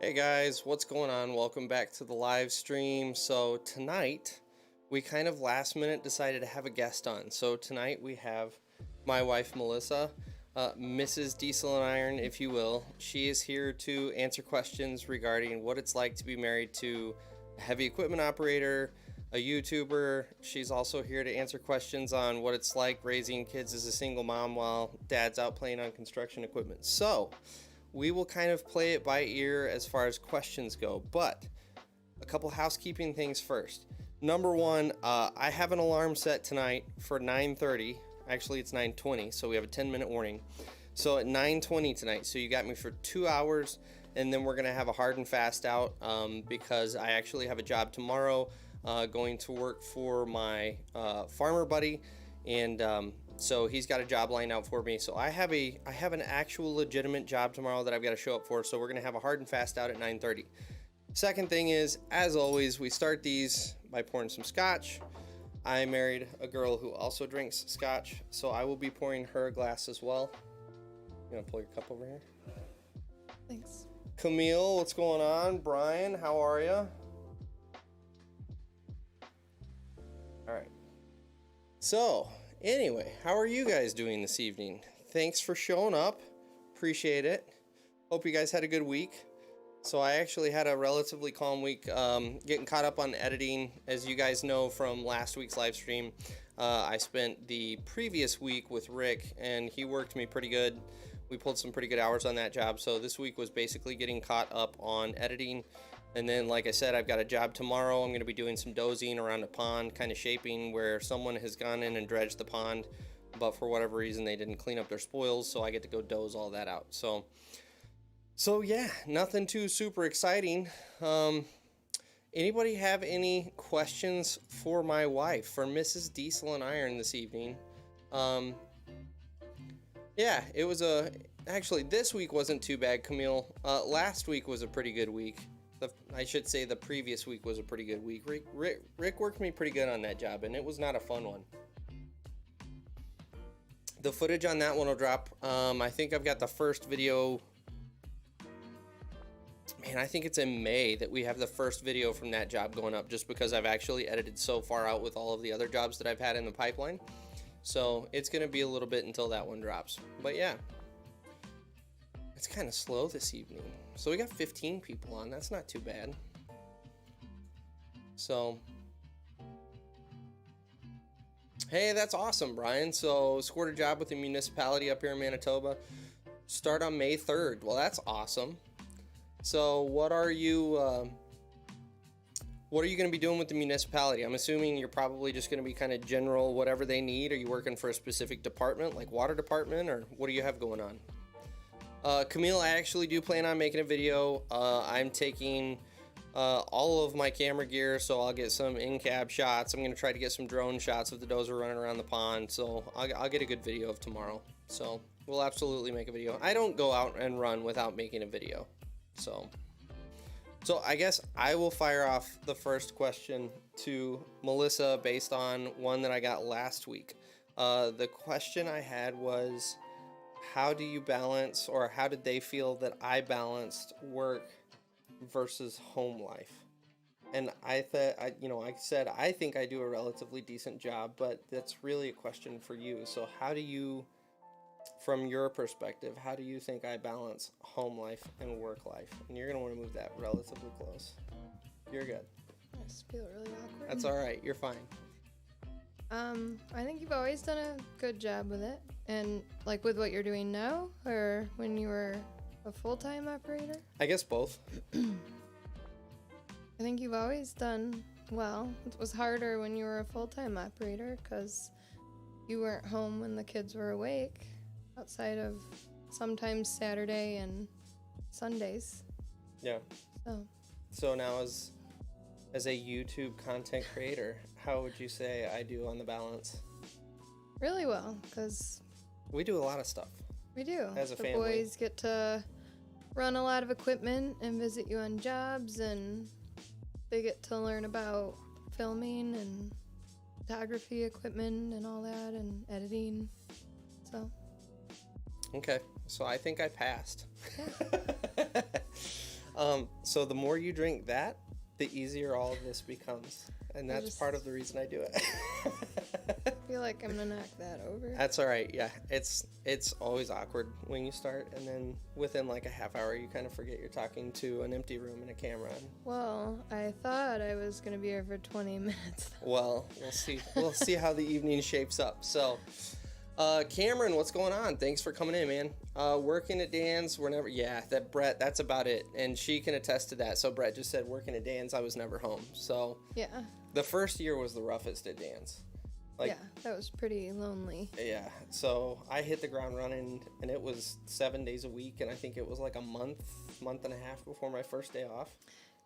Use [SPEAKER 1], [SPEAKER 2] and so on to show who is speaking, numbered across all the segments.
[SPEAKER 1] Hey guys, what's going on? Welcome back to the live stream. So tonight we kind of last minute decided to have a guest on. So tonight we have my wife Melissa, Mrs. Diesel and Iron, if you will. She is here to answer questions regarding what it's like to be married to a heavy equipment operator, a YouTuber. She's also here to answer questions on what it's like raising kids as a single mom while dad's out playing on construction equipment. So we will kind of play it by ear as far as questions go, but a couple housekeeping things first. Number one, I have an alarm set tonight for 9:30. Actually, it's 9:20, so we have a 10-minute warning. So at 9:20 tonight, so you got me for 2 hours, and then we're going to have a hard and fast out because I actually have a job tomorrow going to work for my farmer buddy, and so he's got a job lined out for me. So I have an actual legitimate job tomorrow that I've got to show up for. So we're going to have a hard and fast out at 9:30. Second thing is, as always, we start these by pouring some scotch. I married a girl who also drinks scotch, so I will be pouring her a glass as well. You want to pull your cup over here?
[SPEAKER 2] Thanks.
[SPEAKER 1] Camille, what's going on? Brian, how are you? All right. So, anyway, how are you guys doing this evening? Thanks for showing up. Appreciate it. Hope you guys had a good week. So I actually had a relatively calm week, getting caught up on editing. As you guys know from last week's live stream, I spent the previous week with Rick, and he worked me pretty good. We pulled some pretty good hours on that job. So this week was basically getting caught up on editing. And then, like I said, I've got a job tomorrow. I'm going to be doing some dozing around a pond, kind of shaping where someone has gone in and dredged the pond, but for whatever reason they didn't clean up their spoils, so I get to go doze all that out. So yeah, nothing too super exciting. Anybody have any questions for my wife, for Mrs. Diesel and Iron this evening? Yeah, it was actually this week wasn't too bad, Camille. Last week was a pretty good week. I should say the previous week was a pretty good week. Rick worked me pretty good on that job, and it was not a fun one. The footage on that one will drop. I think I've got the first video. Man, I think it's in May that we have the first video from that job going up, just because I've actually edited so far out with all of the other jobs that I've had in the pipeline. So it's going to be a little bit until that one drops. But yeah. It's kind of slow this evening. So we got 15 people on. That's not too bad. So, hey, that's awesome, Brian. So scored a job with the municipality up here in Manitoba. Start on May 3rd. Well, that's awesome. So what are you going to be doing with the municipality? I'm assuming you're probably just going to be kind of general, whatever they need. Are you working for a specific department, like water department, or what do you have going on? Camille, I actually do plan on making a video. I'm taking all of my camera gear, so I'll get some in-cab shots. I'm going to try to get some drone shots of the dozer running around the pond, so I'll get a good video of tomorrow. So we'll absolutely make a video. I don't go out and run without making a video. So I guess I will fire off the first question to Melissa based on one that I got last week. The question I had was, how do you balance, or how did they feel that I balanced work versus home life? And I said I think I do a relatively decent job, but that's really a question for you. So how do you, from your perspective, how do you think I balance home life and work life? And you're going to want to move that relatively close. You're good.
[SPEAKER 2] I just feel really awkward.
[SPEAKER 1] That's all right. You're fine.
[SPEAKER 2] I think you've always done a good job with it. And like with what you're doing now, or when you were a full-time operator?
[SPEAKER 1] I guess both.
[SPEAKER 2] I think you've always done well. It was harder when you were a full-time operator because you weren't home when the kids were awake, outside of sometimes Saturday and Sundays.
[SPEAKER 1] Yeah. So now as a YouTube content creator, how would you say I do on the balance?
[SPEAKER 2] Really well, because
[SPEAKER 1] we do a lot of stuff.
[SPEAKER 2] We do.
[SPEAKER 1] As a family.
[SPEAKER 2] The boys get to run a lot of equipment and visit you on jobs, and they get to learn about filming and photography equipment and all that, and editing. So.
[SPEAKER 1] Okay, so I think I passed. So the more you drink that, the easier all of this becomes. And that's part of the reason I do it.
[SPEAKER 2] I feel like I'm gonna knock that over.
[SPEAKER 1] That's all right. Yeah, it's always awkward when you start, and then within like a half hour, you kind of forget you're talking to an empty room and a camera.
[SPEAKER 2] Well, I thought I was gonna be here for 20 minutes.
[SPEAKER 1] Well, we'll see. We'll see how the evening shapes up. So, Cameron, what's going on? Thanks for coming in, man. Working at Dan's, we're never. Yeah, that Brett. That's about it, and she can attest to that. So Brett just said, working at Dan's, I was never home. So
[SPEAKER 2] Yeah.
[SPEAKER 1] the first year was the roughest at Dan's.
[SPEAKER 2] Yeah, that was pretty lonely.
[SPEAKER 1] Yeah, so I hit the ground running, and it was 7 days a week, and I think it was like a month and a half before my first day off.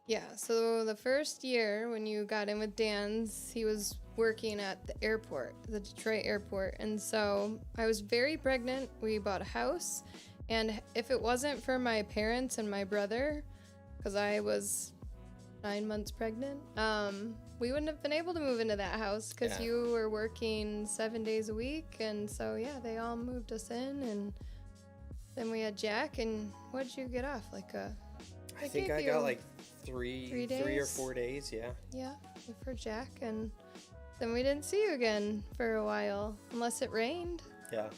[SPEAKER 2] Yeah, so the first year when you got in with Dan's, he was working at the airport, the Detroit airport, and so I was very pregnant. We bought a house, and if it wasn't for my parents and my brother, because I was 9 months pregnant, we wouldn't have been able to move into that house because you were working 7 days a week. And so, yeah, they all moved us in. And then we had Jack. And what did you get off?
[SPEAKER 1] I think I got like three or 4 days. Yeah.
[SPEAKER 2] Yeah, for Jack. And then we didn't see you again for a while, unless it rained.
[SPEAKER 1] Yeah.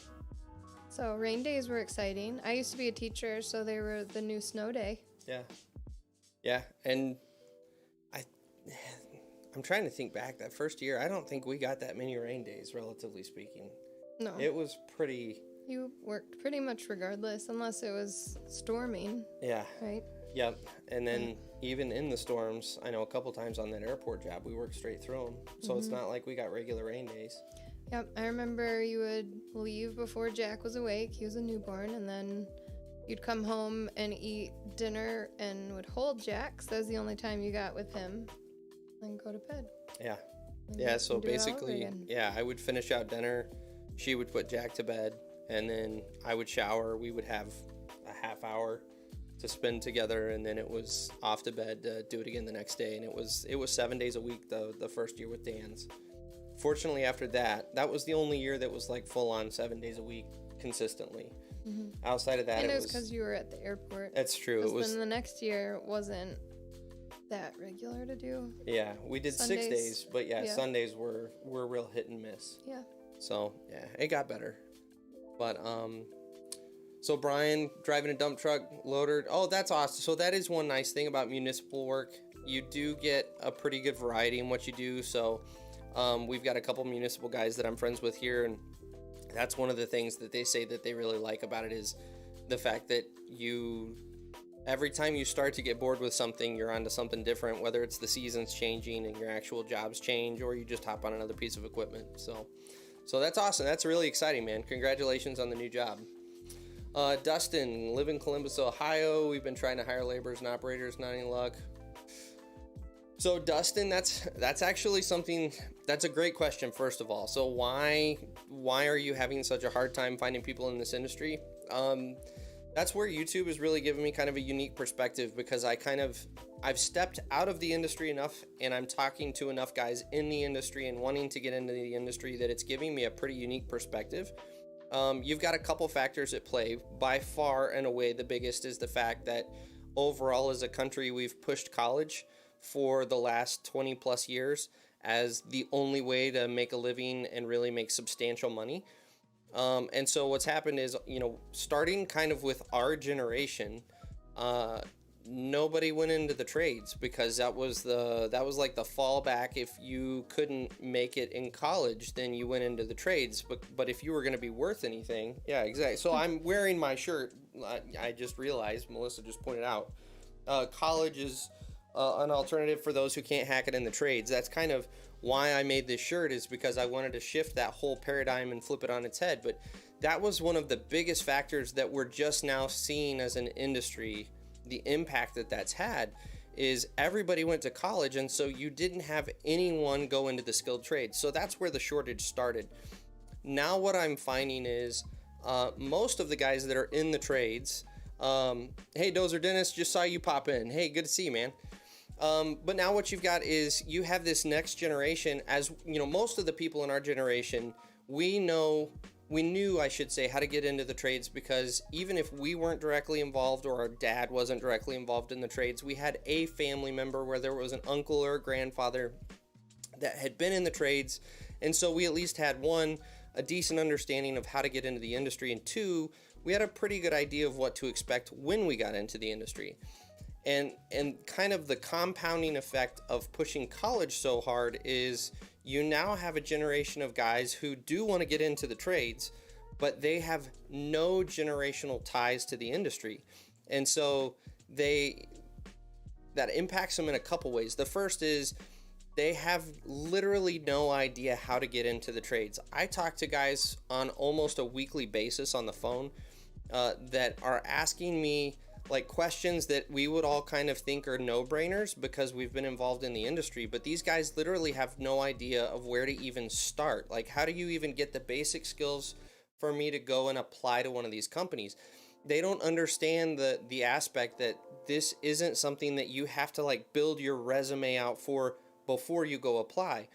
[SPEAKER 2] So rain days were exciting. I used to be a teacher, so they were the new snow day.
[SPEAKER 1] Yeah. Yeah. And I'm trying to think back. That first year, I don't think we got that many rain days, relatively speaking.
[SPEAKER 2] No.
[SPEAKER 1] It was pretty...
[SPEAKER 2] You worked pretty much regardless, unless it was storming.
[SPEAKER 1] Yeah.
[SPEAKER 2] Right?
[SPEAKER 1] Yep. And then even in the storms, I know a couple times on that airport job, we worked straight through them. So it's not like we got regular rain days.
[SPEAKER 2] Yep. I remember you would leave before Jack was awake. He was a newborn. And then you'd come home and eat dinner and would hold Jack. So that was the only time you got with him. Then go to bed.
[SPEAKER 1] Yeah. Yeah, so basically, I would finish out dinner. She would put Jack to bed, and then I would shower. We would have a half hour to spend together, and then it was off to bed to do it again the next day. And it was 7 days a week the first year with Dan's. Fortunately, after that was the only year that was like full on 7 days a week consistently. Outside of that,
[SPEAKER 2] and it was because you were at the airport.
[SPEAKER 1] That's true. It was.
[SPEAKER 2] Then the next year wasn't that regular to do.
[SPEAKER 1] Yeah, we did
[SPEAKER 2] Sundays.
[SPEAKER 1] 6 days, but Sundays were real hit and miss.
[SPEAKER 2] Yeah.
[SPEAKER 1] So yeah, it got better. But so Brian driving a dump truck loader. Oh, that's awesome. So that is one nice thing about municipal work. You do get a pretty good variety in what you do. So we've got a couple municipal guys that I'm friends with here, and that's one of the things that they say that they really like about it is the fact that every time you start to get bored with something, you're onto something different, whether it's the seasons changing and your actual jobs change, or you just hop on another piece of equipment. So that's awesome. That's really exciting, man. Congratulations on the new job. Dustin, live in Columbus, Ohio. We've been trying to hire laborers and operators, not any luck. So Dustin, that's actually something, that's a great question, first of all. So why are you having such a hard time finding people in this industry? That's where YouTube has really given me kind of a unique perspective, because I've stepped out of the industry enough, and I'm talking to enough guys in the industry and wanting to get into the industry that it's giving me a pretty unique perspective. You've got a couple factors at play. By far and away, the biggest is the fact that overall as a country, we've pushed college for the last 20 plus years as the only way to make a living and really make substantial money. And so what's happened is, starting kind of with our generation, nobody went into the trades, because that was like the fallback. If you couldn't make it in college, then you went into the trades. But if you were going to be worth anything, yeah, exactly. So I'm wearing my shirt. I just realized, Melissa just pointed out, college is an alternative for those who can't hack it in the trades. That's kind of why I made this shirt, is because I wanted to shift that whole paradigm and flip it on its head. But that was one of the biggest factors that we're just now seeing as an industry. The impact that's had is everybody went to college, and so you didn't have anyone go into the skilled trades. So that's where the shortage started. Now what I'm finding is most of the guys that are in the trades, hey, Dozer Dennis, just saw you pop in. Hey, good to see you, man. But now what you've got is you have this next generation. As you know, most of the people in our generation, we know we knew, I should say, how to get into the trades, because even if we weren't directly involved or our dad wasn't directly involved in the trades, we had a family member, where there was an uncle or a grandfather that had been in the trades. And so we at least had, one, a decent understanding of how to get into the industry, and two, we had a pretty good idea of what to expect when we got into the industry. And kind of the compounding effect of pushing college so hard is you now have a generation of guys who do want to get into the trades, but they have no generational ties to the industry. And so that impacts them in a couple ways. The first is they have literally no idea how to get into the trades. I talk to guys on almost a weekly basis on the phone that are asking me like questions that we would all kind of think are no-brainers because we've been involved in the industry, but these guys literally have no idea of where to even start. Like, how do you even get the basic skills for me to go and apply to one of these companies? They don't understand the aspect that this isn't something that you have to like build your resume out for before you go apply.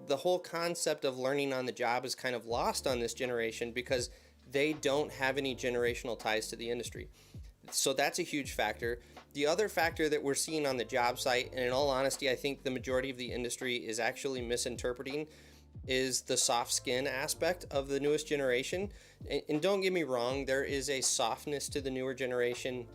[SPEAKER 1] The whole concept of learning on the job is kind of lost on this generation because they don't have any generational ties to the industry. So that's a huge factor. The other factor that we're seeing on the job site, and in all honesty, I think the majority of the industry is actually misinterpreting, is the soft skin aspect of the newest generation. And don't get me wrong, there is a softness to the newer generation.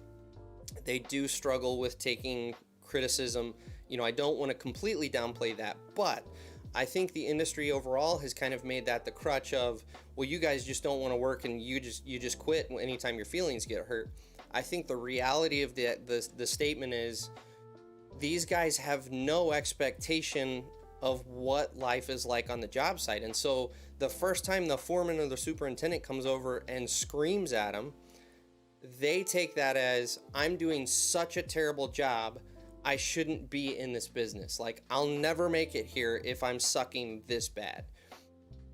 [SPEAKER 1] They do struggle with taking criticism. I don't want to completely downplay that, but I think the industry overall has kind of made that the crutch of, well, you guys just don't want to work and you just quit anytime your feelings get hurt. I think the reality of the statement is these guys have no expectation of what life is like on the job site. And so the first time the foreman or the superintendent comes over and screams at them, they take that as, I'm doing such a terrible job, I shouldn't be in this business. Like, I'll never make it here if I'm sucking this bad.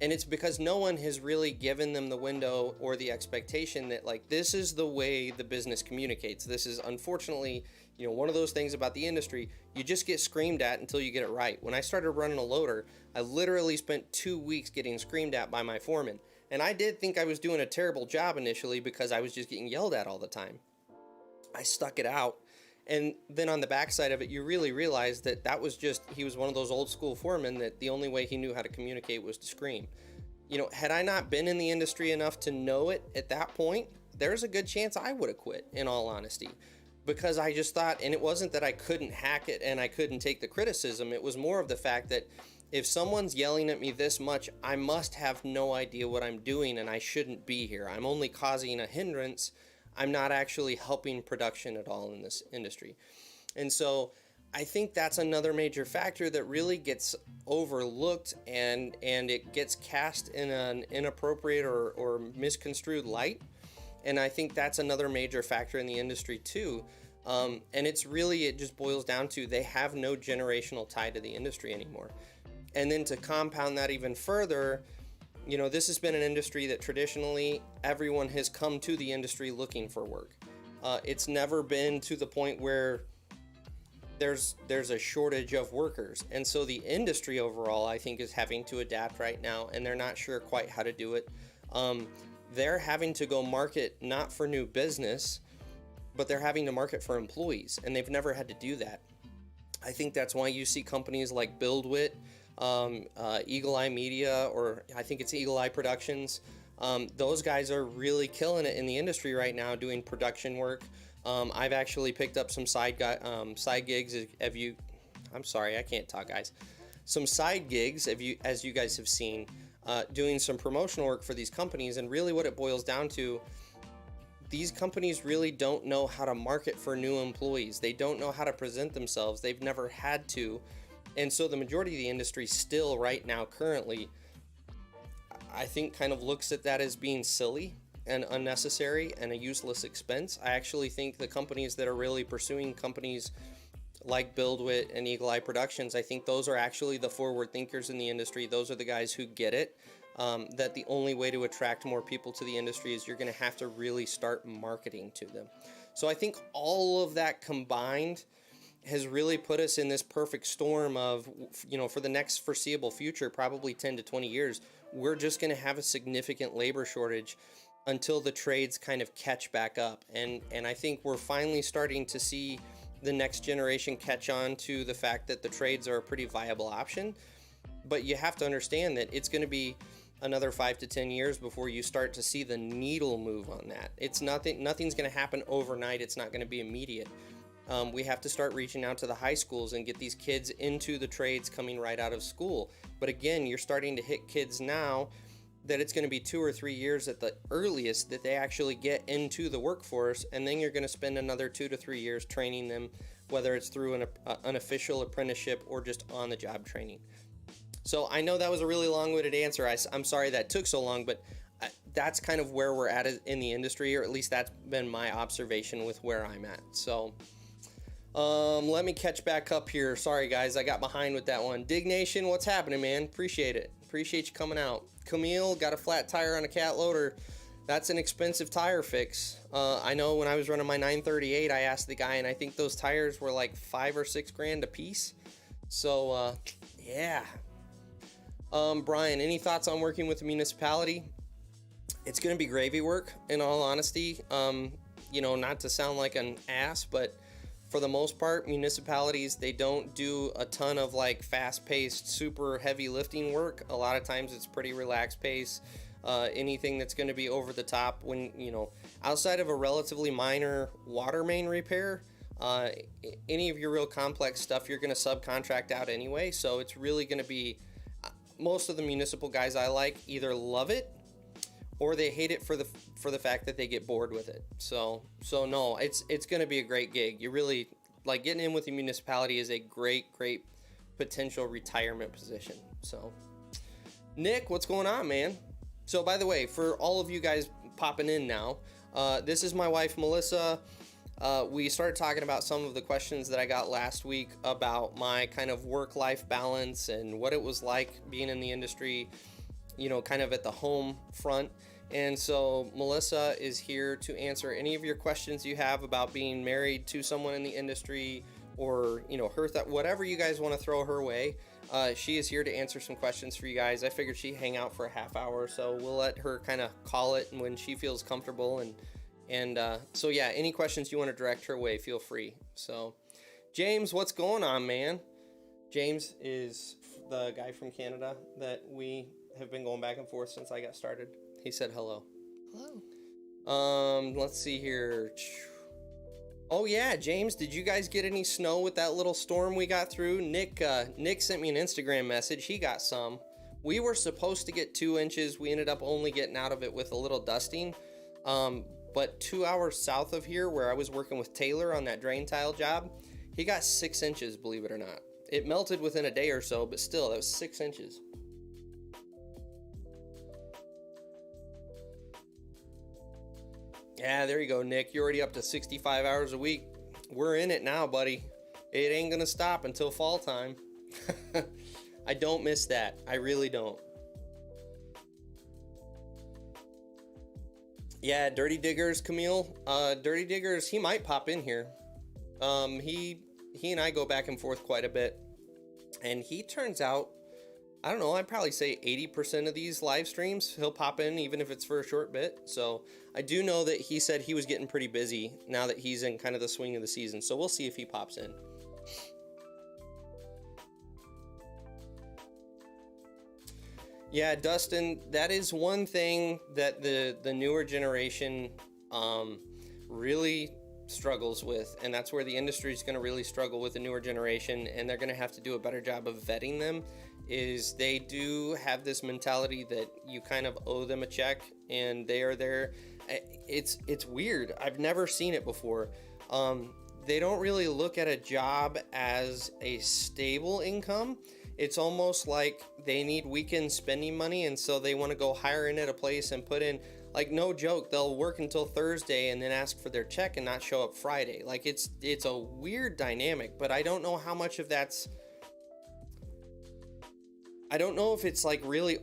[SPEAKER 1] And it's because no one has really given them the window or the expectation that, like, this is the way the business communicates. This is, unfortunately, one of those things about the industry. You just get screamed at until you get it right. When I started running a loader, I literally spent 2 weeks getting screamed at by my foreman. And I did think I was doing a terrible job initially because I was just getting yelled at all the time. I stuck it out. And then on the backside of it, you really realize that was just, he was one of those old school foremen that the only way he knew how to communicate was to scream. Had I not been in the industry enough to know it at that point, there's a good chance I would have quit, in all honesty. Because I just thought, and it wasn't that I couldn't hack it and I couldn't take the criticism, it was more of the fact that if someone's yelling at me this much, I must have no idea what I'm doing and I shouldn't be here. I'm only causing a hindrance. I'm not actually helping production at all in this industry. And so I think that's another major factor that really gets overlooked and it gets cast in an inappropriate or misconstrued light. And I think that's another major factor in the industry too. And it just boils down to they have no generational tie to the industry anymore. And then to compound that even further, this has been an industry that traditionally everyone has come to the industry looking for work. It's never been to the point where there's a shortage of workers. And so the industry overall, I think, is having to adapt right now, and they're not sure quite how to do it. They're having to go market not for new business, but they're having to market for employees, and they've never had to do that. I think that's why you see companies like BuildWit, Eagle Eye Media, or I think it's Eagle Eye Productions. Those guys are really killing it in the industry right now doing production work. I've actually picked up some side gigs. I'm sorry, I can't talk, guys. Some side gigs, as you guys have seen, doing some promotional work for these companies. And really what it boils down to, these companies really don't know how to market for new employees. They don't know how to present themselves. They've never had to. And so the majority of the industry still right now currently, I think, kind of looks at that as being silly and unnecessary and a useless expense. I actually think the companies that are really pursuing companies like BuildWit and Eagle Eye Productions, I think those are actually the forward thinkers in the industry. Those are the guys who get it, that the only way to attract more people to the industry is you're going to have to really start marketing to them. So I think all of that combined has really put us in this perfect storm of, for the next foreseeable future, probably 10 to 20 years, we're just going to have a significant labor shortage until the trades kind of catch back up. And I think we're finally starting to see the next generation catch on to the fact that the trades are a pretty viable option. But you have to understand that it's going to be another 5 to 10 years before you start to see the needle move on that. It's nothing's going to happen overnight. It's not going to be immediate. We have to start reaching out to the high schools and get these kids into the trades coming right out of school. But again, you're starting to hit kids now that it's going to be 2 or 3 years at the earliest that they actually get into the workforce, and then you're going to spend another 2 to 3 years training them, whether it's through an official apprenticeship or just on-the-job training. So I know that was a really long-winded answer. I'm sorry that took so long, but that's kind of where we're at in the industry, or at least that's been my observation with where I'm at. So let me catch back up here. Sorry, guys, I got behind with that one. Dig Nation, what's happening, man? Appreciate it. Appreciate you coming out. Camille, got a flat tire on a cat loader. That's an expensive tire fix. I know when I was running my 938, I asked the guy, and I think those tires were like $5 or $6 grand a piece. So, yeah. Brian, any thoughts on working with the municipality? It's going to be gravy work, in all honesty. Not to sound like an ass, but for the most part, municipalities, they don't do a ton of like fast-paced, super heavy lifting work. A lot of times it's pretty relaxed pace. Anything that's going to be over the top when, outside of a relatively minor water main repair, any of your real complex stuff, you're going to subcontract out anyway. So it's really going to be, most of the municipal guys I like either love it or they hate it for the fact that they get bored with it. So no, it's going to be a great gig. You really, like, getting in with the municipality is a great potential retirement position. So Nick, what's going on, man? So by the way, for all of you guys popping in now, this is my wife, Melissa. We started talking about some of the questions that I got last week about my kind of work-life balance and what it was like being in the industry, kind of at the home front. And so Melissa is here to answer any of your questions you have about being married to someone in the industry, or, whatever you guys want to throw her way. She is here to answer some questions for you guys. I figured she'd hang out for a half hour, so we'll let her kind of call it when she feels comfortable. And so yeah, any questions you want to direct her way, feel free. So James, what's going on, man? James is the guy from Canada that we have been going back and forth since I got started. He said hello.
[SPEAKER 2] Hello.
[SPEAKER 1] Let's see here. Oh yeah, James, did you guys get any snow with that little storm we got through? Nick sent me an Instagram message. He got some. We were supposed to get 2 inches. We ended up only getting out of it with a little dusting. But 2 hours south of here, where I was working with Taylor on that drain tile job, he got 6 inches, believe it or not. It melted within a day or so, but still, that was 6 inches. Yeah, there you go, Nick. You're already up to 65 hours a week. We're in it now, buddy. It ain't gonna stop until fall time. I don't miss that. I really don't. Yeah, Dirty Diggers, Camille. Dirty Diggers, he might pop in here. He and I go back and forth quite a bit. And he turns out, I don't know, I'd probably say 80% of these live streams, he'll pop in even if it's for a short bit. So I do know that he said he was getting pretty busy now that he's in kind of the swing of the season. So we'll see if he pops in. Yeah, Dustin, that is one thing that the newer generation really struggles with, and that's where the industry is going to really struggle with the newer generation, and they're going to have to do a better job of vetting them. Is they do have this mentality that you kind of owe them a check, and they are there. It's weird. I've never seen it before. They don't really look at a job as a stable income. It's almost like they need weekend spending money, and so they want to go hire in at a place and put in, like, no joke, they'll work until Thursday and then ask for their check and not show up Friday. Like, it's a weird dynamic, but I don't know how much of that's, I don't know if it's like really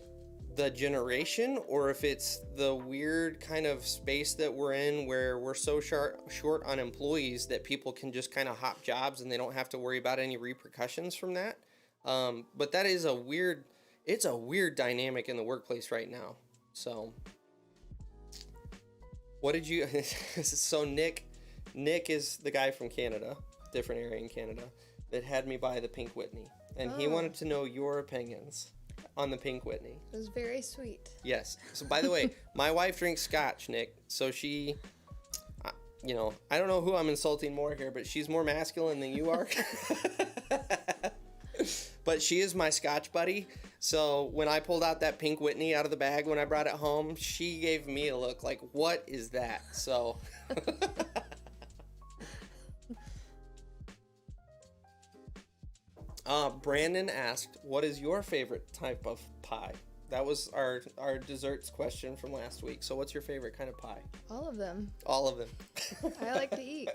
[SPEAKER 1] the generation or if it's the weird kind of space that we're in where we're so short on employees that people can just kind of hop jobs and they don't have to worry about any repercussions from that. But that is a weird, it's a weird dynamic in the workplace right now. So what did you so Nick is the guy from Canada, different area in Canada, that had me buy the Pink Whitney, and he wanted to know your opinions on the Pink Whitney.
[SPEAKER 2] It was very sweet.
[SPEAKER 1] Yes. So by the way, my wife drinks scotch, Nick, so she, you know, I don't know who I'm insulting more here, but she's more masculine than you are. But she is my scotch buddy. So when I pulled out that Pink Whitney out of the bag when I brought it home, she gave me a look like, what is that? So Brandon asked, what is your favorite type of pie? That was our desserts question from last week. So what's your favorite kind of pie?
[SPEAKER 2] All of them.
[SPEAKER 1] All of them.
[SPEAKER 2] I like to eat.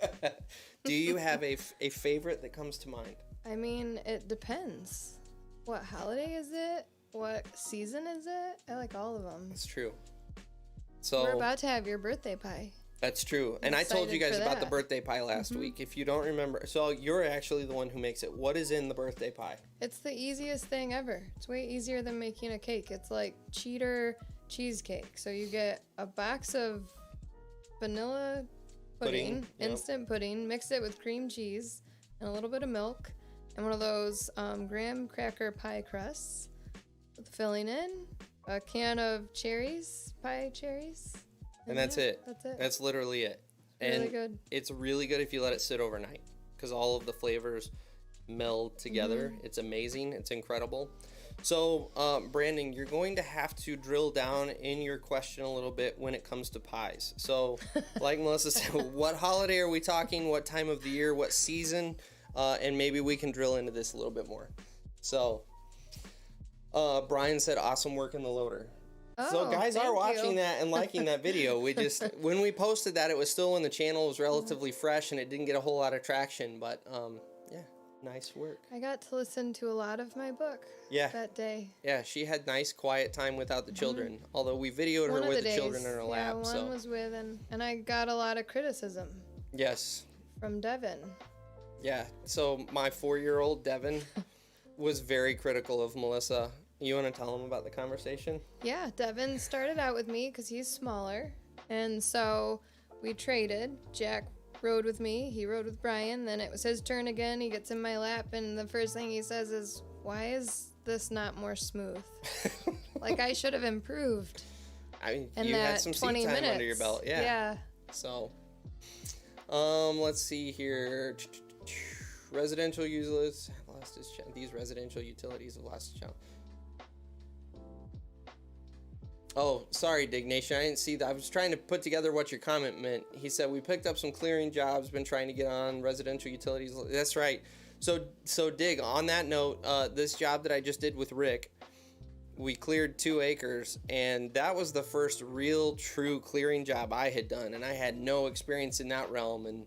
[SPEAKER 1] Do you have a favorite that comes to mind?
[SPEAKER 2] I mean, it depends. What holiday is it? What season is it? I like all of them.
[SPEAKER 1] That's true. So
[SPEAKER 2] we're about to have your birthday pie.
[SPEAKER 1] That's true. And I told you guys about the birthday pie last week. If you don't remember, so you're actually the one who makes it. What is in the birthday pie?
[SPEAKER 2] It's the easiest thing ever. It's way easier than making a cake. It's like cheater cheesecake. So you get a box of vanilla pudding,
[SPEAKER 1] Yep.
[SPEAKER 2] instant pudding, mix it with cream cheese and a little bit of milk, and one of those graham cracker pie crusts with the filling in, a can of cherries, pie cherries.
[SPEAKER 1] And that's it.
[SPEAKER 2] That's it.
[SPEAKER 1] That's literally it.
[SPEAKER 2] Really
[SPEAKER 1] And
[SPEAKER 2] good.
[SPEAKER 1] it's really good if you let it sit overnight because all of the flavors meld together. It's amazing. It's incredible. So, Brandon, you're going to have to drill down in your question a little bit when it comes to pies. So, like Melissa said, what holiday are we talking? What time of the year? What season? And maybe we can drill into this a little bit more. So, Brian said, awesome work in the loader. So guys are watching that and liking that video. We just, when we posted that, it was still when the channel was relatively fresh and it didn't get a whole lot of traction, but yeah, nice work.
[SPEAKER 2] I got to listen to a lot of my book that day.
[SPEAKER 1] Yeah, she had nice quiet time without the children, although we videoed her with the children in her lap.
[SPEAKER 2] One was with, and I got a lot of criticism.
[SPEAKER 1] Yes.
[SPEAKER 2] From Devin.
[SPEAKER 1] Yeah, so my 4-year-old Devin was very critical of Melissa. You want to tell him about the conversation?
[SPEAKER 2] Yeah, Devin started out with me because he's smaller. And so we traded. Jack rode with me. He rode with Brian. Then it was his turn again. He gets in my lap. And the first thing he says is, why is this not more smooth? Like I should have improved.
[SPEAKER 1] I mean,
[SPEAKER 2] in
[SPEAKER 1] you
[SPEAKER 2] that
[SPEAKER 1] had some
[SPEAKER 2] 20
[SPEAKER 1] seat time
[SPEAKER 2] minutes.
[SPEAKER 1] under your belt. Yeah.
[SPEAKER 2] Yeah.
[SPEAKER 1] So, let's see here. Residential utilities lost his channel. These residential utilities have lost his channel. Oh, sorry, Dig Nation. I didn't see that. I was trying to put together what your comment meant. He said, we picked up some clearing jobs, been trying to get on residential utilities. That's right. So Dig, on that note, this job that I just did with Rick, we cleared 2 acres, and that was the first real, true clearing job I had done, and I had no experience in that realm, and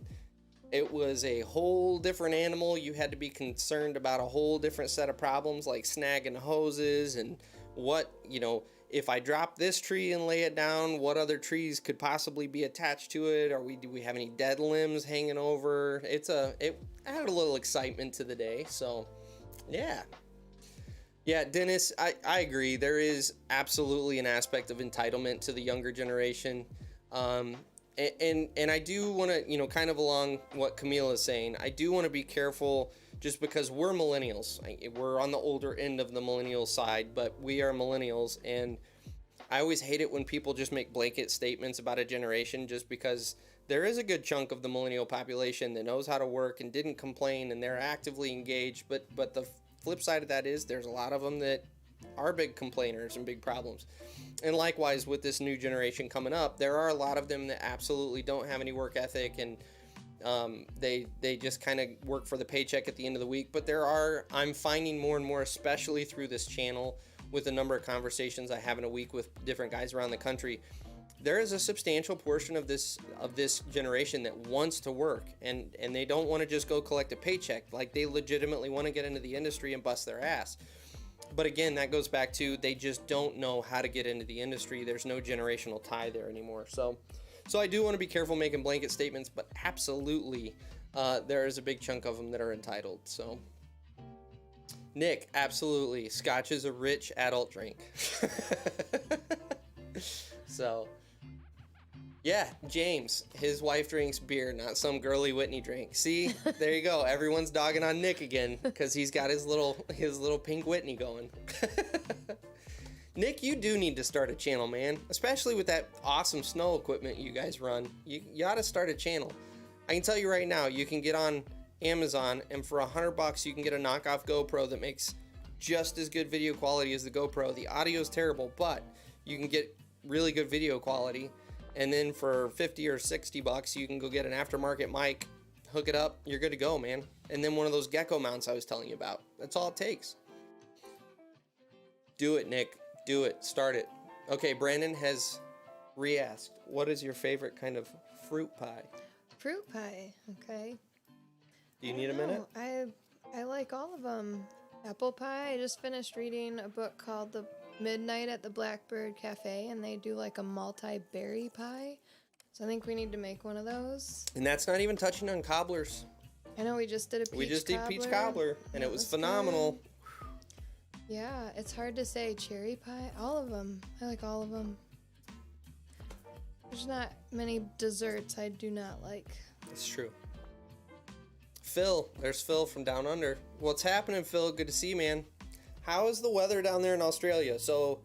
[SPEAKER 1] it was a whole different animal. You had to be concerned about a whole different set of problems, like snagging hoses and what, you know, if I drop this tree and lay it down, what other trees could possibly be attached to it? Do we have any dead limbs hanging over? It added a little excitement to the day. So, yeah. Yeah, Dennis, I agree. There is absolutely an aspect of entitlement to the younger generation. And I do want to, you know, kind of along what Camille is saying, I do want to be careful just because we're millennials. We're on the older end of the millennial side, but we are millennials, and I always hate it when people just make blanket statements about a generation just because there is a good chunk of the millennial population that knows how to work and didn't complain, and they're actively engaged, but the flip side of that is there's a lot of them that are big complainers and big problems. And likewise with this new generation coming up, there are a lot of them that absolutely don't have any work ethic, and they just kind of work for the paycheck at the end of the week. But I'm finding more and more, especially through this channel, with the number of conversations I have in a week with different guys around the country, there is a substantial portion of this generation that wants to work, and they don't want to just go collect a paycheck. Like, they legitimately want to get into the industry and bust their ass. But again, that goes back to they just don't know how to get into the industry. There's no generational tie there anymore. So I do want to be careful making blanket statements, but absolutely there is a big chunk of them that are entitled. So Nick, absolutely. Scotch is a rich adult drink. So, yeah, James, his wife drinks beer, not some girly Whitney drink. See, there you go. Everyone's dogging on Nick again because he's got his little pink Whitney going. Nick, you do need to start a channel, man. Especially with that awesome snow equipment you guys run. You ought to start a channel. I can tell you right now, you can get on Amazon, and for $100 you can get a knockoff GoPro that makes just as good video quality as the GoPro. The audio is terrible, but you can get really good video quality. And then for $50 or $60 you can go get an aftermarket mic, hook it up, you're good to go, man. And then one of those gecko mounts I was telling you about. That's all it takes. Do it, Nick. Do it. Start it. Okay, Brandon has re-asked, what is your favorite kind of fruit pie?
[SPEAKER 2] Fruit pie, okay.
[SPEAKER 1] Do you need a minute?
[SPEAKER 2] I like all of them. Apple pie. I just finished reading a book called The Midnight at the Blackbird Cafe, and they do like a multi-berry pie. So I think we need to make one of those.
[SPEAKER 1] And that's not even touching on cobblers.
[SPEAKER 2] I know we just did a peach cobbler.
[SPEAKER 1] We just did peach cobbler, and it was phenomenal.
[SPEAKER 2] Good. Yeah, it's hard to say cherry pie. All of them. I like all of them. There's not many desserts I do not like.
[SPEAKER 1] It's true. Phil, there's Phil from down under. What's happening, Phil? Good to see you, man. How is the weather down there in Australia? So,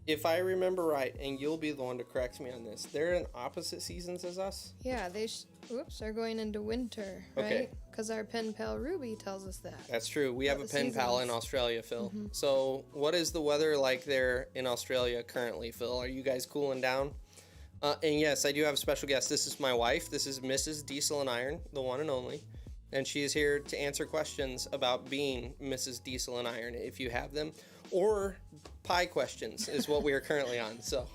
[SPEAKER 1] if I remember right, and you'll be the one to correct me on this, they're in opposite seasons as us?
[SPEAKER 2] Yeah, they're going into winter, right?
[SPEAKER 1] Okay.
[SPEAKER 2] Because our pen pal Ruby tells us that.
[SPEAKER 1] That's true. We have a pen pal in Australia, Phil.
[SPEAKER 2] Mm-hmm.
[SPEAKER 1] So, what is the weather like there in Australia currently, Phil? Are you guys cooling down? And yes, I do have a special guest. This is my wife. This is Mrs. Diesel and Iron, the one and only. And she is here to answer questions about being Mrs. Diesel and Iron, if you have them. Or pie questions is what we are currently on. So,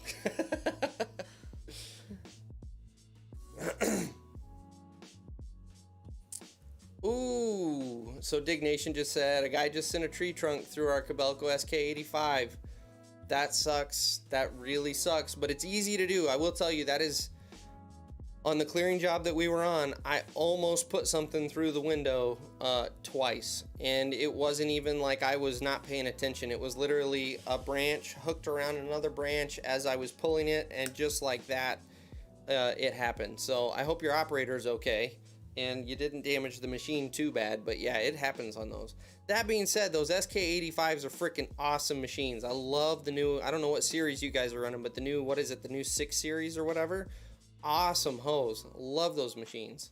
[SPEAKER 1] ooh. So Dig Nation just said, a guy just sent a tree trunk through our Cabelco SK85. That sucks. That really sucks. But it's easy to do. I will tell you, that is... On the clearing job that we were on, I almost put something through the window twice. And it wasn't even like I was not paying attention. It was literally a branch hooked around another branch as I was pulling it. And just like that, it happened. So I hope your operator is okay. And you didn't damage the machine too bad. But yeah, it happens on those. That being said, those SK85s are freaking awesome machines. I love the new, I don't know what series you guys are running, but the new, what is it, the new 6 series or whatever? Awesome hose. Love those machines.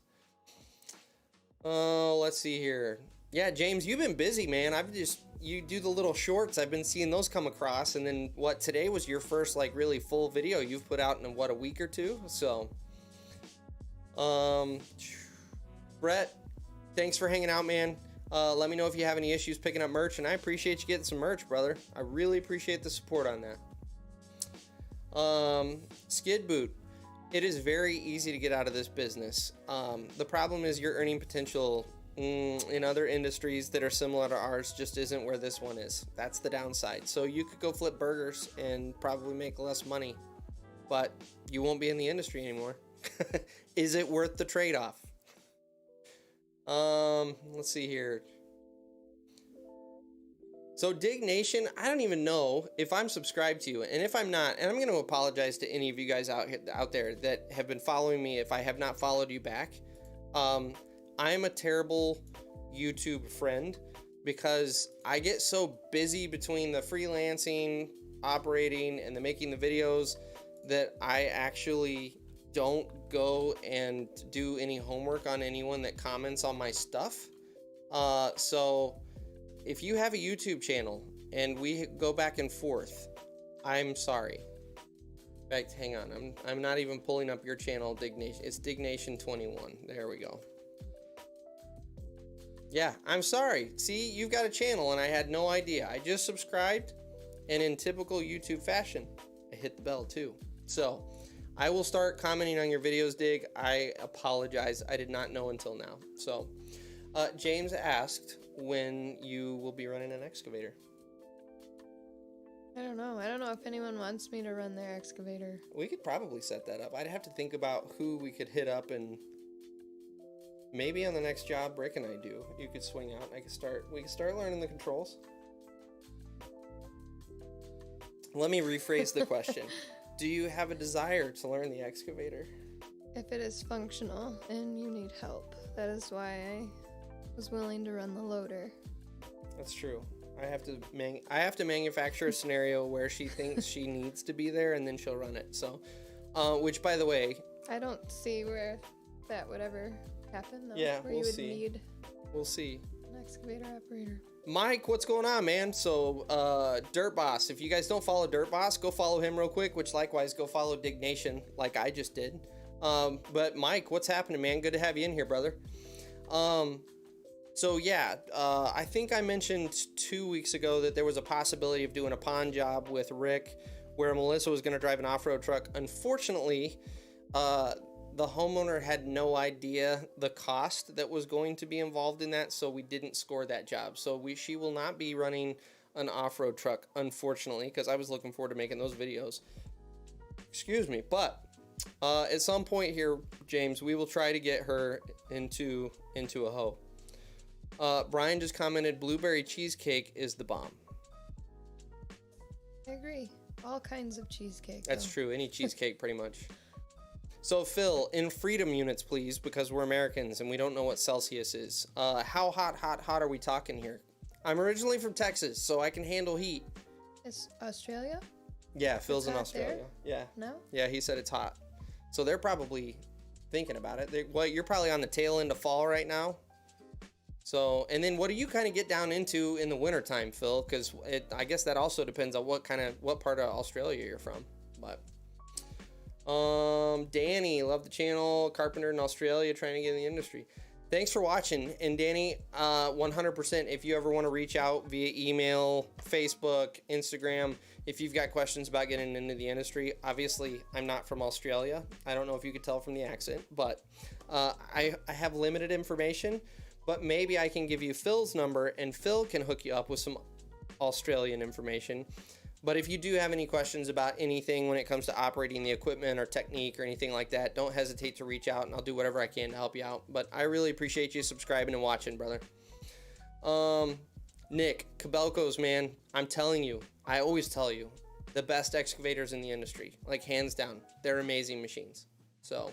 [SPEAKER 1] Oh, let's see here. Yeah, James, you've been busy, man. You do the little shorts. I've been seeing those come across. And then today was your first like really full video you've put out in a week or two. So, Brett, thanks for hanging out, man. Let me know if you have any issues picking up merch, and I appreciate you getting some merch, brother. I really appreciate the support on that. Skid Boot. It is very easy to get out of this business. The problem is your earning potential in other industries that are similar to ours just isn't where this one is. That's the downside. So you could go flip burgers and probably make less money, but you won't be in the industry anymore. Is it worth the trade-off? Let's see here. So Dig Nation, I don't even know if I'm subscribed to you, and if I'm not, and I'm going to apologize to any of you guys out there that have been following me if I have not followed you back. I'm a terrible YouTube friend because I get so busy between the freelancing, operating, and the making the videos that I actually don't go and do any homework on anyone that comments on my stuff. So if you have a YouTube channel and we go back and forth, I'm sorry. In fact, hang on. I'm not even pulling up your channel, Dignation. It's Dignation21. There we go. Yeah, I'm sorry. See, you've got a channel and I had no idea. I just subscribed, and in typical YouTube fashion, I hit the bell too. So I will start commenting on your videos, Dig. I apologize. I did not know until now. So James asked when you will be running an excavator.
[SPEAKER 2] I don't know. I don't know if anyone wants me to run their excavator.
[SPEAKER 1] We could probably set that up. I'd have to think about who we could hit up and maybe on the next job Rick and I do, you could swing out. We could start learning the controls. Let me rephrase the question. Do you have a desire to learn the excavator?
[SPEAKER 2] If it is functional and you need help, that is why I was willing to run the loader.
[SPEAKER 1] That's true. I have to manufacture a scenario where she thinks she needs to be there, and then she'll run it. So, which, by the way,
[SPEAKER 2] I don't see where that would ever happen, though.
[SPEAKER 1] Yeah,
[SPEAKER 2] where
[SPEAKER 1] we'll
[SPEAKER 2] you would
[SPEAKER 1] see.
[SPEAKER 2] need
[SPEAKER 1] We'll see.
[SPEAKER 2] an excavator operator.
[SPEAKER 1] Mike, what's going on, man? So, Dirt Boss. If you guys don't follow Dirt Boss, go follow him real quick. Which, likewise, go follow Dignation, like I just did. But Mike, what's happening, man? Good to have you in here, brother. So yeah, I think I mentioned 2 weeks ago that there was a possibility of doing a pond job with Rick, where Melissa was going to drive an off-road truck. Unfortunately, the homeowner had no idea the cost that was going to be involved in that, so we didn't score that job. So she will not be running an off-road truck, unfortunately, because I was looking forward to making those videos. Excuse me, but at some point here, James, we will try to get her into a hoe. Brian just commented, blueberry cheesecake is the bomb.
[SPEAKER 2] I agree. All kinds of cheesecake.
[SPEAKER 1] That's true. Any cheesecake, pretty much. So, Phil, in freedom units, please, because we're Americans and we don't know what Celsius is. How hot are we talking here? I'm originally from Texas, so I can handle heat.
[SPEAKER 2] It's Australia?
[SPEAKER 1] Yeah, Phil's in
[SPEAKER 2] hot
[SPEAKER 1] Australia.
[SPEAKER 2] there?
[SPEAKER 1] Yeah.
[SPEAKER 2] No?
[SPEAKER 1] Yeah, he said it's hot. So they're probably thinking about it. You're probably on the tail end of fall right now. So, and then what do you kind of get down into in the wintertime, Phil? Because I guess that also depends on what part of Australia you're from. But, Danny, love the channel. Carpenter in Australia, trying to get in the industry. Thanks for watching. And Danny, 100%, if you ever want to reach out via email, Facebook, Instagram, if you've got questions about getting into the industry, obviously I'm not from Australia. I don't know if you could tell from the accent, but I have limited information. But maybe I can give you Phil's number, and Phil can hook you up with some Australian information. But if you do have any questions about anything when it comes to operating the equipment or technique or anything like that, don't hesitate to reach out, and I'll do whatever I can to help you out. But I really appreciate you subscribing and watching, brother. Nick, Cabelco's, man, I'm telling you, I always tell you, the best excavators in the industry, like hands down. They're amazing machines. So...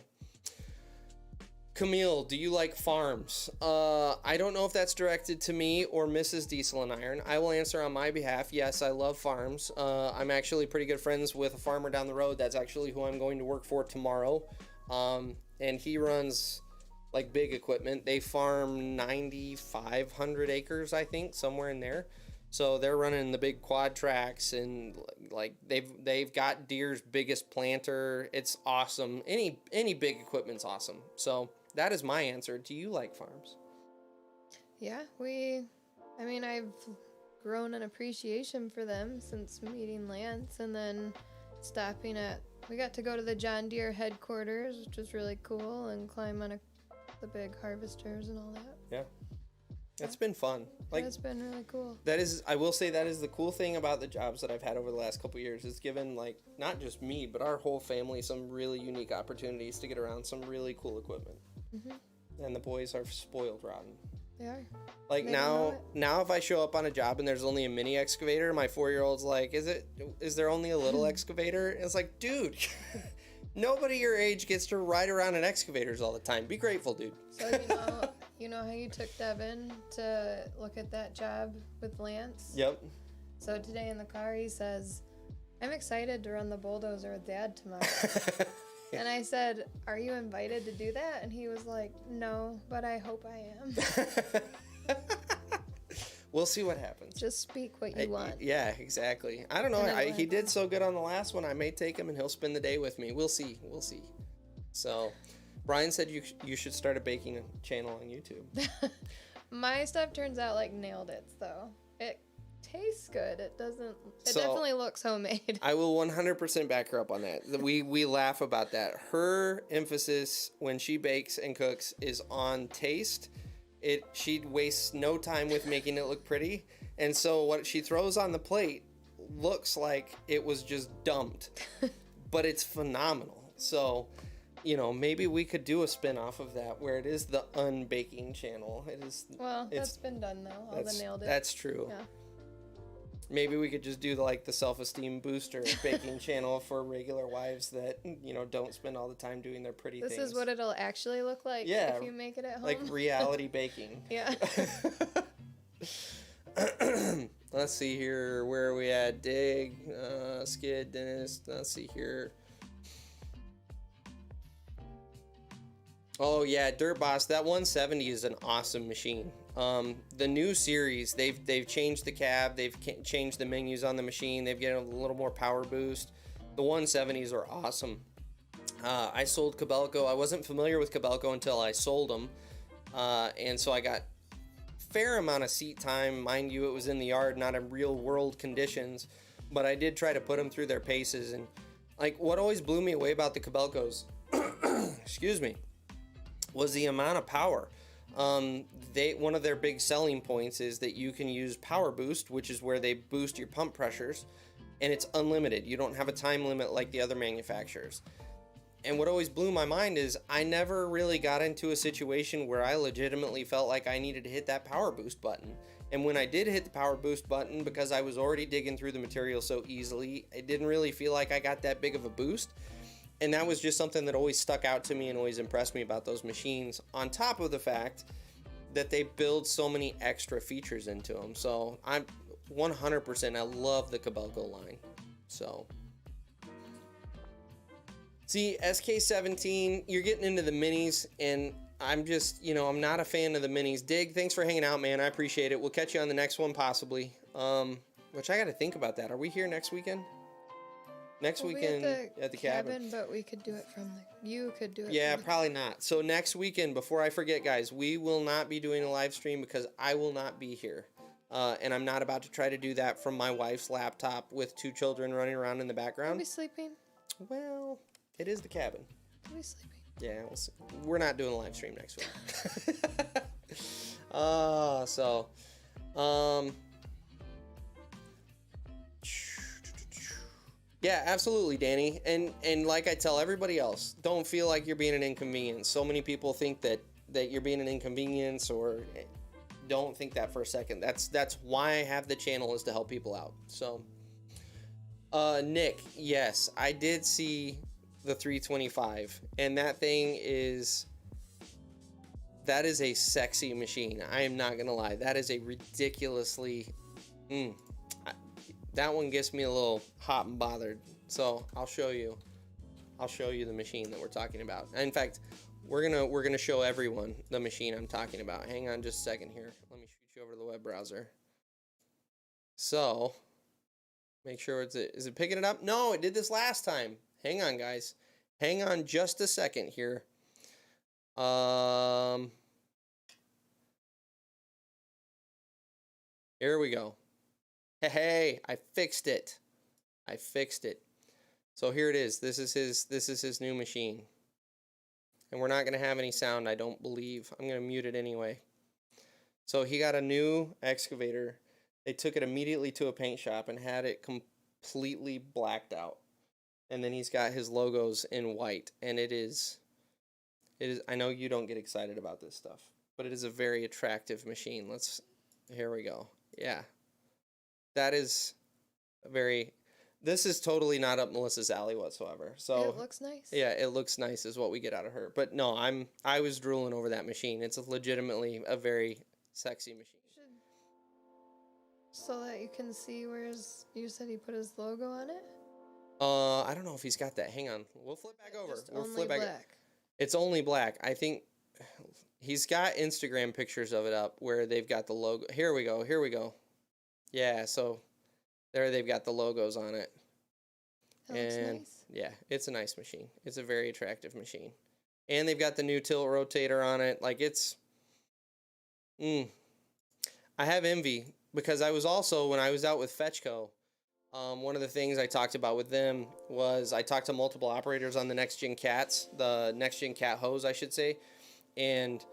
[SPEAKER 1] Camille, do you like farms? I don't know if that's directed to me or Mrs. Diesel and Iron. I will answer on my behalf. Yes, I love farms. I'm actually pretty good friends with a farmer down the road. That's actually who I'm going to work for tomorrow. And he runs like big equipment. They farm 9,500 acres, I think, somewhere in there. So they're running the big quad tracks, and like they've got Deere's biggest planter. It's awesome. Any big equipment's awesome. So that is my answer. Do you like farms?
[SPEAKER 2] Yeah, I've grown an appreciation for them since meeting Lance, and then we got to go to the John Deere headquarters, which was really cool, and climb on the big harvesters and all that.
[SPEAKER 1] Yeah. It's been fun.
[SPEAKER 2] It's been really cool.
[SPEAKER 1] I will say that is the cool thing about the jobs that I've had over the last couple of years. It's given, like, not just me, but our whole family some really unique opportunities to get around some really cool equipment. Mm-hmm. And the boys are spoiled rotten.
[SPEAKER 2] They are.
[SPEAKER 1] Like, now if I show up on a job and there's only a mini excavator, my 4-year-old's like, is there only a little excavator? And it's like, dude, nobody your age gets to ride around in excavators all the time. Be grateful, dude.
[SPEAKER 2] So, you know how you took Devin to look at that job with Lance?
[SPEAKER 1] Yep.
[SPEAKER 2] So today in the car he says, I'm excited to run the bulldozer with Dad tomorrow. And I said, are you invited to do that? And he was like, no, but I hope I am.
[SPEAKER 1] We'll see what happens.
[SPEAKER 2] Just speak what you want.
[SPEAKER 1] Yeah, exactly. I don't know. He did so good on the last one. I may take him and he'll spend the day with me. We'll see. So... Brian said you should start a baking channel on YouTube.
[SPEAKER 2] My stuff turns out like nailed it, though. It tastes good. It definitely looks homemade.
[SPEAKER 1] I will 100% back her up on that. We laugh about that. Her emphasis when she bakes and cooks is on taste. She wastes no time with making it look pretty. And so what she throws on the plate looks like it was just dumped. But it's phenomenal. So... you know, maybe we could do a spin-off of that where it is the unbaking channel. It is.
[SPEAKER 2] Well,
[SPEAKER 1] it's,
[SPEAKER 2] that's been done though. Alda nailed it.
[SPEAKER 1] That's true.
[SPEAKER 2] Yeah.
[SPEAKER 1] Maybe we could just do the self-esteem booster baking channel for regular wives that, you know, don't spend all the time doing their pretty things.
[SPEAKER 2] This is what it'll actually look like if you make it at home.
[SPEAKER 1] Like reality baking.
[SPEAKER 2] Yeah.
[SPEAKER 1] Let's see here. Where are we at? Dig, skid, dentist. Let's see here. Oh yeah, Dirt Boss. That 170 is an awesome machine. The new series, they've changed the cab, they've changed the menus on the machine, they've given a little more power boost. The 170s are awesome. I sold Cabelco. I wasn't familiar with Cabelco until I sold them, and so I got fair amount of seat time. Mind you, it was in the yard, not in real world conditions, but I did try to put them through their paces. And like what always blew me away about the Cabelcos, excuse me, was the amount of power. One of their big selling points is that you can use power boost, which is where they boost your pump pressures, and it's unlimited. You don't have a time limit like the other manufacturers. And what always blew my mind is I never really got into a situation where I legitimately felt like I needed to hit that power boost button. And when I did hit the power boost button, because I was already digging through the material so easily, it didn't really feel like I got that big of a boost. And that was just something that always stuck out to me and always impressed me about those machines, on top of the fact that they build so many extra features into them. So I'm 100%, I love the Cabelco line. So see, SK17, you're getting into the minis, and I'm just, you know, I'm not a fan of the minis. Dig, thanks for hanging out, man. I appreciate it. We'll catch you on the next one, possibly. Which I got to think about that. Are we here next weekend? Next weekend at the cabin,
[SPEAKER 2] but we could do it from you could do it.
[SPEAKER 1] Yeah, probably not. So next weekend, before I forget, guys, we will not be doing a live stream because I will not be here. And I'm not about to try to do that from my wife's laptop with 2 children running around in the background.
[SPEAKER 2] Are we sleeping?
[SPEAKER 1] Well, it is the cabin.
[SPEAKER 2] Are we sleeping?
[SPEAKER 1] Yeah, we're not doing a live stream next week. Yeah, absolutely, Danny. And like I tell everybody else, don't feel like you're being an inconvenience. So many people think that you're being an inconvenience, or don't think that for a second. That's why I have the channel, is to help people out. So, Nick, yes, I did see the 325, and that is a sexy machine. I am not gonna lie. That is a ridiculously that one gets me a little hot and bothered. So I'll show you the machine that we're talking about. In fact, we're gonna show everyone the machine I'm talking about. Hang on just a second here. Let me shoot you over to the web browser. So make sure is it picking it up? No, it did this last time. Hang on, guys. Hang on just a second here. Here we go. Hey, I fixed it. So here it is. This is his new machine. And we're not going to have any sound, I don't believe. I'm going to mute it anyway. So he got a new excavator. They took it immediately to a paint shop and had it completely blacked out. And then he's got his logos in white, and it is I know you don't get excited about this stuff, but it is a very attractive machine. Here we go. Yeah. That is this is totally not up Melissa's alley whatsoever. So
[SPEAKER 2] it looks nice.
[SPEAKER 1] Yeah, it looks nice is what we get out of her. But no, I was drooling over that machine. It's legitimately a very sexy machine.
[SPEAKER 2] So that you can see you said he put his logo on it?
[SPEAKER 1] I don't know if he's got that. Hang on. We'll flip back over. We'll flip back.
[SPEAKER 2] Black.
[SPEAKER 1] It's only black. I think he's got Instagram pictures of it up where they've got the logo. Here we go. Yeah, so there they've got the logos on it.
[SPEAKER 2] That looks nice.
[SPEAKER 1] Yeah, it's a nice machine. It's a very attractive machine. And they've got the new tilt rotator on it. Like it's I have envy because I was also, when I was out with Fetchco, one of the things I talked about with them was I talked to multiple operators on the next gen cats, the next gen cat hose, I should say, and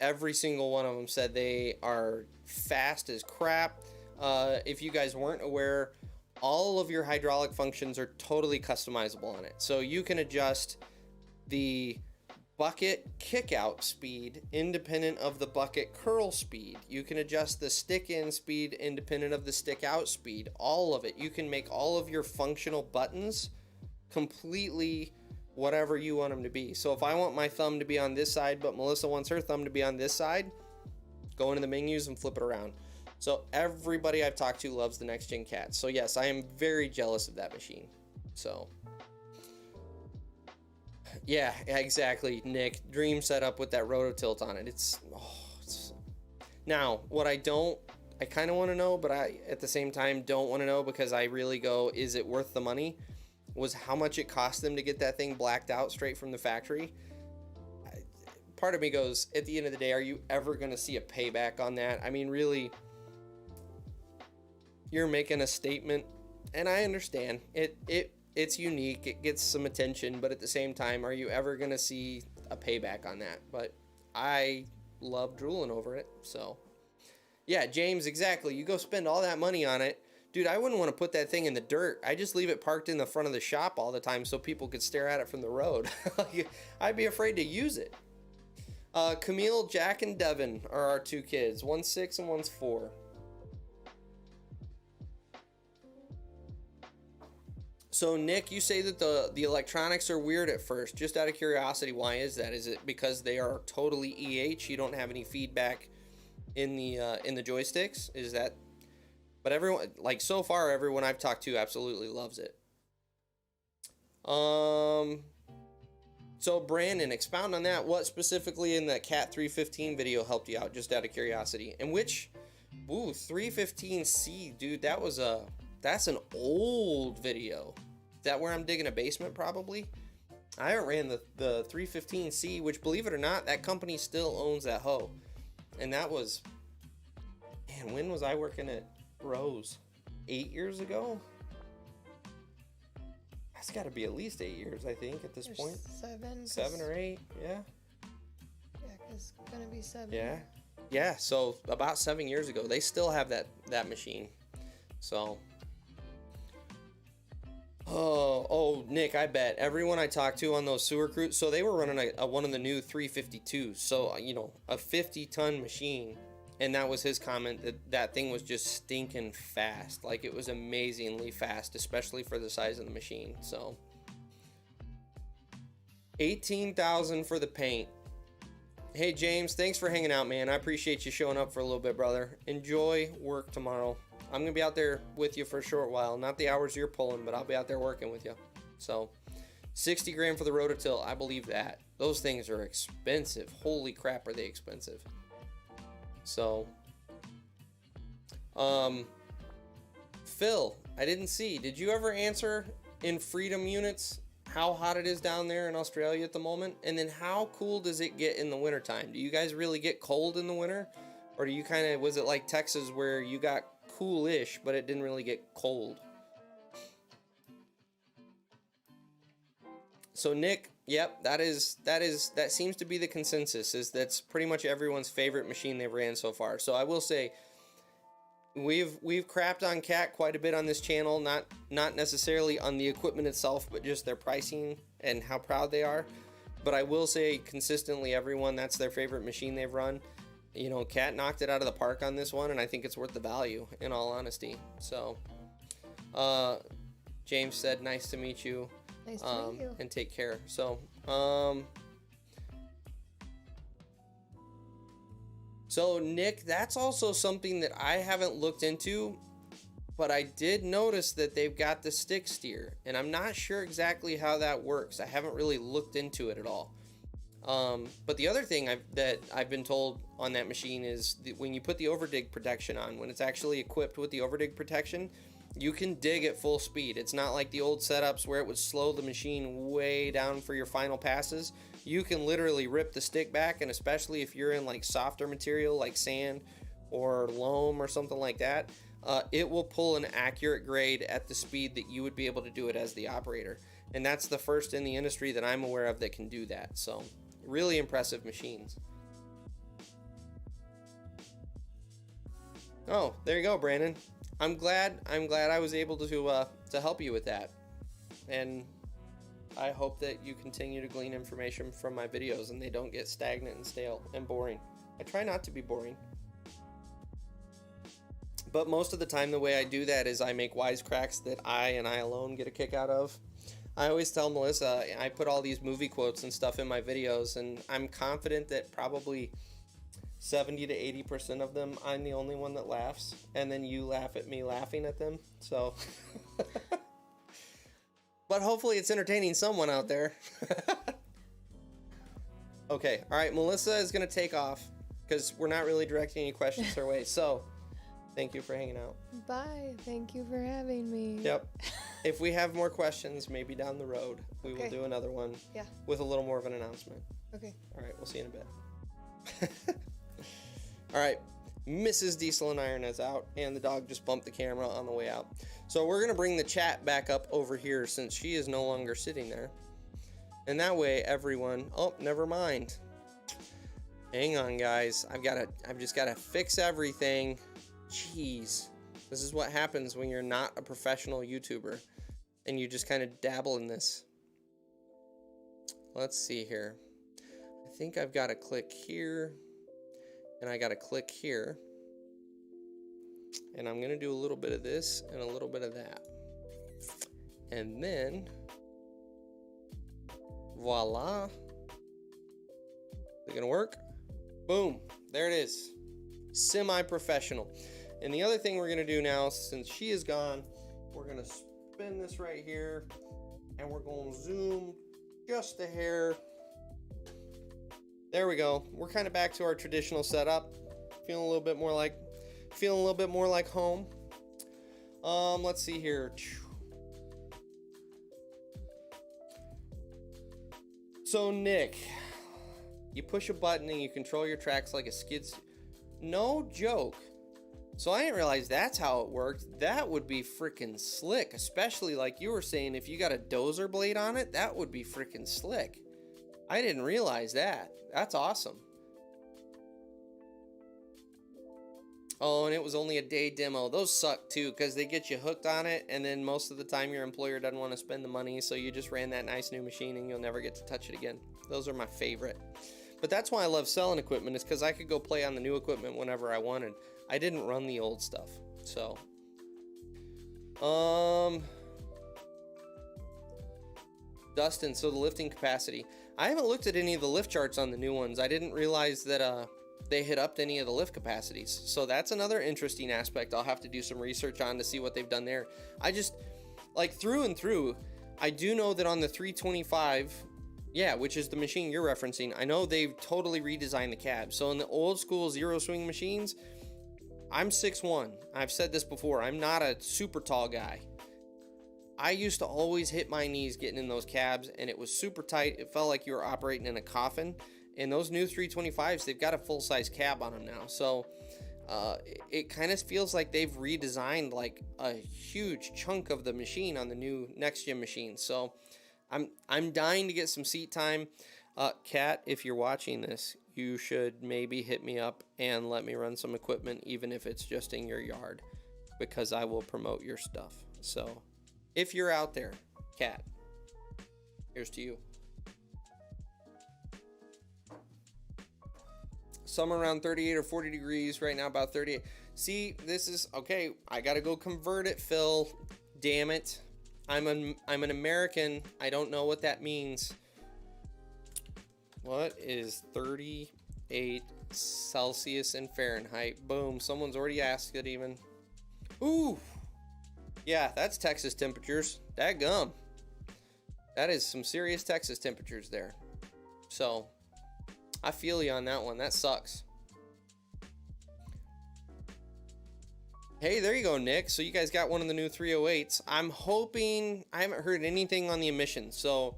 [SPEAKER 1] every single one of them said they are fast as crap. If you guys weren't aware, all of your hydraulic functions are totally customizable on it. So you can adjust the bucket kick out speed independent of the bucket curl speed. You can adjust the stick in speed independent of the stick out speed. All of it. You can make all of your functional buttons completely whatever you want them to be. So if I want my thumb to be on this side, but Melissa wants her thumb to be on this side, go into the menus and flip it around. So everybody I've talked to loves the next gen cat. So yes, I am very jealous of that machine. So yeah, exactly, Nick. Dream setup with that roto tilt on it. It's now what I kind of want to know, but I at the same time don't want to know, because I really go, is it worth the money? Was how much it cost them to get that thing blacked out straight from the factory. Part of me goes, at the end of the day, are you ever going to see a payback on that? I mean, really, you're making a statement, and I understand it's unique, it gets some attention, but at the same time, are you ever going to see a payback on that? But I love drooling over it. So yeah, James, exactly. You go spend all that money on it. Dude, I wouldn't want to put that thing in the dirt. I just leave it parked in the front of the shop all the time so people could stare at it from the road. I'd be afraid to use it. Camille, Jack, and Devin are our two kids. One's 6 and one's 4. So Nick, you say that the electronics are weird at first. Just out of curiosity, why is that? Is it because they are totally EH? You don't have any feedback in the joysticks? Is that? But everyone, like so far, everyone I've talked to absolutely loves it. So Brandon, expound on that. What specifically in the Cat 315 video helped you out, just out of curiosity? And which, 315C, dude, that's an old video. Is that where I'm digging a basement, probably? I haven't ran the 315C, which, believe it or not, that company still owns that hoe. And that was, man, when was I working at Rose? 8 years ago? That's got to be at least 8 years, I think, at this point. 7 or 8, yeah.
[SPEAKER 2] Yeah, because it's going to be 7.
[SPEAKER 1] Yeah, so about 7 years ago. They still have that machine. So... Oh, Nick, I bet everyone I talked to on those sewer crews, so they were running a one of the new 352s, so, a 50-ton machine, and that was his comment, that thing was just stinking fast. Like, it was amazingly fast, especially for the size of the machine. So $18,000 for the paint. Hey, James, thanks for hanging out, man. I appreciate you showing up for a little bit, brother. Enjoy work tomorrow. I'm going to be out there with you for a short while. Not the hours you're pulling, but I'll be out there working with you. So, 60 grand for the rototill. I believe that. Those things are expensive. Holy crap, are they expensive. So, Phil, I didn't see. Did you ever answer in freedom units how hot it is down there in Australia at the moment? And then how cool does it get in the wintertime? Do you guys really get cold in the winter? Or do you was it like Texas where you got coolish, but it didn't really get cold? So Nick, yep, that seems to be the consensus, is that's pretty much everyone's favorite machine they've ran so far. So I will say, we've crapped on Cat quite a bit on this channel, not necessarily on the equipment itself, but just their pricing and how proud they are. But I will say consistently, everyone, that's their favorite machine they've run. Cat knocked it out of the park on this one, and I think it's worth the value, in all honesty. So, James said, nice to meet you.
[SPEAKER 2] Nice to meet you.
[SPEAKER 1] And take care. So, Nick, that's also something that I haven't looked into, but I did notice that they've got the stick steer, and I'm not sure exactly how that works. I haven't really looked into it at all. But the other thing that I've been told on that machine is that when you put the overdig protection on, when it's actually equipped with the overdig protection, you can dig at full speed. It's not like the old setups where it would slow the machine way down for your final passes. You can literally rip the stick back, and especially if you're in like softer material like sand or loam or something like that, it will pull an accurate grade at the speed that you would be able to do it as the operator. And that's the first in the industry that I'm aware of that can do that. So really impressive machines. Oh, there you go, Brandon. I'm glad I was able to help you with that. And I hope that you continue to glean information from my videos and they don't get stagnant and stale and boring. I try not to be boring. But most of the time, the way I do that is I make wisecracks that I and I alone get a kick out of. I always tell Melissa, I put all these movie quotes and stuff in my videos, and I'm confident that probably 70 to 80% of them, I'm the only one that laughs, and then you laugh at me laughing at them. So, but hopefully it's entertaining someone out there. Okay, all right, Melissa is going to take off because we're not really directing any questions her way. So, thank you for hanging out.
[SPEAKER 2] Bye. Thank you for having me.
[SPEAKER 1] Yep. If we have more questions, maybe down the road, we will do another one with a little more of an announcement.
[SPEAKER 2] Okay.
[SPEAKER 1] All right, we'll see you in a bit. All right, Mrs. Diesel and Iron is out, and the dog just bumped the camera on the way out. So we're going to bring the chat back up over here since she is no longer sitting there. And that way, everyone... Oh, never mind. Hang on, guys. I've just got to fix everything. Jeez. This is what happens when you're not a professional YouTuber and you just kind of dabble in this. Let's see here. I think I've got to click here. And I got to click here. And I'm going to do a little bit of this and a little bit of that. And then, voila. Is it going to work? Boom. There it is. Semi-professional. And the other thing we're going to do now, since she is gone, we're going to spin this right here. And we're going to zoom just a hair. There we go. We're kind of back to our traditional setup. Feeling a little bit more like home. Let's see here. So Nick, you push a button and you control your tracks like a skid steer. No joke. So I didn't realize that's how it worked. That would be freaking slick, especially like you were saying, if you got a dozer blade on it, that would be freaking slick. I didn't realize that. That's awesome. Oh, and it was only a day demo. Those suck too, because they get you hooked on it, and then most of the time your employer doesn't want to spend the money, so you just ran that nice new machine and you'll never get to touch it again. Those are my favorite. But that's why I love selling equipment, is because I could go play on the new equipment whenever I wanted. I didn't run the old stuff. So, Dustin, so the lifting capacity. I haven't looked at any of the lift charts on the new ones. I didn't realize that they hit up to any of the lift capacities. So that's another interesting aspect I'll have to do some research on to see what they've done there. I just, like, through and through, I do know that on the 325, yeah, which is the machine you're referencing, I know they've totally redesigned the cab. So in the old school zero swing machines, I'm 6'1". I've said this before. I'm not a super tall guy. I used to always hit my knees getting in those cabs, and it was super tight. It felt like you were operating in a coffin. And those new 325s, they've got a full-size cab on them now. So it kind of feels like they've redesigned like a huge chunk of the machine on the new next-gen machine. So I'm dying to get some seat time. Kat, if you're watching this, you should maybe hit me up and let me run some equipment, even if it's just in your yard, because I will promote your stuff. So if you're out there, Kat, here's to you. Somewhere around 38 or 40 degrees right now, about 38. See, this is okay. I gotta go convert it, Phil. Damn it. I'm an American. I don't know what that means. What is 38 Celsius in Fahrenheit? Boom. Someone's already asked it even. Ooh. Yeah, that's Texas temperatures. Dadgum. That is some serious Texas temperatures there. So, I feel you on that one. That sucks. Hey, there you go, Nick. So you guys got one of the new 308s. I'm hoping... I haven't heard anything on the emissions. So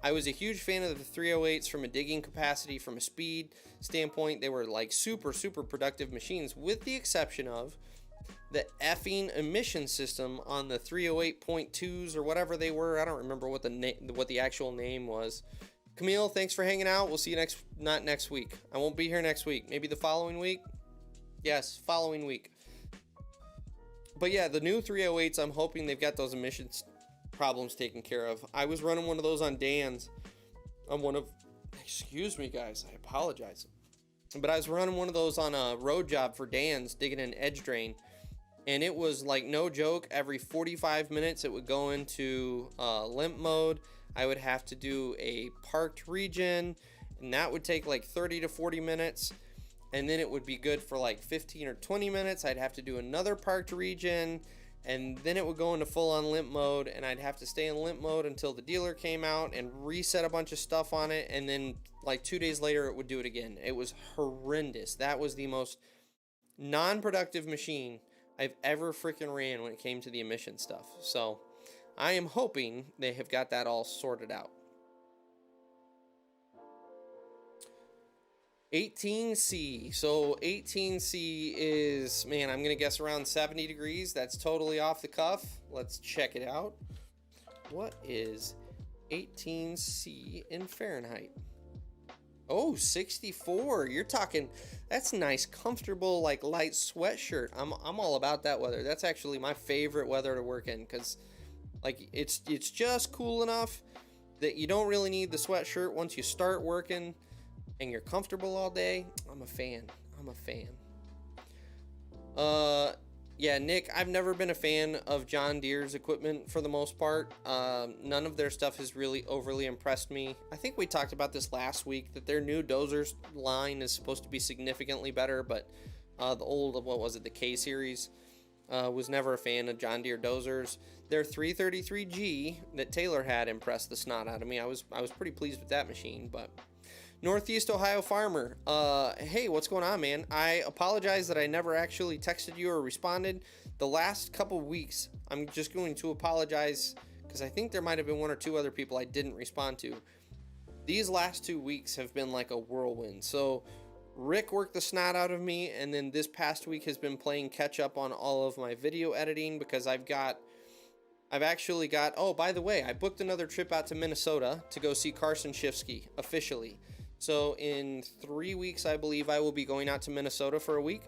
[SPEAKER 1] I was a huge fan of the 308s from a digging capacity, from a speed standpoint. They were like super, super productive machines, with the exception of the effing emission system on the 308.2s or whatever they were. I don't remember what the actual name was. Camille, thanks for hanging out. We'll see you not next week. I won't be here next week. Maybe the following week? Yes, following week. But yeah, the new 308s, I'm hoping they've got those emissions problems taken care of. I was running one of those on Dan's, excuse me guys, I apologize. But I was running one of those on a road job for Dan's, digging an edge drain. And it was like no joke, every 45 minutes it would go into limp mode. I would have to do a parked regen, and that would take like 30 to 40 minutes. And then it would be good for like 15 or 20 minutes. I'd have to do another parked regen, and then it would go into full on limp mode, and I'd have to stay in limp mode until the dealer came out and reset a bunch of stuff on it, and then like 2 days later it would do it again. It was horrendous. That was the most non-productive machine I've ever freaking ran when it came to the emission stuff. So I am hoping they have got that all sorted out. 18C. So 18C is, man, I'm going to guess around 70 degrees. That's totally off the cuff. Let's check it out. What is 18C in Fahrenheit? Oh, 64. You're talking, that's nice, comfortable, like light sweatshirt. I'm all about that weather. That's actually my favorite weather to work in, because like it's just cool enough that you don't really need the sweatshirt once you start working, and you're comfortable all day. I'm a fan. Yeah, Nick, I've never been a fan of John Deere's equipment for the most part. None of their stuff has really overly impressed me. I think we talked about this last week, that their new dozers line is supposed to be significantly better, but the old, what was it, the K series, was never a fan of John Deere dozers. Their 333G that Taylor had impressed the snot out of me. I was pretty pleased with that machine, but... Northeast Ohio Farmer, hey, what's going on, man? I apologize that I never actually texted you or responded. The last couple weeks, I'm just going to apologize because I think there might have been one or two other people I didn't respond to. These last 2 weeks have been like a whirlwind. So Rick worked the snot out of me, and then this past week has been playing catch up on all of my video editing because I've actually got, oh, by the way, I booked another trip out to Minnesota to go see Carson Shifsky officially. So in 3 weeks, I believe I will be going out to Minnesota for a week.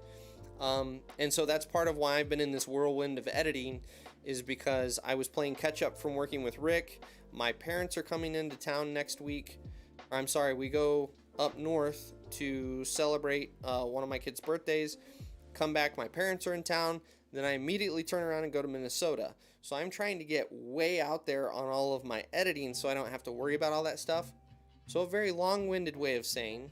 [SPEAKER 1] And so that's part of why I've been in this whirlwind of editing, is because I was playing catch up from working with Rick. My parents are coming into town next week. I'm sorry, we go up north to celebrate one of my kids' birthdays. Come back, my parents are in town. Then I immediately turn around and go to Minnesota. So I'm trying to get way out there on all of my editing so I don't have to worry about all that stuff. So a very long-winded way of saying,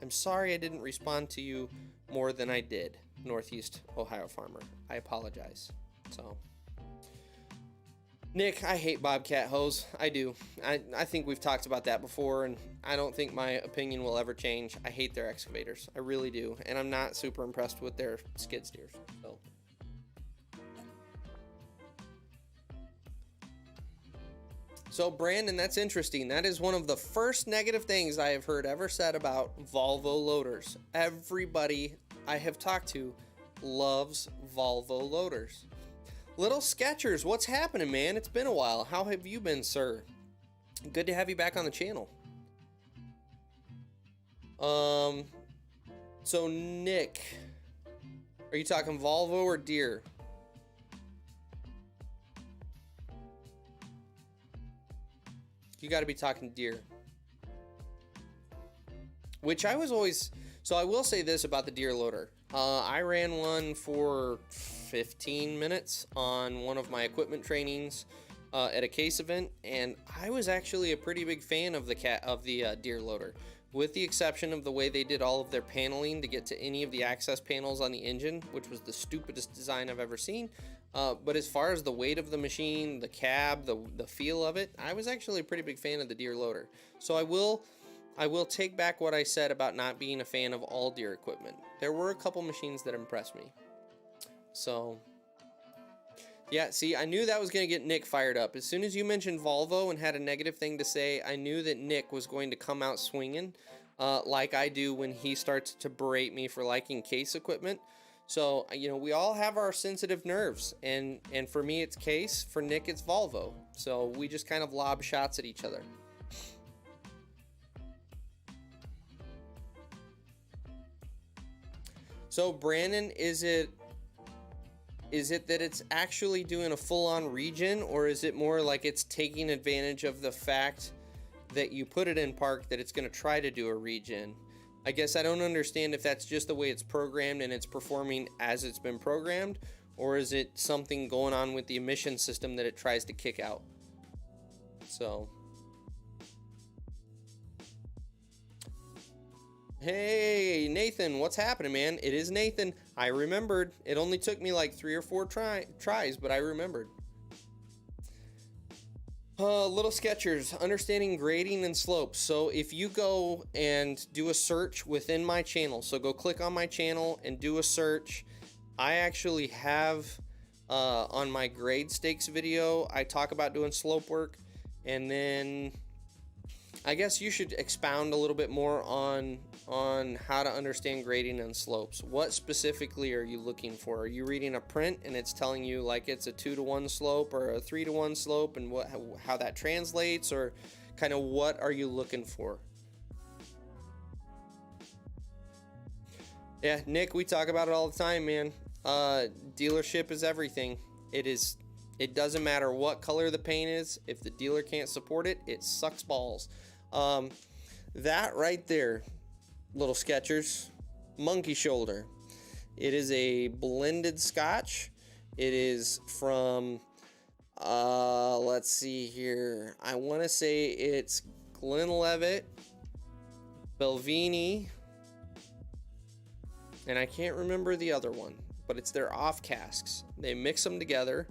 [SPEAKER 1] I'm sorry I didn't respond to you more than I did, Northeast Ohio Farmer. I apologize. So, Nick, I hate Bobcat hose. I do. I think we've talked about that before, and I don't think my opinion will ever change. I hate their excavators. I really do. And I'm not super impressed with their skid steers. So Brandon, that's interesting. That is one of the first negative things I have heard ever said about Volvo loaders. Everybody I have talked to loves Volvo loaders. Little Sketchers, what's happening, man? It's been a while. How have you been, sir? Good to have you back on the channel. So Nick, are you talking Volvo or Deere? You got to be talking Deere. Which I was always... So I will say this about the Deere loader. I ran one for 15 minutes on one of my equipment trainings at a case event, and I was actually a pretty big fan of the Deere loader, with the exception of the way they did all of their paneling to get to any of the access panels on the engine, which was the stupidest design I've ever seen. But as far as the weight of the machine, the cab, the feel of it, I was actually a pretty big fan of the Deere loader. So I will take back what I said about not being a fan of all Deere equipment. There were a couple machines that impressed me. So, yeah, see, I knew that was going to get Nick fired up. As soon as you mentioned Volvo and had a negative thing to say, I knew that Nick was going to come out swinging, like I do when he starts to berate me for liking case equipment. So, you know, we all have our sensitive nerves, and for me it's case, for Nick it's Volvo. So we just kind of lob shots at each other. So Brandon, is it is it that it's actually doing a full-on regen, or is it more like it's taking advantage of the fact that you put it in park that it's going to try to do a regen? I guess I don't understand if that's just the way it's programmed and it's performing as it's been programmed, or is it something going on with the emission system that it tries to kick out? So, hey, Nathan, what's happening, man? It is Nathan. I remembered. It only took me like 3 or 4 tries, but I remembered. Little Sketchers, understanding grading and slopes. So if you go and do a search within my channel, so go click on my channel and do a search. I actually have on my grade stakes video, I talk about doing slope work, and then I guess you should expound a little bit more on how to understand grading and slopes. What specifically are you looking for? Are you reading a print and it's telling you like it's a 2-to-1 slope or a 3-to-1 slope, and how that translates, or kind of what are you looking for? Yeah, Nick, we talk about it all the time, man. Dealership is everything. It doesn't matter what color the paint is. If the dealer can't support it, it sucks balls. That right there, Little Sketchers, Monkey Shoulder. It is a blended Scotch. It is from, let's see here. I want to say it's Glenlivet, Belvini, and I can't remember the other one, but it's their off casks. They mix them together.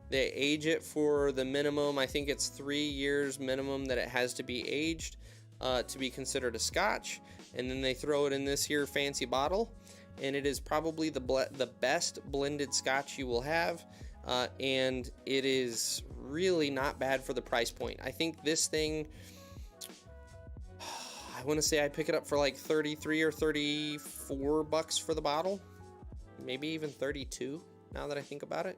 [SPEAKER 1] They age it for the minimum. I think it's 3 years minimum that it has to be aged to be considered a Scotch. And then they throw it in this here fancy bottle, and it is probably the best blended Scotch you will have. And it is really not bad for the price point. I think this thing, I want to say I pick it up for like 33 or 34 bucks for the bottle, maybe even 32 now that I think about it.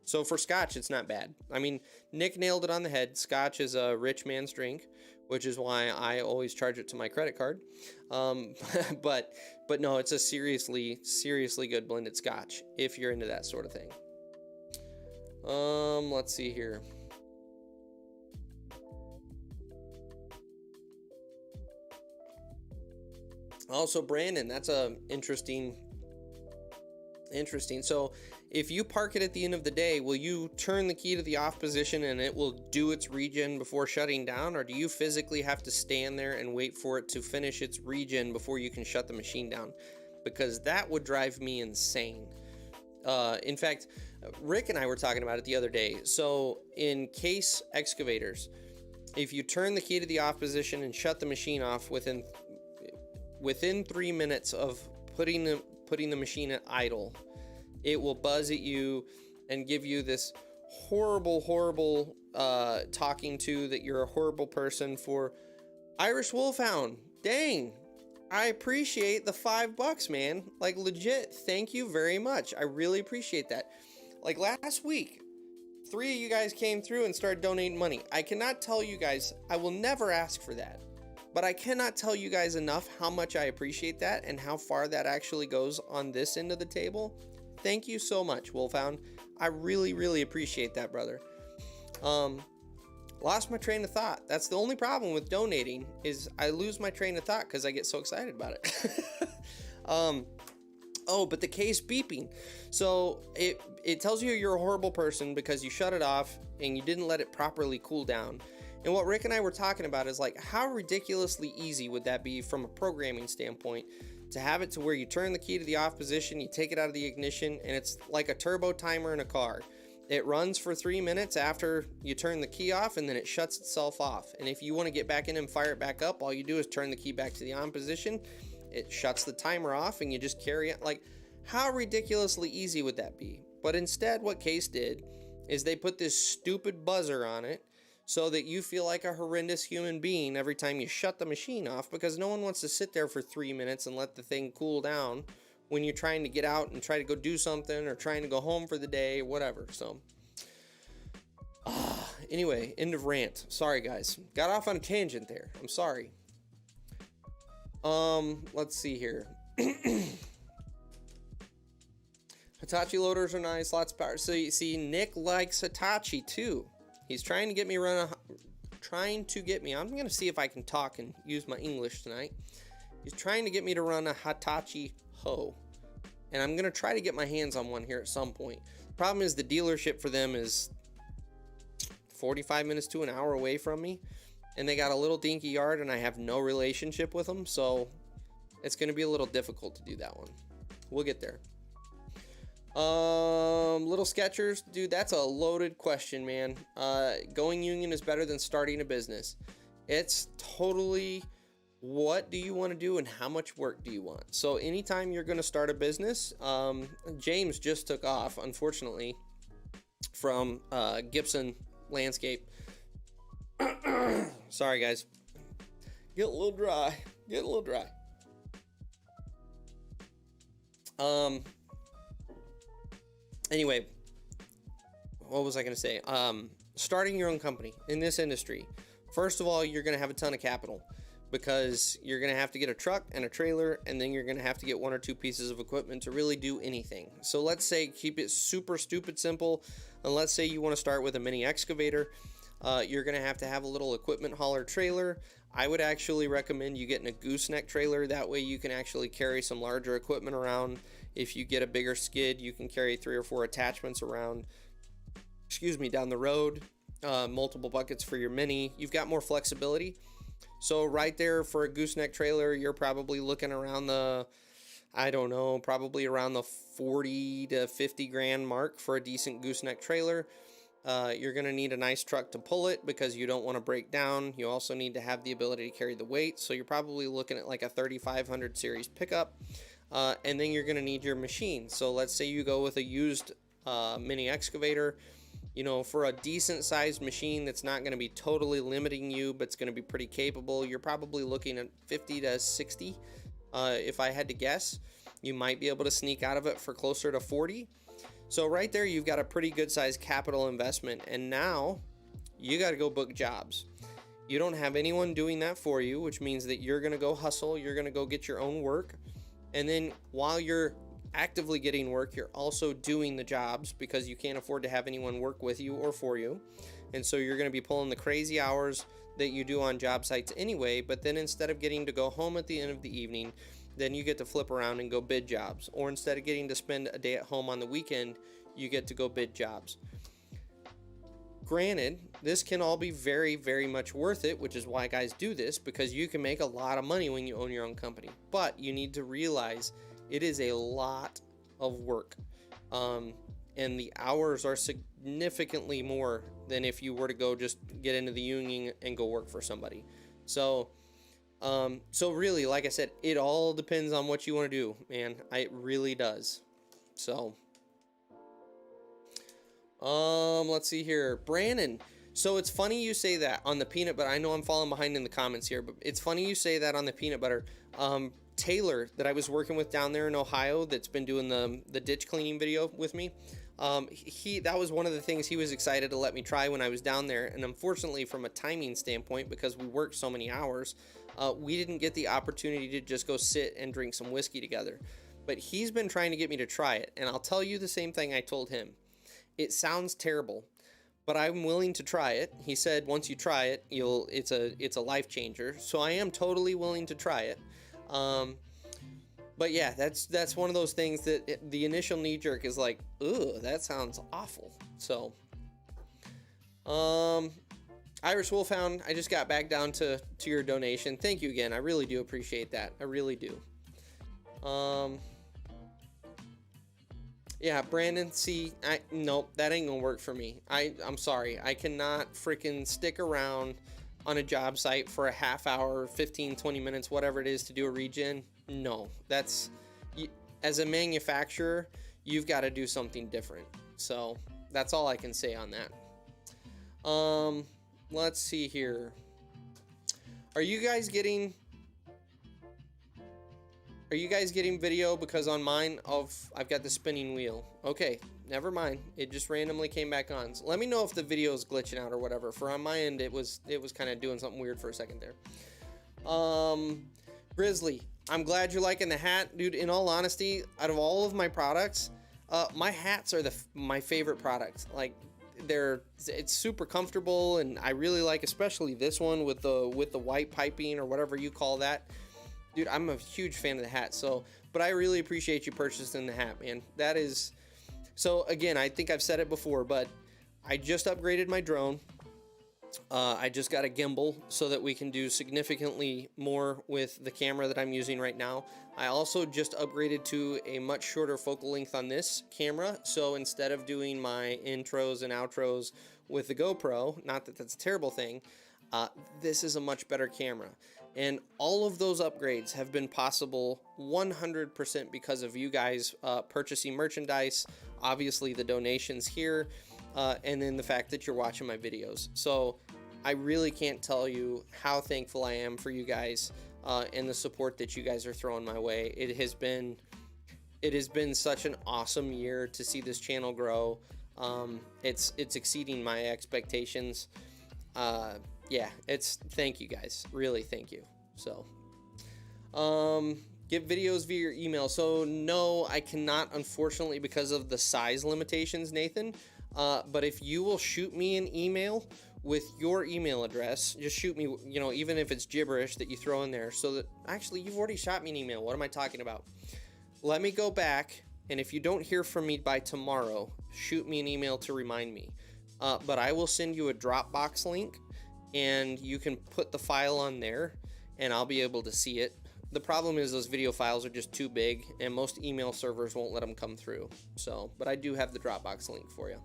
[SPEAKER 1] So for Scotch, it's not bad. I mean, Nick nailed it on the head. Scotch is a rich man's drink, which is why I always charge it to my credit card. But no, it's a seriously good blended Scotch if you're into that sort of thing. Let's see here. Also, Brandon, that's a interesting. So if you park it at the end of the day, will you turn the key to the off position and it will do its regen before shutting down, or do you physically have to stand there and wait for it to finish its regen before you can shut the machine down? Because that would drive me insane. In fact, Rick and I were talking about it the other day. So in case excavators, if you turn the key to the off position and shut the machine off within 3 minutes of putting the machine at idle, it will buzz at you and give you this horrible talking to that you're a horrible person for. Irish Wolfhound, dang, I appreciate the $5, man. Like, legit, thank you very much. I really appreciate that. Like, last week, 3 of you guys came through and started donating money. I cannot tell you guys, I will never ask for that, but I cannot tell you guys enough how much I appreciate that and how far that actually goes on this end of the table. Thank you so much, Wolfhound. I really appreciate that, brother. Lost my train of thought. That's the only problem with donating, is I lose my train of thought because I get so excited about it. Oh, but the case beeping. So it tells you you're a horrible person because you shut it off and you didn't let it properly cool down. And what Rick and I were talking about is like, how ridiculously easy would that be from a programming standpoint to have it to where you turn the key to the off position, you take it out of the ignition, and it's like a turbo timer in a car. It runs for 3 minutes after you turn the key off, and then it shuts itself off. And if you want to get back in and fire it back up, all you do is turn the key back to the on position. It shuts the timer off, and you just carry it. Like, how ridiculously easy would that be? But instead, what Case did is they put this stupid buzzer on it so that you feel like a horrendous human being every time you shut the machine off, because no one wants to sit there for 3 minutes and let the thing cool down when you're trying to get out and try to go do something or trying to go home for the day, whatever. So anyway, end of rant. Sorry guys, got off on a tangent there. I'm sorry. Let's see here. Hitachi loaders are nice, lots of power. So you see, Nick likes Hitachi too. He's trying to get me I'm gonna see if I can talk and use my English tonight. He's trying to get me to run a Hitachi hoe, and I'm gonna try to get my hands on one here at some point. Problem is, the dealership for them is 45 minutes to an hour away from me, and they got a little dinky yard, and I have no relationship with them, so it's gonna be a little difficult to do that one. We'll get there. Little Sketchers, dude, that's a loaded question, man. Going union is better than starting a business. It's totally what do you want to do and how much work do you want. So anytime you're going to start a business, James just took off, unfortunately, from Gibson Landscape. Sorry, guys. Get a little dry. Anyway, what was I going to say? Starting your own company in this industry. First of all, you're going to have a ton of capital because you're going to have to get a truck and a trailer, and then you're going to have to get 1 or 2 pieces of equipment to really do anything. So let's say keep it super stupid simple, and let's say you want to start with a mini excavator. You're going to have a little equipment hauler trailer. I would actually recommend you getting a gooseneck trailer. That way you can actually carry some larger equipment around. If you get a bigger skid, you can carry 3 or 4 attachments around, down the road. Multiple buckets for your mini. You've got more flexibility. So right there for a gooseneck trailer, you're probably looking around probably around the 40 to 50 grand mark for a decent gooseneck trailer. You're going to need a nice truck to pull it because you don't want to break down. You also need to have the ability to carry the weight. So you're probably looking at like a 3500 series pickup. And then you're going to need your machine. So let's say you go with a used mini excavator. For a decent sized machine that's not going to be totally limiting you, but it's going to be pretty capable, you're probably looking at 50 to 60. If I had to guess, you might be able to sneak out of it for closer to 40. So right there, you've got a pretty good sized capital investment. And now you got to go book jobs. You don't have anyone doing that for you, which means that you're going to go hustle. You're going to go get your own work. And then while you're actively getting work, you're also doing the jobs because you can't afford to have anyone work with you or for you. And so you're going to be pulling the crazy hours that you do on job sites anyway, but then instead of getting to go home at the end of the evening, then you get to flip around and go bid jobs. Or instead of getting to spend a day at home on the weekend, you get to go bid jobs. Granted, this can all be very, very much worth it, which is why guys do this, because you can make a lot of money when you own your own company. But you need to realize it is a lot of work. And the hours are significantly more than if you were to go just get into the union and go work for somebody. So really, like I said, it all depends on what you want to do, man. It really does. So, let's see here. Brandon. So it's funny you say that on the peanut butter. I know I'm falling behind in the comments here, but it's funny you say that on the peanut butter. Taylor that I was working with down there in Ohio that's been doing the ditch cleaning video with me. That was one of the things he was excited to let me try when I was down there. And unfortunately, from a timing standpoint, because we worked so many hours, we didn't get the opportunity to just go sit and drink some whiskey together. But he's been trying to get me to try it. And I'll tell you the same thing I told him. It sounds terrible, but I'm willing to try it. He said, once you try it, it's a life changer. So I am totally willing to try it. But yeah, that's one of those things that the initial knee jerk is like, ugh, that sounds awful. So, Irish Wolfhound, I just got back down to your donation. Thank you again. I really do appreciate that. I really do. Yeah, Brandon, nope, that ain't gonna work for me. I'm sorry. I cannot freaking stick around on a job site for a half hour, 15, 20 minutes, whatever it is to do a regen. No, as a manufacturer, you've got to do something different. So that's all I can say on that. Let's see here. Are you guys getting video? Because on mine, I've got the spinning wheel. Okay, never mind. It just randomly came back on. So let me know if the video is glitching out or whatever. For on my end, it was kind of doing something weird for a second there. Grizzly, I'm glad you're liking the hat, dude. In all honesty, out of all of my products, My hats are my favorite product. Like, it's super comfortable, and I really like especially this one with the white piping or whatever you call that. Dude, I'm a huge fan of the hat. So, but I really appreciate you purchasing the hat, man. That is, so again, I think I've said it before, but I just upgraded my drone. I just got a gimbal so that we can do significantly more with the camera that I'm using right now. I also just upgraded to a much shorter focal length on this camera. So instead of doing my intros and outros with the GoPro, not that that's a terrible thing, this is a much better camera. And all of those upgrades have been possible 100% because of you guys purchasing merchandise, obviously the donations here, and then the fact that you're watching my videos. So I really can't tell you how thankful I am for you guys and the support that you guys are throwing my way. It has been such an awesome year to see this channel grow. It's exceeding my expectations. Yeah, thank you guys. Really, thank you. So, get videos via your email. So no, I cannot, unfortunately, because of the size limitations, Nathan. But if you will shoot me an email with your email address, just shoot me, even if it's gibberish that you throw in there, so that, actually, you've already shot me an email. What am I talking about? Let me go back, and if you don't hear from me by tomorrow, shoot me an email to remind me. But I will send you a Dropbox link, and you can put the file on there, and I'll be able to see it. The problem is those video files are just too big, and most email servers won't let them come through. So, but I do have the Dropbox link for you.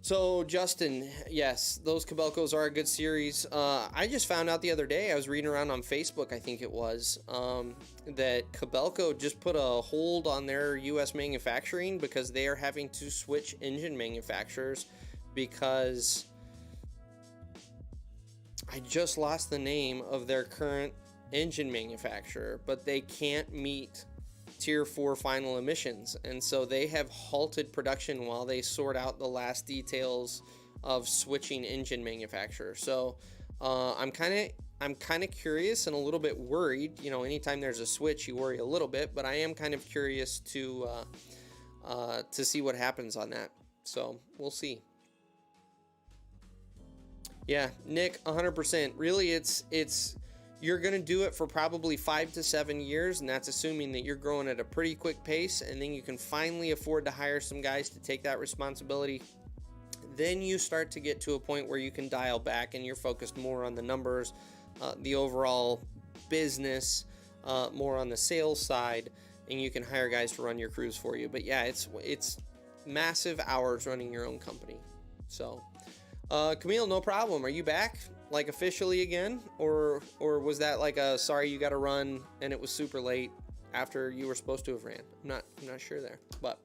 [SPEAKER 1] So, Justin, yes, those Kobelcos are a good series. I just found out the other day, I was reading around on Facebook, I think it was, that Kobelco just put a hold on their U.S. manufacturing because they are having to switch engine manufacturers because I just lost the name of their current engine manufacturer, but they can't meet Tier 4 final emissions, and so they have halted production while they sort out the last details of switching engine manufacturer. So I'm kind of curious and a little bit worried. Anytime there's a switch, you worry a little bit, but I am kind of curious to see what happens on that. So we'll see. Yeah, Nick, 100%. Really, it's you're going to do it for probably 5 to 7 years, and that's assuming that you're growing at a pretty quick pace, and then you can finally afford to hire some guys to take that responsibility. Then you start to get to a point where you can dial back and you're focused more on the numbers, the overall business, more on the sales side, and you can hire guys to run your crews for you. But yeah, it's massive hours running your own company. So Camille, no problem. Are you back, like, officially again, or was that like a sorry you got to run and it was super late after you were supposed to have ran? I'm not sure there, but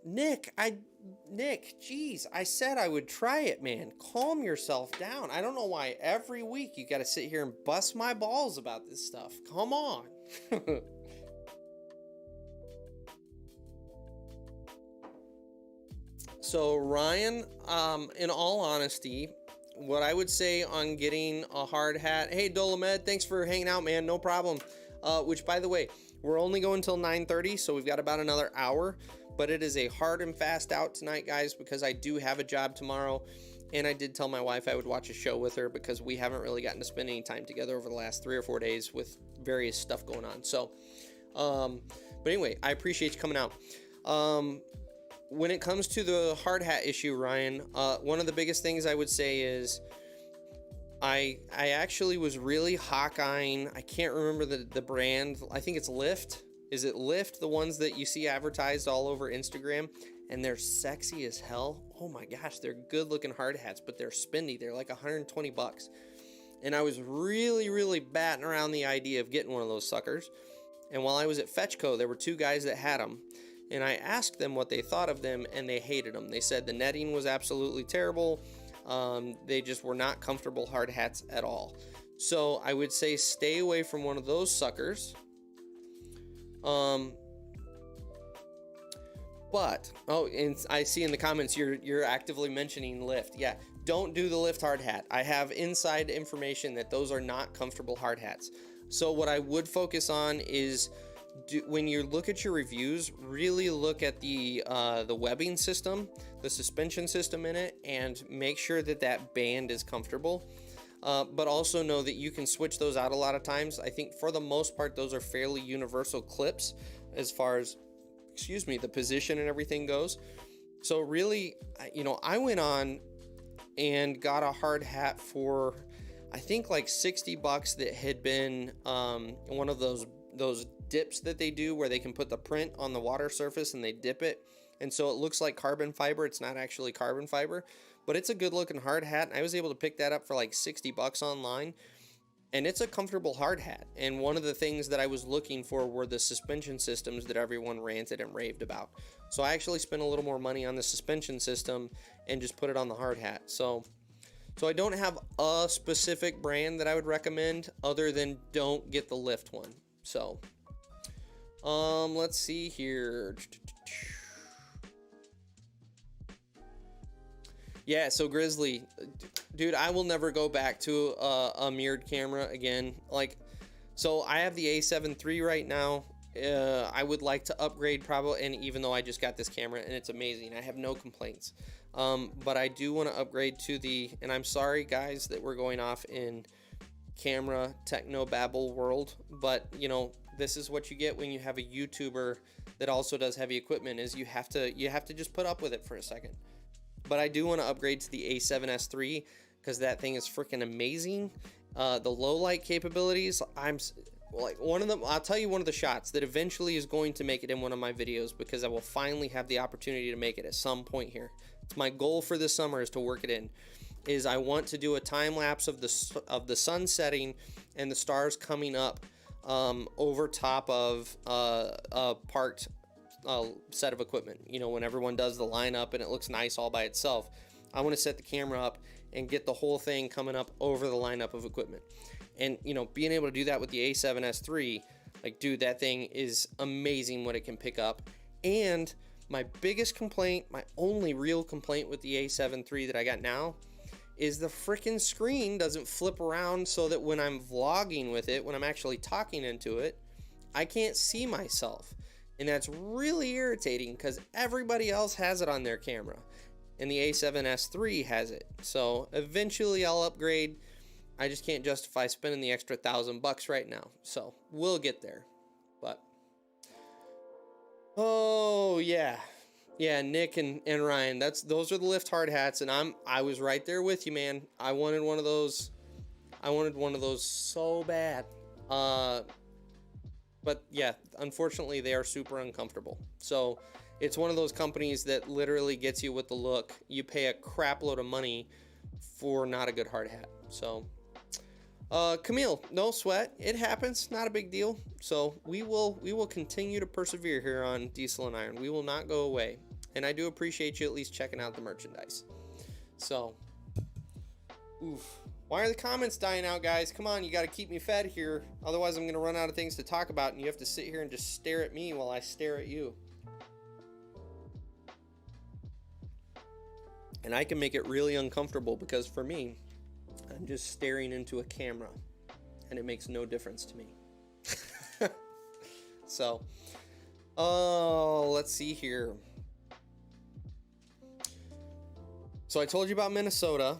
[SPEAKER 1] Nick, geez, I said I would try it, man. Calm yourself down. I don't know why every week you got to sit here and bust my balls about this stuff. Come on. So Ryan, in all honesty, what I would say on getting a hard hat, hey Dolomed, thanks for hanging out, man, no problem. Which, by the way, we're only going till 9:30, so we've got about another hour, but it is a hard and fast out tonight, guys, because I do have a job tomorrow, and I did tell my wife I would watch a show with her because we haven't really gotten to spend any time together over the last 3 or 4 days with various stuff going on. So, but anyway, I appreciate you coming out. When it comes to the hard hat issue, Ryan, one of the biggest things I would say is I actually was really hawk-eyeing. I can't remember the brand. I think it's Lyft. Is it Lyft? The ones that you see advertised all over Instagram, and they're sexy as hell. Oh my gosh, they're good-looking hard hats, but they're spendy. They're like $120. And I was really, really batting around the idea of getting one of those suckers. And while I was at Fetchco, there were 2 guys that had them. And I asked them what they thought of them, and they hated them. They said the netting was absolutely terrible. They just were not comfortable hard hats at all. So I would say stay away from one of those suckers. But, and I see in the comments you're actively mentioning Lyft. Yeah, don't do the Lyft hard hat. I have inside information that those are not comfortable hard hats. So what I would focus on is when you look at your reviews, really look at the webbing system, the suspension system in it, and make sure that that band is comfortable. But also know that you can switch those out a lot of times. I think for the most part, those are fairly universal clips as far as, excuse me, the position and everything goes. So really, I went on and got a hard hat for, I think like $60 that had been one of those dips that they do where they can put the print on the water surface and they dip it. And so it looks like carbon fiber. It's not actually carbon fiber, but it's a good looking hard hat. And I was able to pick that up for like $60 online. And it's a comfortable hard hat. And one of the things that I was looking for were the suspension systems that everyone ranted and raved about. So I actually spent a little more money on the suspension system and just put it on the hard hat. So I don't have a specific brand that I would recommend other than don't get the lift one. So, let's see here. Yeah, so Grizzly, dude, I will never go back to a mirrored camera again. Like, so I have the A7 III right now. I would like to upgrade probably, and even though I just got this camera and it's amazing, I have no complaints. But I do want to upgrade to and I'm sorry guys that we're going off in camera techno babble world, but this is what you get when you have a YouTuber that also does heavy equipment, is you have to just put up with it for a second. But I do want to upgrade to the A7S III because that thing is freaking amazing. The low light capabilities, I'm like one of them. I'll tell you one of the shots that eventually is going to make it in one of my videos, because I will finally have the opportunity to make it at some point here. It's my goal for this summer is to work it in. Is I want to do a time lapse of the sun setting and the stars coming up over top of a parked set of equipment. When everyone does the lineup and it looks nice all by itself, I want to set the camera up and get the whole thing coming up over the lineup of equipment. And being able to do that with the A7S III, like, dude, that thing is amazing what it can pick up. And my biggest complaint, my only real complaint with the A7 III that I got now, is the freaking screen doesn't flip around so that when I'm vlogging with it, when I'm actually talking into it, I can't see myself. And that's really irritating because everybody else has it on their camera. And the A7S III has it. So eventually I'll upgrade. I just can't justify spending the extra $1,000 right now. So we'll get there. But oh yeah. Yeah, Nick and Ryan, those are the lift hard hats, and I was right there with you, man. I wanted one of those. I wanted one of those so bad. But yeah, unfortunately, they are super uncomfortable. So it's one of those companies that literally gets you with the look. You pay a crap load of money for not a good hard hat. So, Camille, no sweat. It happens. Not a big deal. So we will continue to persevere here on Diesel and Iron. We will not go away. And I do appreciate you at least checking out the merchandise. So, oof. Why are the comments dying out, guys? Come on, you got to keep me fed here. Otherwise, I'm going to run out of things to talk about, and you have to sit here and just stare at me while I stare at you. And I can make it really uncomfortable because for me, I'm just staring into a camera, and it makes no difference to me. So, let's see here. So I told you about Minnesota.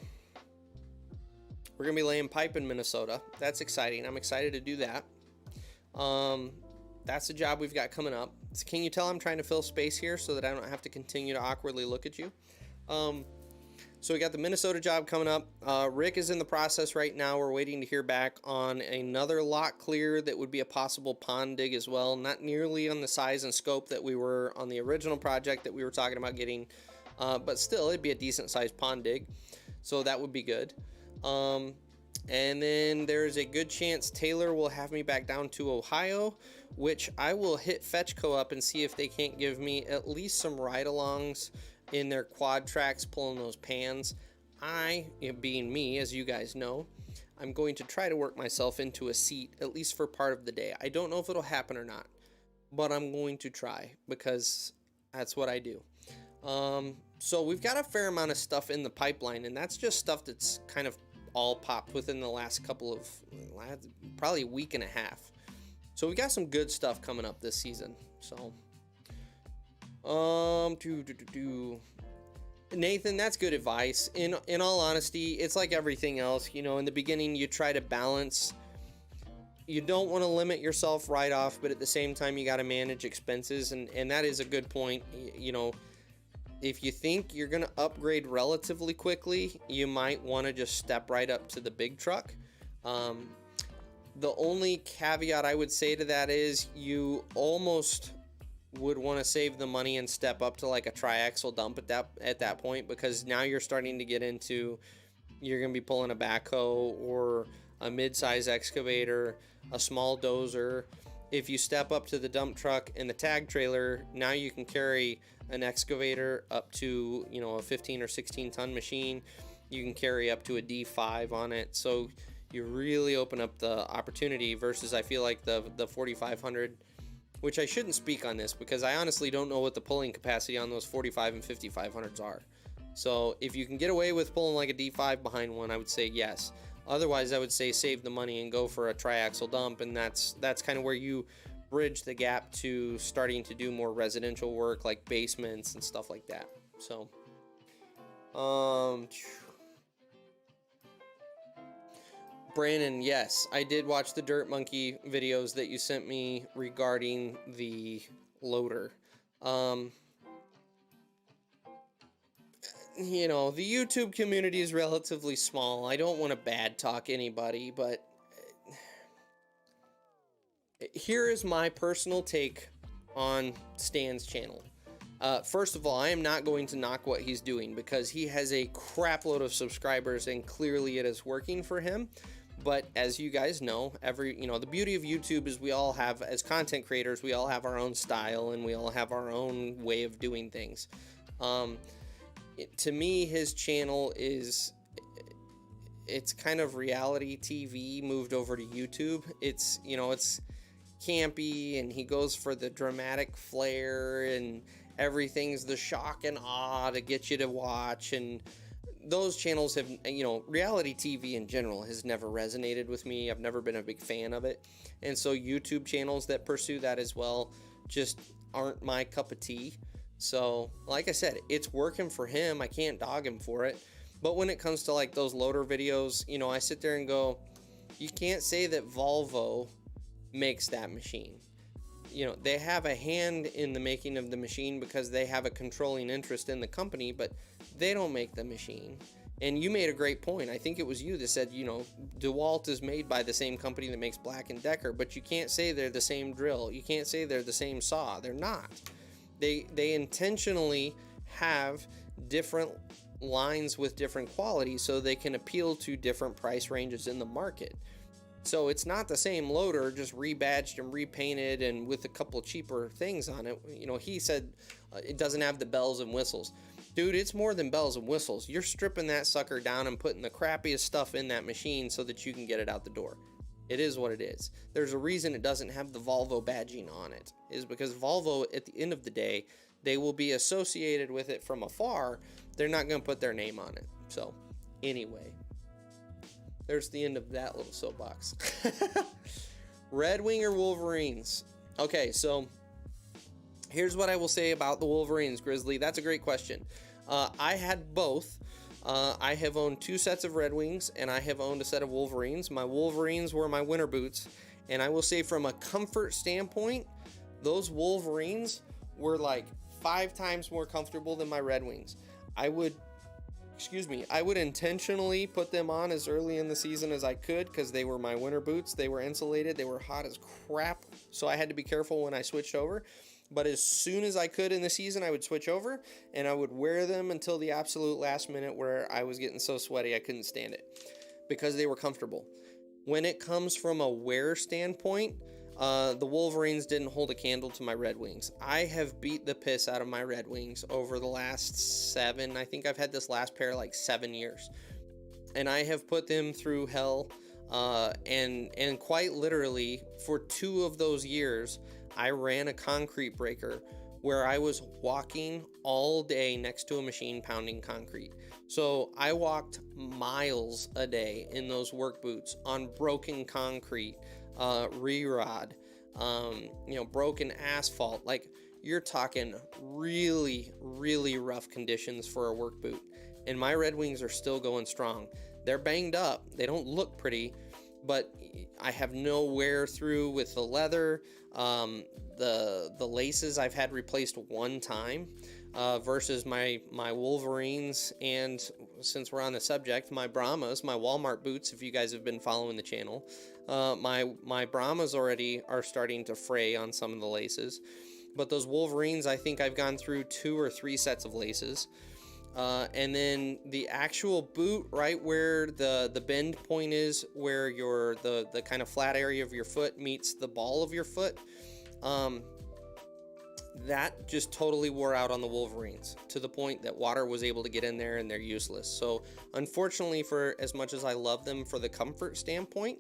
[SPEAKER 1] We're going to be laying pipe in Minnesota. That's exciting. I'm excited to do that. That's the job we've got coming up. So can you tell I'm trying to fill space here so that I don't have to continue to awkwardly look at you? So we got the Minnesota job coming up. Rick is in the process right now. We're waiting to hear back on another lot clear that would be a possible pond dig as well. Not nearly on the size and scope that we were on the original project that we were talking about getting. But still, it'd be a decent sized pond dig. So that would be good. And then there's a good chance Taylor will have me back down to Ohio, which I will hit Fetchco up and see if they can't give me at least some ride-alongs in their quad tracks pulling those pans. Being me, as you guys know, I'm going to try to work myself into a seat at least for part of the day. I don't know if it'll happen or not, but I'm going to try because that's what I do. So we've got a fair amount of stuff in the pipeline, and that's just stuff that's kind of all popped within the last couple of, probably a week and a half. So we got some good stuff coming up this season. So, Nathan, that's good advice. In all honesty, it's like everything else. You know, in the beginning, you try to balance. You don't want to limit yourself right off, but at the same time, you got to manage expenses, and that is a good point. You know, if you think you're going to upgrade relatively quickly, you might want to just step right up to the big truck. The only caveat I would say to that is you almost would want to save the money and step up to like a triaxle dump at that point, because now you're starting to get into, you're going to be pulling a backhoe or a mid-size excavator, a small dozer. If you step up to the dump truck and the tag trailer, now you can carry an excavator up to, you know, a 15 or 16 ton machine. You can carry up to a D5 on it. So you really open up the opportunity versus, I feel like the 4500, which I shouldn't speak on this because I honestly don't know what the pulling capacity on those 45 and 5500s are. So if you can get away with pulling like a D5 behind one, I would say yes. Otherwise, I would say save the money and go for a triaxle dump, and that's kind of where you bridge the gap to starting to do more residential work like basements and stuff like that. So, Brandon, yes, I did watch the Dirt Monkey videos that you sent me regarding the loader. You know, the YouTube community is relatively small. I don't want to bad talk anybody, but here is my personal take on Stan's channel. First of all, I am not going to knock what he's doing because he has a crap load of subscribers and clearly it is working for him. But as you guys know, the beauty of YouTube is we all have, as content creators, we all have our own style and we all have our own way of doing things. To me, his channel it's kind of reality TV moved over to YouTube. It's campy and he goes for the dramatic flair and everything's the shock and awe to get you to watch. And those channels have, reality TV in general has never resonated with me. I've never been a big fan of it. And so YouTube channels that pursue that as well just aren't my cup of tea. So, like I said, it's working for him. I can't dog him for it. But when it comes to like those loader videos, I sit there and go, you can't say that Volvo makes that machine. They have a hand in the making of the machine because they have a controlling interest in the company, but they don't make the machine. And you made a great point. I think it was you that said, DeWalt is made by the same company that makes Black & Decker, but you can't say they're the same drill. You can't say they're the same saw. They're not. They intentionally have different lines with different qualities so they can appeal to different price ranges in the market. So it's not the same loader, just rebadged and repainted and with a couple cheaper things on it. He said it doesn't have the bells and whistles. Dude, it's more than bells and whistles. You're stripping that sucker down and putting the crappiest stuff in that machine so that you can get it out the door. It is what it is. There's a reason it doesn't have the Volvo badging on it, is because Volvo, at the end of the day, they will be associated with it from afar. They're not going to put their name on it. So, anyway, there's the end of that little soapbox. Red Wing or Wolverines? Okay, so here's what I will say about the Wolverines, Grizzly. That's a great question. I had both. I have owned 2 sets of Red Wings, and I have owned a set of Wolverines. My Wolverines were my winter boots, and I will say from a comfort standpoint, those Wolverines were like 5 times more comfortable than my Red Wings. I would intentionally put them on as early in the season as I could because they were my winter boots. They were insulated. They were hot as crap, so I had to be careful when I switched over. But as soon as I could in the season, I would switch over, and I would wear them until the absolute last minute where I was getting so sweaty I couldn't stand it because they were comfortable. When it comes from a wear standpoint, the Wolverines didn't hold a candle to my Red Wings. I have beat the piss out of my Red Wings over the last 7. I think I've had this last pair like 7 years. And I have put them through hell. And quite literally, for 2 of those years, I ran a concrete breaker where I was walking all day next to a machine pounding concrete. So I walked miles a day in those work boots on broken concrete, re-rod, broken asphalt. Like, you're talking really, really rough conditions for a work boot. And my Red Wings are still going strong. They're banged up. They don't look pretty, but I have no wear through with the leather. The laces I've had replaced one time, versus my Wolverines, and since we're on the subject, my Brahmas, my Walmart boots. If you guys have been following the channel, my Brahmas already are starting to fray on some of the laces, but those Wolverines, I think I've gone through 2 or 3 sets of laces. And then the actual boot, right where the bend point is, where the kind of flat area of your foot meets the ball of your foot, that just totally wore out on the Wolverines, to the point that water was able to get in there and they're useless. So unfortunately, for as much as I love them for the comfort standpoint,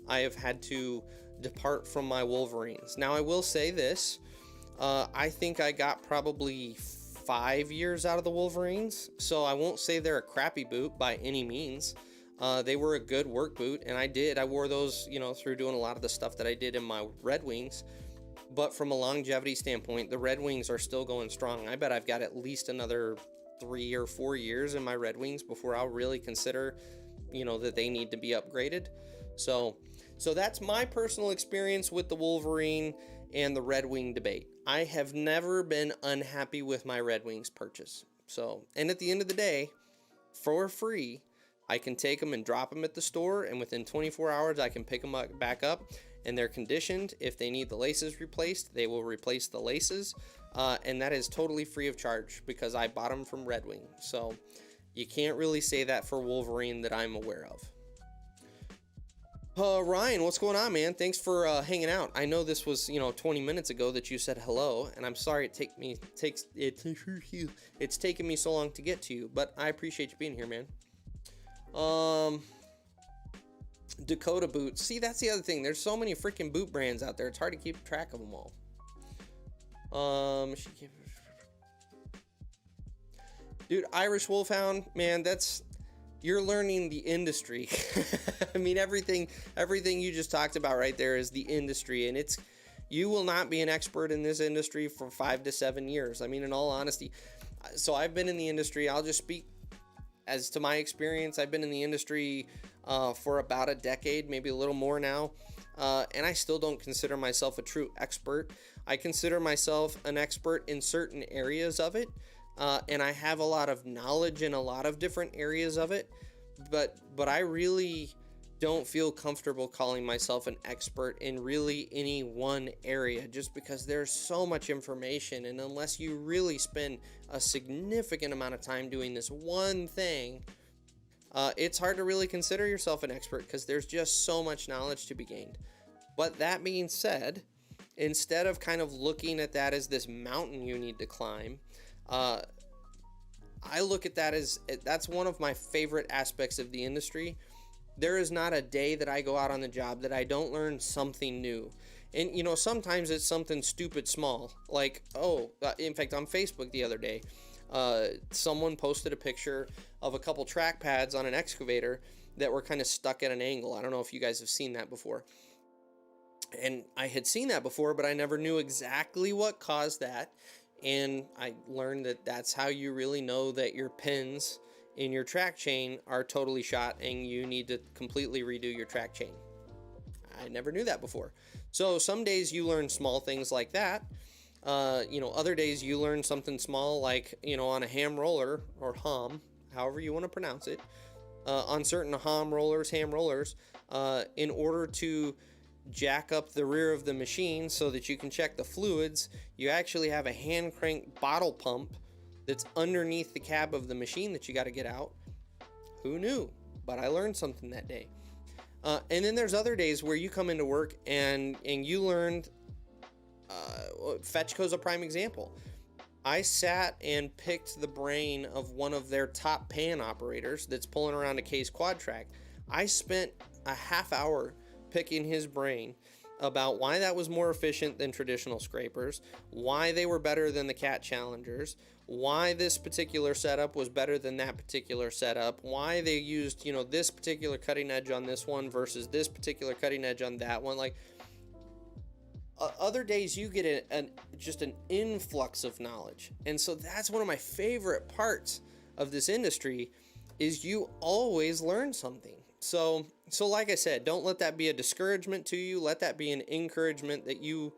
[SPEAKER 1] I have had to depart from my Wolverines. Now, I will say this, I think I got probably 5 years out of the Wolverines, so I won't say they're a crappy boot by any means. They were a good work boot, and I wore those, through doing a lot of the stuff that I did in my Red Wings. But from a longevity standpoint, the Red Wings are still going strong. I bet I've got at least another 3 or 4 years in my Red Wings before I'll really consider, that they need to be upgraded. So that's my personal experience with the Wolverine and the Red Wing debate. I have never been unhappy with my Red Wings purchase. And at the end of the day, for free, I can take them and drop them at the store, and within 24 hours, I can pick them back up, and they're conditioned. If they need the laces replaced, they will replace the laces, and that is totally free of charge because I bought them from Red Wing. So you can't really say that for Wolverine that I'm aware of. Ryan, what's going on, man? Thanks for hanging out. I know this was 20 minutes ago that you said hello, and I'm sorry it's taken me so long to get to you, but I appreciate you being here, man. Dakota boots. See, that's the other thing. There's so many freaking boot brands out there. It's hard to keep track of them all. Dude, Irish Wolfhound, man, you're learning the industry. I mean, everything you just talked about right there is the industry, and you will not be an expert in this industry for 5 to 7 years. I mean, in all honesty. So I've been in the industry. I'll just speak as to my experience. I've been in the industry for about a decade, maybe a little more now, and I still don't consider myself a true expert. I consider myself an expert in certain areas of it, and I have a lot of knowledge in a lot of different areas of it, but I really don't feel comfortable calling myself an expert in really any one area, just because there's so much information, and unless you really spend a significant amount of time doing this one thing, it's hard to really consider yourself an expert because there's just so much knowledge to be gained. But that being said, instead of kind of looking at that as this mountain you need to climb, I look at that as that's one of my favorite aspects of the industry. There is not a day that I go out on the job that I don't learn something new. And, sometimes it's something stupid small. Like, in fact, on Facebook the other day, someone posted a picture of a couple track pads on an excavator that were kind of stuck at an angle. I don't know if you guys have seen that before. And I had seen that before, but I never knew exactly what caused that. And I learned that that's how you really know that your pins in your track chain are totally shot and you need to completely redo your track chain. I never knew that before. So some days you learn small things like that. Other days you learn something small like, on a ham roller or hum, however you want to pronounce it, on certain ham rollers, in order to jack up the rear of the machine so that you can check the fluids, you actually have a hand crank bottle pump that's underneath the cab of the machine that you got to get out. Who knew? But I learned something that day. And then there's other days where you come into work and you learned, Fetchco's a prime example. I sat and picked the brain of one of their top pan operators that's pulling around a Case quad track. I spent a half hour picking his brain about why that was more efficient than traditional scrapers, why they were better than the Cat Challengers, why this particular setup was better than that particular setup, why they used, this particular cutting edge on this one versus this particular cutting edge on that one. Like, other days you get just an influx of knowledge. And so that's one of my favorite parts of this industry, is you always learn something. So like I said, don't let that be a discouragement to you. Let that be an encouragement that you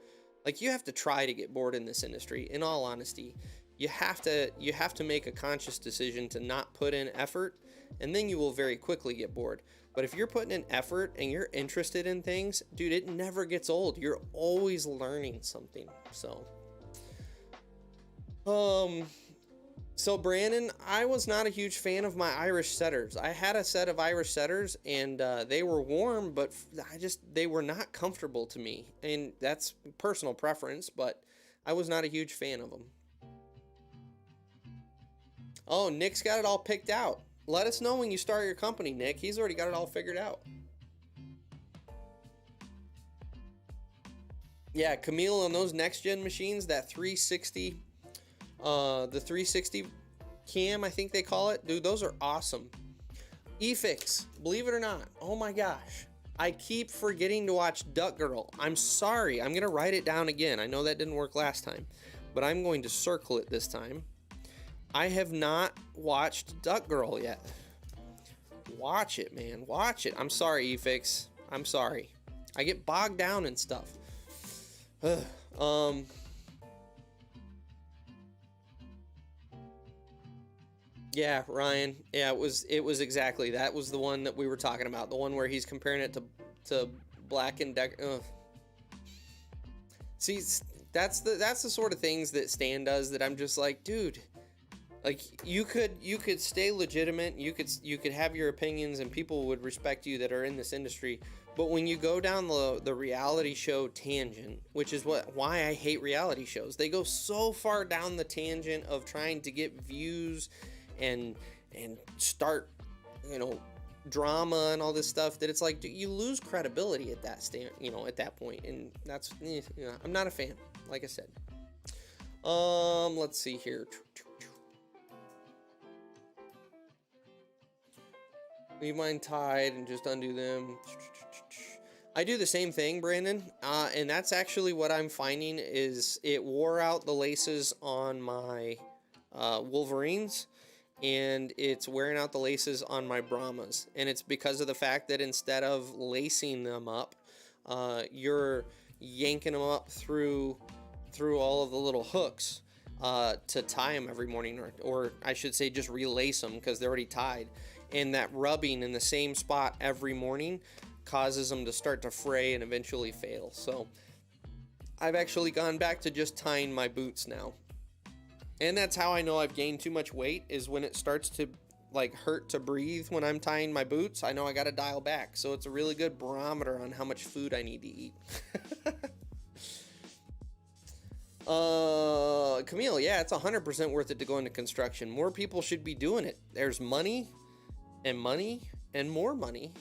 [SPEAKER 1] have to try to get bored in this industry. In all honesty, you have to make a conscious decision to not put in effort, and then you will very quickly get bored. But if you're putting in effort and you're interested in things, dude, it never gets old. You're always learning something. So Brandon, I was not a huge fan of my Irish setters. I had a set of Irish setters, and they were warm, but they were not comfortable to me. And that's personal preference, but I was not a huge fan of them. Oh, Nick's got it all picked out. Let us know when you start your company, Nick. He's already got it all figured out. Yeah, Camille, on those next gen machines, that 360, the 360 cam, I think they call it, dude, those are awesome. eFix, believe it or not, oh my gosh, I keep forgetting to watch Duck Girl. I'm sorry, I'm gonna write it down again. I know that didn't work last time, but I'm going to circle it this time. I have not watched Duck Girl yet. Watch it, man. Watch it. I'm sorry, eFix. I'm sorry. I get bogged down in stuff. Yeah, Ryan. Yeah, it was exactly that was the one that we were talking about. The one where he's comparing it to Black and Decker. See, that's the sort of things that Stan does that I'm just like, dude. Like, you could stay legitimate, you could have your opinions, and people would respect you that are in this industry. But when you go down the reality show tangent, which is why I hate reality shows, they go so far down the tangent of trying to get views and start, drama and all this stuff, that it's like, you lose credibility at that at that point, and that's I'm not a fan, like I said. Let's see here. Leave mine tied and just undo them. I do the same thing, Brandon, and that's actually what I'm finding is it wore out the laces on my Wolverines, and it's wearing out the laces on my Brahmas, and it's because of the fact that instead of lacing them up, you're yanking them up through all of the little hooks to tie them every morning, or I should say just relace them because they're already tied. And that rubbing in the same spot every morning causes them to start to fray and eventually fail. So I've actually gone back to just tying my boots now. And that's how I know I've gained too much weight, is when it starts to hurt to breathe when I'm tying my boots. I know I got to dial back. So it's a really good barometer on how much food I need to eat. Camille, yeah, it's 100% worth it to go into construction. More people should be doing it. There's money and more money,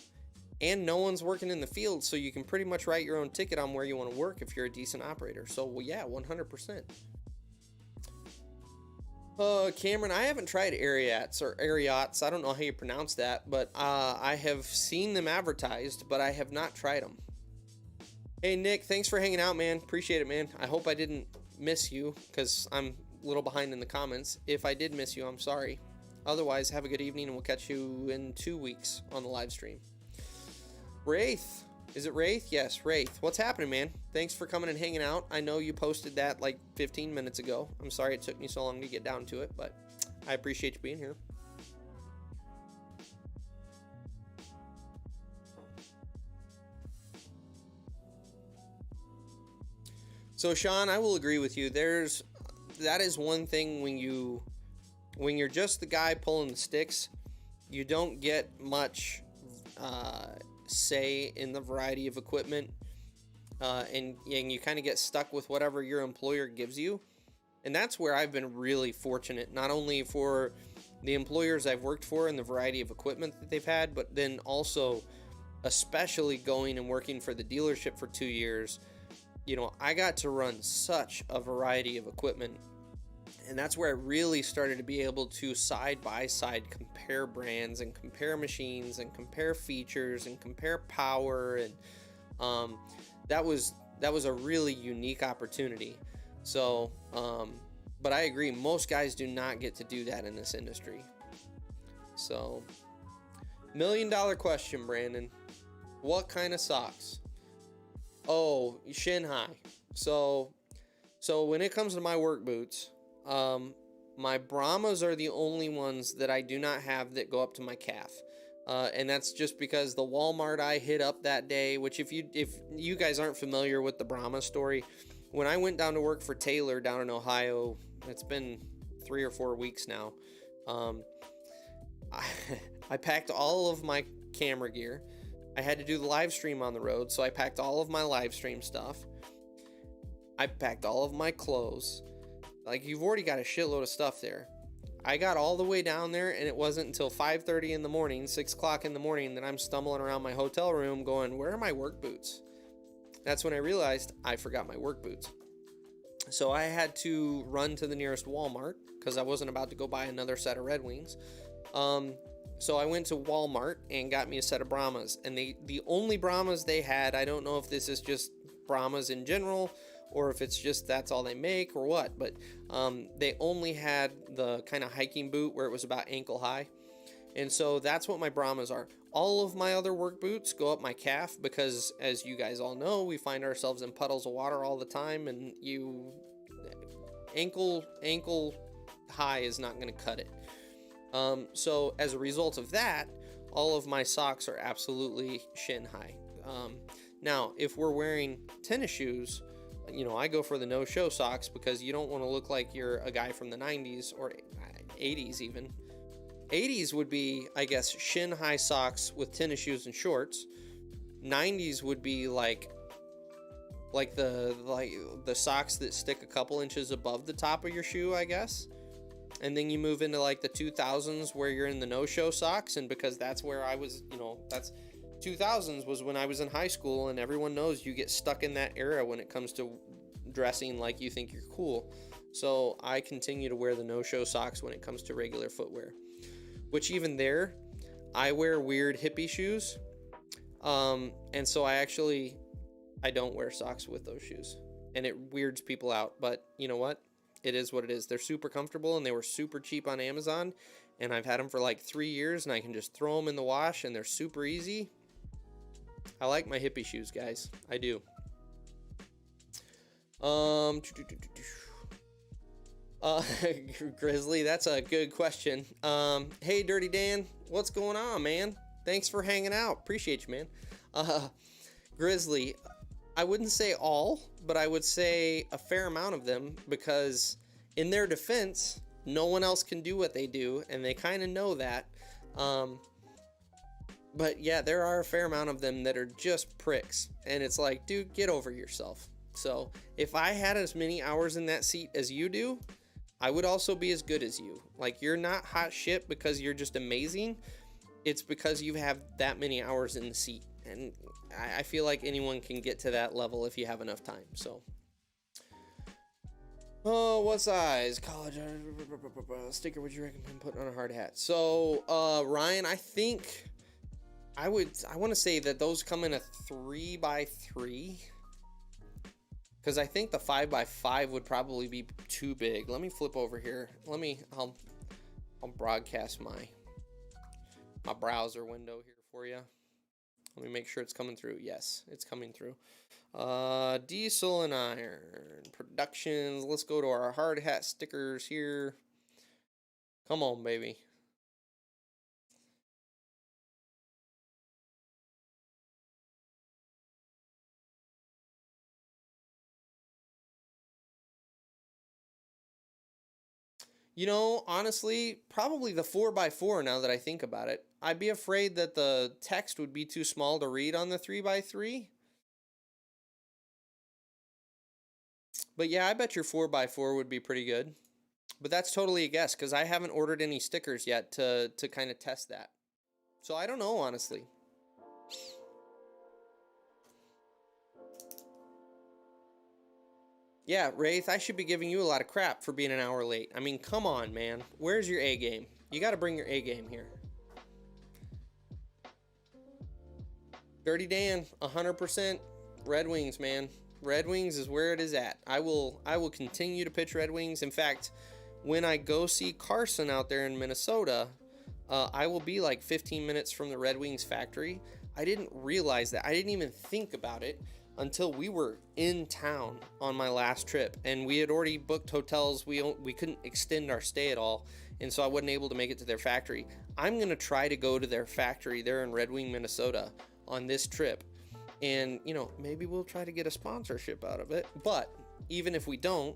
[SPEAKER 1] and no one's working in the field, so you can pretty much write your own ticket on where you want to work if you're a decent operator. So, well, yeah, 100%. Cameron, I haven't tried Ariats. I don't know how you pronounce that, but I have seen them advertised, but I have not tried them. Hey, Nick, thanks for hanging out, man. Appreciate it, man. I hope I didn't miss you, because I'm a little behind in the comments. If I did miss you, I'm sorry. Otherwise, have a good evening, and we'll catch you in 2 weeks on the live stream. Wraith. Is it Wraith? Yes, Wraith. What's happening, man? Thanks for coming and hanging out. I know you posted that like 15 minutes ago. I'm sorry it took me so long to get down to it, but I appreciate you being here. So, Sean, I will agree with you. That is one thing when you're just the guy pulling the sticks, you don't get much say in the variety of equipment, and you kind of get stuck with whatever your employer gives you. And that's where I've been really fortunate, not only for the employers I've worked for and the variety of equipment that they've had, but then also especially going and working for the dealership for 2 years. I got to run such a variety of equipment. And that's where I really started to be able to side by side compare brands and compare machines and compare features and compare power. And that was that was a really unique opportunity. So, but I agree, most guys do not get to do that in this industry. So, $1 million question, Brandon. What kind of socks? Oh, shin high. So when it comes to my work boots, my Brahmas are the only ones that I do not have that go up to my calf. And that's just because the Walmart I hit up that day, which if you guys aren't familiar with the Brahma story, when I went down to work for Taylor down in Ohio, it's been 3 or 4 weeks now. I packed all of my camera gear. I had to do the live stream on the road, so I packed all of my live stream stuff. I packed all of my clothes. Like, you've already got a shitload of stuff there. I got all the way down there, and it wasn't until 5:30 in the morning, 6 o'clock in the morning, that I'm stumbling around my hotel room going, where are my work boots? That's when I realized I forgot my work boots. So I had to run to the nearest Walmart because I wasn't about to go buy another set of Red Wings. So I went to Walmart and got me a set of Brahmas, and the only Brahmas they had, I don't know if this is just Brahmas in general or if it's just that's all they make or what, but they only had the kind of hiking boot where it was about ankle high. And so that's what my Brahmas are. All of my other work boots go up my calf because, as you guys all know, we find ourselves in puddles of water all the time, and ankle high is not going to cut it. So as a result of that, all of my socks are absolutely shin high. Now, if we're wearing tennis shoes, I go for the no-show socks because you don't want to look like you're a guy from the 90s or 80s even. 80s would be, I guess, shin-high socks with tennis shoes and shorts. 90s would be like the socks that stick a couple inches above the top of your shoe, I guess. And then you move into like the 2000s where you're in the no-show socks, and because that's where I was, that's 2000s was when I was in high school, and everyone knows you get stuck in that era when it comes to dressing like you think you're cool. So I continue to wear the no-show socks when it comes to regular footwear, which even there, I wear weird hippie shoes. And so I don't wear socks with those shoes, and it weirds people out, but you know what? It is what it is. They're super comfortable, and they were super cheap on Amazon, and I've had them for like 3 years, and I can just throw them in the wash, and they're super easy. I like my hippie shoes, guys. I do. Grizzly, that's a good question. Hey, Dirty Dan, what's going on, man? Thanks for hanging out. Appreciate you, man. Grizzly, I wouldn't say all, but I would say a fair amount of them, because in their defense, no one else can do what they do, and they kind of know that. But yeah, there are a fair amount of them that are just pricks, and it's like, dude, get over yourself. So if I had as many hours in that seat as you do, I would also be as good as you. Like, you're not hot shit because you're just amazing. It's because you have that many hours in the seat. And I feel like anyone can get to that level if you have enough time. So, oh, what size? College sticker would you recommend putting on a hard hat? So, Ryan, I think I want to say that those come in a 3x3. Because I think the 5x5 would probably be too big. Let me flip over here. I'll broadcast my browser window here for you. Let me make sure it's coming through. Yes, it's coming through. Diesel and iron productions. Let's go to our hard hat stickers here. Come on, baby. Honestly, probably the 4x4 now that I think about it. I'd be afraid that the text would be too small to read on the 3x3. But yeah, I bet your 4x4 would be pretty good. But that's totally a guess, because I haven't ordered any stickers yet to kind of test that. So I don't know, honestly. Yeah, Wraith, I should be giving you a lot of crap for being an hour late. I mean, come on, man. Where's your A game? You got to bring your A game here. Dirty Dan, 100% Red Wings, man. Red Wings is where it is at. I will continue to pitch Red Wings. In fact, when I go see Carson out there in Minnesota, I will be like 15 minutes from the Red Wings factory. I didn't realize that. I didn't even think about it until we were in town on my last trip, and we had already booked hotels. We couldn't extend our stay at all, and so I wasn't able to make it to their factory. I'm gonna try to go to their factory there in Red Wing, Minnesota on this trip, and maybe we'll try to get a sponsorship out of it. But even if we don't,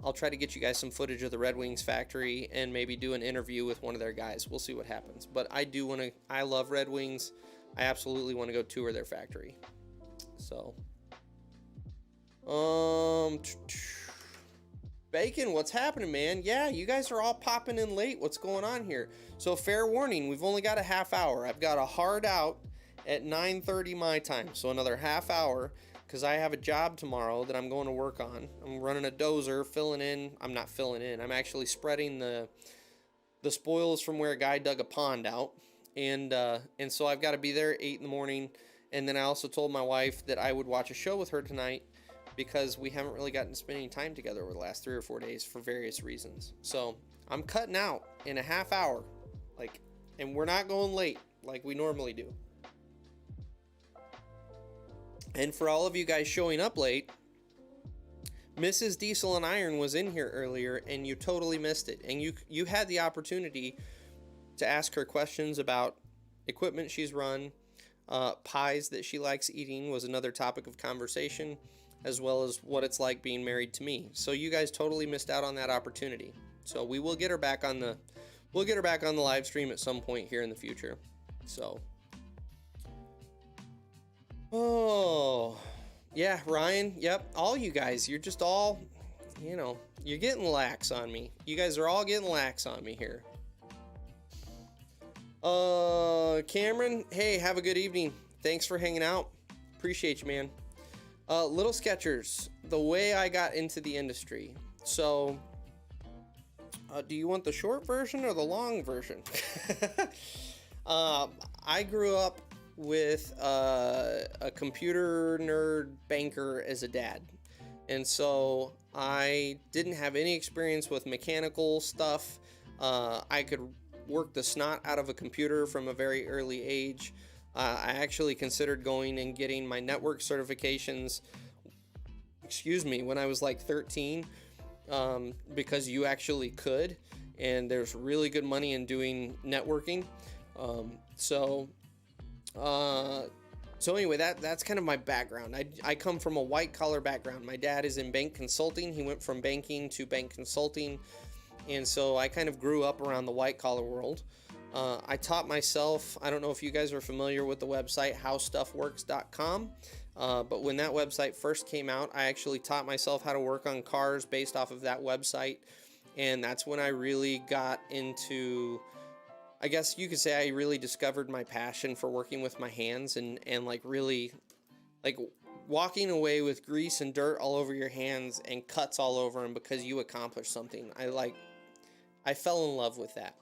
[SPEAKER 1] I'll try to get you guys some footage of the Red Wings factory and maybe do an interview with one of their guys. We'll see what happens. But I love Red Wings. I absolutely want to go tour their factory. So, Bacon, what's happening, man? Yeah, you guys are all popping in late. What's going on here? So, fair warning, we've only got a half hour. I've got a hard out at 9:30 my time, so another half hour, because I have a job tomorrow that I'm going to work on. I'm running a dozer, filling in. I'm not filling in. I'm actually spreading the spoils from where a guy dug a pond out, and so I've got to be there at 8 in the morning. And then I also told my wife that I would watch a show with her tonight, because we haven't really gotten to spend any time together over the last 3 or 4 days for various reasons. So I'm cutting out in a half hour, and we're not going late like we normally do. And for all of you guys showing up late, Mrs. Diesel and Iron was in here earlier, and you totally missed it. And you had the opportunity to ask her questions about equipment she's run. Pies that she likes eating was another topic of conversation, as well as what it's like being married to me. So you guys totally missed out on that opportunity. So we will get her back on the live stream at some point here in the future. So, oh yeah, Ryan, yep, all you guys, you're just all, you're getting lax on me. You guys are all getting lax on me here. Cameron, hey, have a good evening. Thanks for hanging out. Appreciate you, man. Little Sketchers, the way I got into the industry. So, do you want the short version or the long version? I grew up with a computer nerd banker as a dad. And so I didn't have any experience with mechanical stuff. I could work the snot out of a computer from a very early age. I actually considered going and getting my network certifications, when I was like 13, because you actually could, and there's really good money in doing networking. So anyway, that's kind of my background. I come from a white collar background. My dad is in bank consulting. He went from banking to bank consulting. And so I kind of grew up around the white collar world. I taught myself, I don't know if you guys are familiar with the website howstuffworks.com, but when that website first came out, I actually taught myself how to work on cars based off of that website. And that's when I really got into, I guess you could say I really discovered my passion for working with my hands and really walking away with grease and dirt all over your hands and cuts all over them because you accomplished something. I fell in love with that.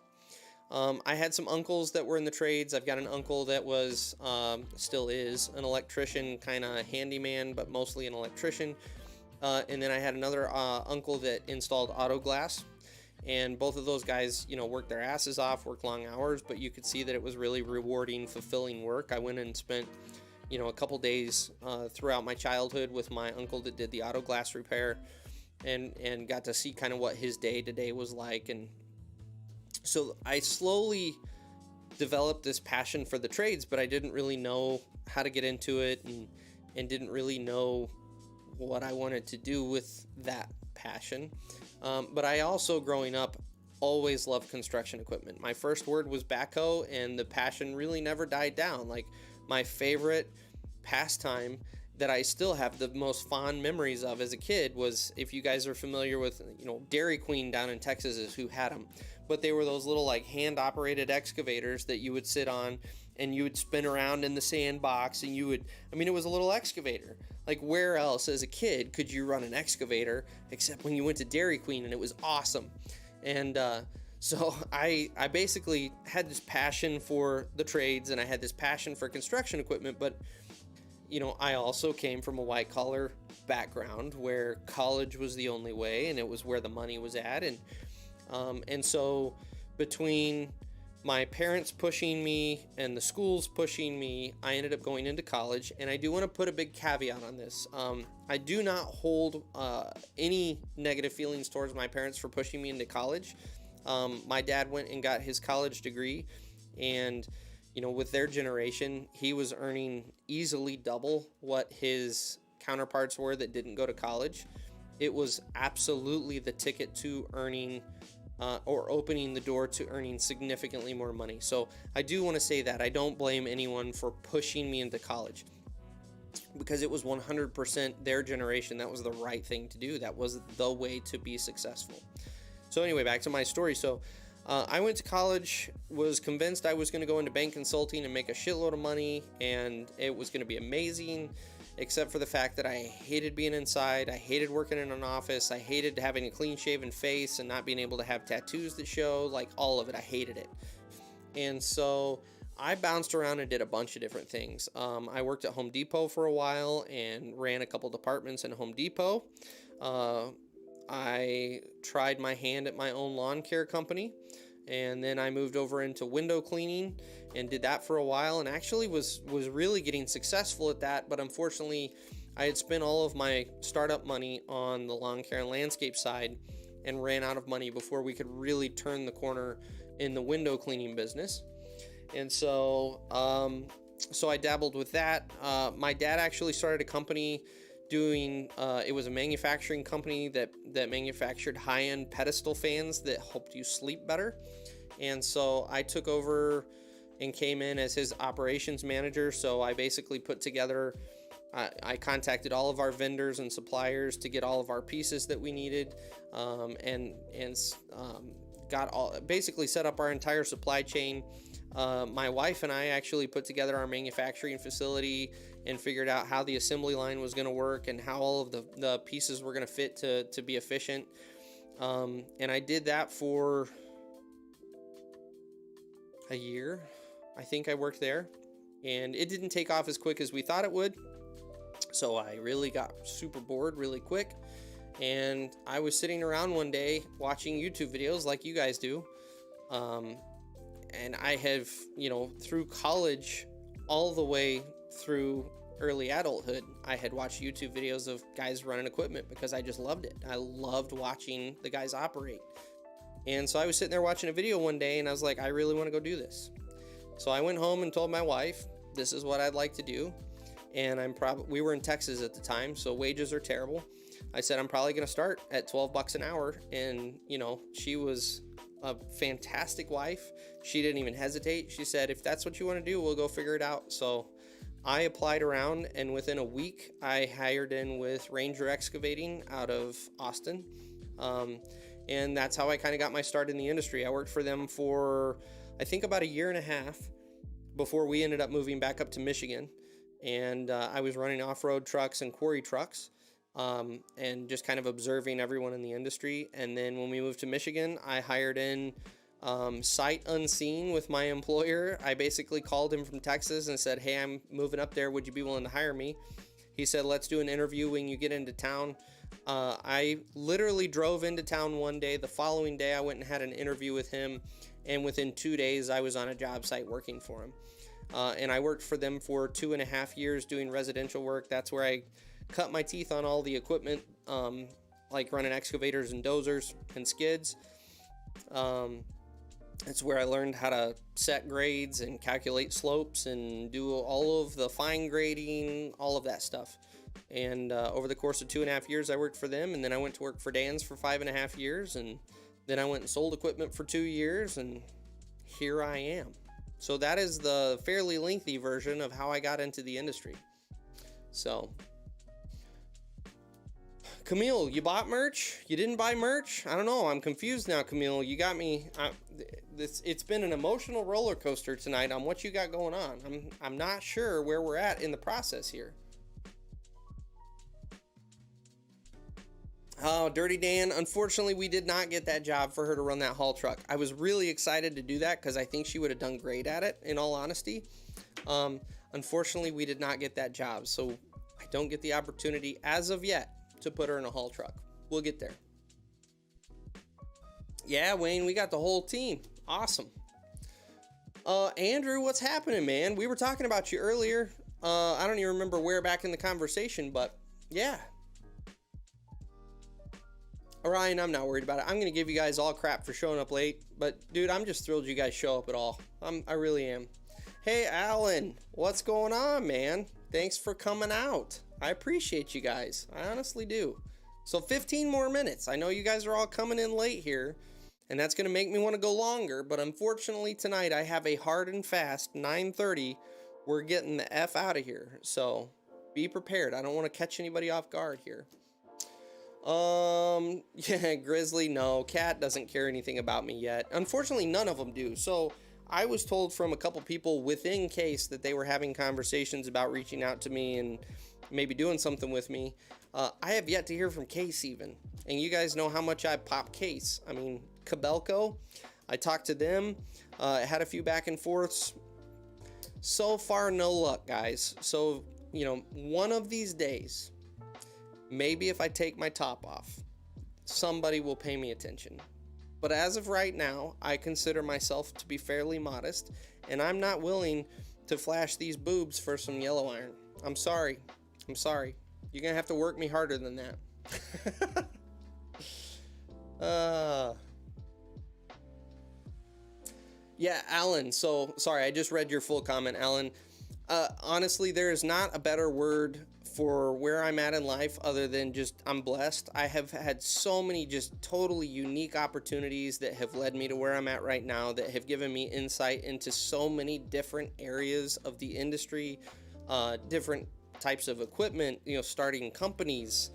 [SPEAKER 1] I had some uncles that were in the trades. I've got an uncle that was, still is, an electrician, kind of handyman, but mostly an electrician. And then I had another uncle that installed auto glass. And both of those guys, worked their asses off, worked long hours, but you could see that it was really rewarding, fulfilling work. I went and spent, a couple days throughout my childhood with my uncle that did the auto glass repair, and got to see kind of what his day-to-day was like. And so I slowly developed this passion for the trades, but I didn't really know how to get into it, and didn't really know what I wanted to do with that passion. But I also, growing up, always loved construction equipment. My first word was backhoe, and the passion really never died down. Like, my favorite pastime that I still have the most fond memories of as a kid was, if you guys are familiar with, Dairy Queen down in Texas is who had them. But they were those little hand-operated excavators that you would sit on, and you would spin around in the sandbox, and it was a little excavator. Like, where else as a kid could you run an excavator except when you went to Dairy Queen, and it was awesome. And so I basically had this passion for the trades, and I had this passion for construction equipment, but I also came from a white collar background where college was the only way and it was where the money was at. And so between my parents pushing me and the schools pushing me, I ended up going into college. And I do want to put a big caveat on this. I do not hold any negative feelings towards my parents for pushing me into college. My dad went and got his college degree, and with their generation, he was earning easily double what his counterparts were that didn't go to college. It was absolutely the ticket to earning or opening the door to earning significantly more money. So I do want to say that I don't blame anyone for pushing me into college, because it was 100% their generation. That was the right thing to do. That was the way to be successful. So anyway, back to my story. So I went to college, was convinced I was going to go into bank consulting and make a shitload of money, and it was going to be amazing, except for the fact that I hated being inside. I hated working in an office. I hated having a clean-shaven face and not being able to have tattoos that show, like all of it. I hated it. And so I bounced around and did a bunch of different things. I worked at Home Depot for a while and ran a couple departments in Home Depot. I tried my hand at my own lawn care company, and then I moved over into window cleaning and did that for a while, and actually was really getting successful at that. But unfortunately, I had spent all of my startup money on the lawn care and landscape side and ran out of money before we could really turn the corner in the window cleaning business. And so I dabbled with that. My dad actually started a company doing it was a manufacturing company that manufactured high-end pedestal fans that helped you sleep better. And so I took over and came in as his operations manager. So I basically put together, I contacted all of our vendors and suppliers to get all of our pieces that we needed, and basically set up our entire supply chain. My wife and I actually put together our manufacturing facility and figured out how the assembly line was going to work and how all of the pieces were going to fit to be efficient. And I did that for a year. I think I worked there, and it didn't take off as quick as we thought it would. So I really got super bored really quick. And I was sitting around one day watching YouTube videos like you guys do. And I have, through college all the way through early adulthood, I had watched YouTube videos of guys running equipment because I just loved it. I loved watching the guys operate. And so I was sitting there watching a video one day, and I was like, I really want to go do this. So I went home and told my wife, this is what I'd like to do. And we were in Texas at the time, so wages are terrible. I said, I'm probably going to start at $12 an hour. And, she was a fantastic wife. She didn't even hesitate. She said, if that's what you want to do, we'll go figure it out. So I applied around, and within a week, I hired in with Ranger Excavating out of Austin. And that's how I kind of got my start in the industry. I worked for them for, I think, about a year and a half before we ended up moving back up to Michigan. And I was running off-road trucks and quarry trucks, and just kind of observing everyone in the industry. And then when we moved to Michigan, I hired in sight unseen with my employer. I basically called him from Texas and said, hey, I'm moving up there. Would you be willing to hire me? He said, let's do an interview when you get into town. I literally drove into town one day. The following day, I went and had an interview with him. And within 2 days, I was on a job site working for him. And I worked for them for 2.5 years doing residential work. That's where I cut my teeth on all the equipment, like running excavators and dozers and skids. It's where I learned how to set grades and calculate slopes and do all of the fine grading, all of that stuff. And over the course of 2.5 years, I worked for them. And then I went to work for Dan's for 5.5 years. And then I went and sold equipment for 2 years. And here I am. So that is the fairly lengthy version of how I got into the industry. So, Camille, you bought merch? You didn't buy merch? I don't know. I'm confused now, Camille. You got me. It's been an emotional roller coaster tonight on what you got going on. I'm not sure where we're at in the process here. Oh, Dirty Dan, unfortunately, we did not get that job for her to run that haul truck. I was really excited to do that because I think she would have done great at it, in all honesty. Unfortunately, we did not get that job. So I don't get the opportunity as of yet to put her in a haul truck. We'll get there. Yeah, Wayne, we got the whole team. Awesome. Andrew, what's happening, man? We were talking about you earlier. I don't even remember where back in the conversation, but yeah. Orion, I'm not worried about it. I'm going to give you guys all crap for showing up late, but dude, I'm just thrilled you guys show up at all. I really am. Hey, Alan, what's going on, man? Thanks for coming out. I appreciate you guys. I honestly do. So 15 more minutes. I know you guys are all coming in late here, and that's going to make me want to go longer, but unfortunately tonight I have a hard and fast 9:30. We're getting the F out of here, so be prepared. I don't want to catch anybody off guard here. Yeah, Grizzly, no. Cat doesn't care anything about me yet. Unfortunately, none of them do. So I was told from a couple people within Case that they were having conversations about reaching out to me and maybe doing something with me. I have yet to hear from Case even. And you guys know how much I pop Case. I mean, Cabelco, I talked to them, had a few back and forths. So far, no luck, guys. So, you know, one of these days, maybe if I take my top off, somebody will pay me attention. But as of right now, I consider myself to be fairly modest, and I'm not willing to flash these boobs for some yellow iron. I'm sorry. You're going to have to work me harder than that. Yeah, Alan, so sorry, I just read your full comment, Alan. Honestly, there is not a better word for where I'm at in life other than just I'm blessed. I have had so many just totally unique opportunities that have led me to where I'm at right now, that have given me insight into so many different areas of the industry, different types of equipment, you know, starting companies,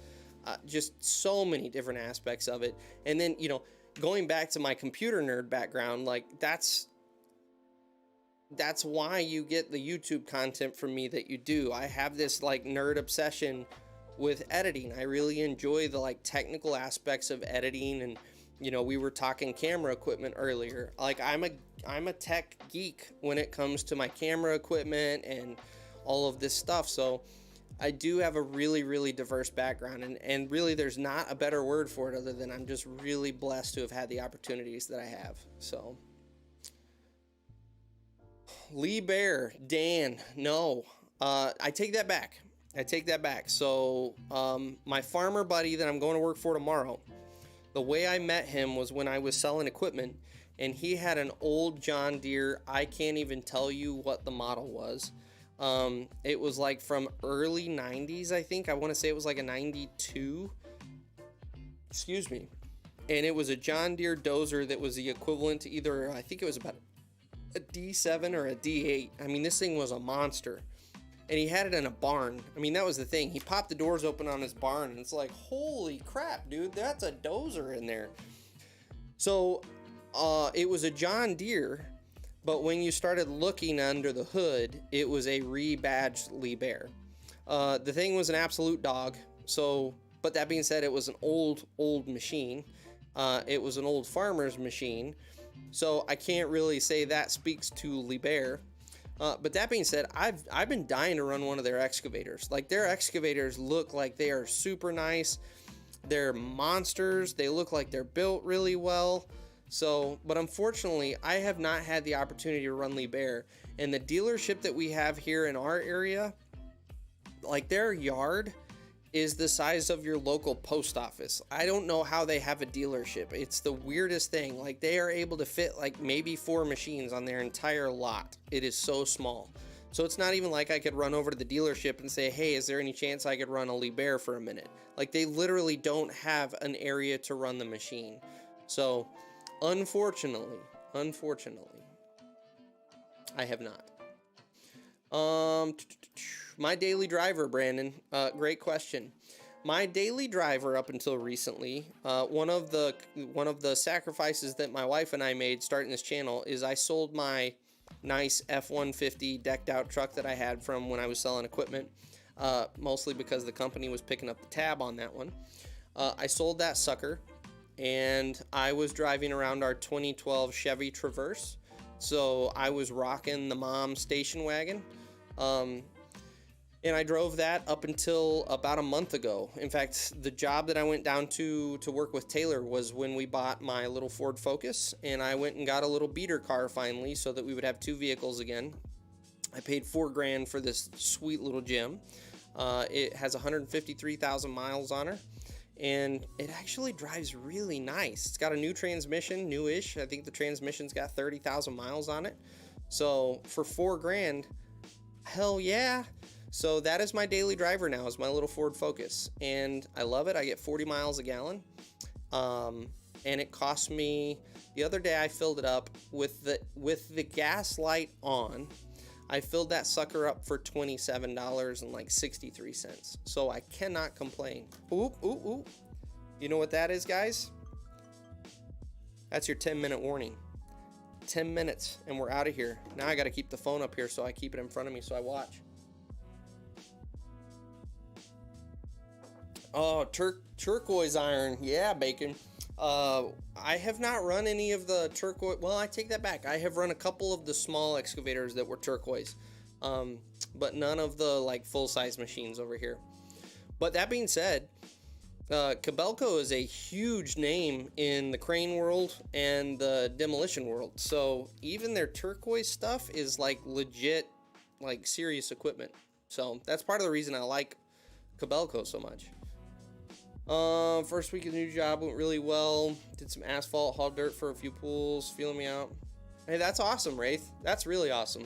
[SPEAKER 1] just so many different aspects of it. And then, you know, going back to my computer nerd background, like that's why you get the YouTube content from me that you do. I have this like nerd obsession with editing. I really enjoy the like technical aspects of editing, and you know, we were talking camera equipment earlier. Like I'm a tech geek when it comes to my camera equipment and all of this stuff. So I do have a really, really diverse background, and really there's not a better word for it other than I'm just really blessed to have had the opportunities that I have. So Lee Bear, Dan, no, I take that back. So my farmer buddy that I'm going to work for tomorrow, the way I met him was when I was selling equipment, and he had an old John Deere. I can't even tell you what the model was. It was like from early 90s, I think. I want to say it was like a 92. Excuse me. And it was a John Deere dozer that was the equivalent to either, I think it was about a D7 or a D8. I mean, this thing was a monster. And he had it in a barn. I mean, that was the thing. He popped the doors open on his barn, and it's like, holy crap, dude, that's a dozer in there. So, it was a John Deere, but when you started looking under the hood, it was a rebadged Lee Bear. The thing was an absolute dog. So, but that being said, it was an old machine. It was an old farmer's machine. So I can't really say that speaks to Lee Bear. But that being said, I've been dying to run one of their excavators. Like, their excavators look like they are super nice. They're monsters. They look like they're built really well. So, but unfortunately, I have not had the opportunity to run Lee Bear. And the dealership that we have here in our area, like, their yard is the size of your local post office. I don't know how they have a dealership. It's the weirdest thing. Like, they are able to fit like maybe 4 machines on their entire lot. It is so small. So it's not even like I could run over to the dealership and say, hey, is there any chance I could run a Lee Bear for a minute? Like, they literally don't have an area to run the machine. So unfortunately, I have not. My daily driver, Brandon, great question. My daily driver up until recently, one of the sacrifices that my wife and I made starting this channel is I sold my nice F-150 decked out truck that I had from when I was selling equipment, mostly because the company was picking up the tab on that one. I sold that sucker, and I was driving around our 2012 Chevy Traverse. So I was rocking the mom station wagon. And I drove that up until about a month ago. In fact, the job that I went down to work with Taylor was when we bought my little Ford Focus, and I went and got a little beater car finally so that we would have two vehicles again. I paid $4,000 for this sweet little gem. It has 153,000 miles on her, and it actually drives really nice. It's got a new transmission, newish. I think the transmission's got 30,000 miles on it. So for $4,000, hell yeah. So that is my daily driver now, is my little Ford Focus, and I love it. I get 40 miles a gallon, and it cost me, the other day I filled it up with the gas light on. I filled that sucker up for $27.63. So I cannot complain. Ooh, ooh, ooh. You know what that is, guys? That's your 10-minute warning. 10 minutes and we're out of here. Now I got to keep the phone up here so I keep it in front of me so I watch. Oh, turquoise iron. Yeah, Bacon. I have not run any of the turquoise. Well, I take that back. I have run a couple of the small excavators that were turquoise, but none of the like full-size machines over here. But that being said, Kobelco is a huge name in the crane world and the demolition world. So even their turquoise stuff is like legit, like serious equipment. So that's part of the reason I like Kobelco so much. First week of the new job went really well. Did some asphalt, hauled dirt for a few pools, feeling me out. Hey, that's awesome, Wraith. That's really awesome.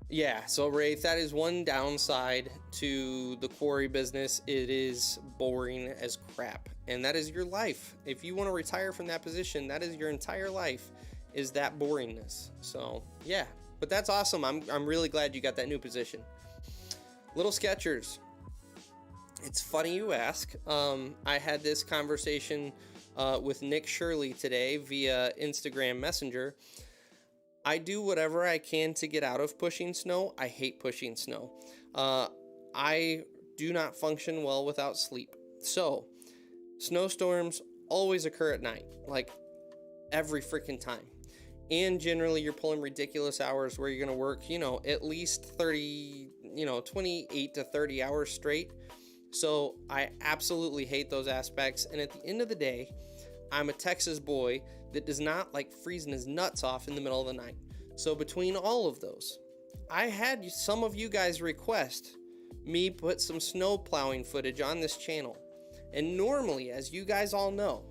[SPEAKER 1] Yeah, so Wraith, that is one downside to the quarry business. It is boring as crap, and that is your life. If you want to retire from that position, that is your entire life, is that boringness. So yeah, but that's awesome. I'm really glad you got that new position. Little Sketchers. It's funny you ask. I had this conversation with Nick Shirley today via Instagram Messenger. I do whatever I can to get out of pushing snow. I hate pushing snow. I do not function well without sleep. So, snowstorms always occur at night, like every freaking time. And generally you're pulling ridiculous hours where you're going to work, at least 28 to 30 hours straight. So I absolutely hate those aspects. And at the end of the day, I'm a Texas boy that does not like freezing his nuts off in the middle of the night. So between all of those, I had some of you guys request me put some snow plowing footage on this channel. And normally, as you guys all know,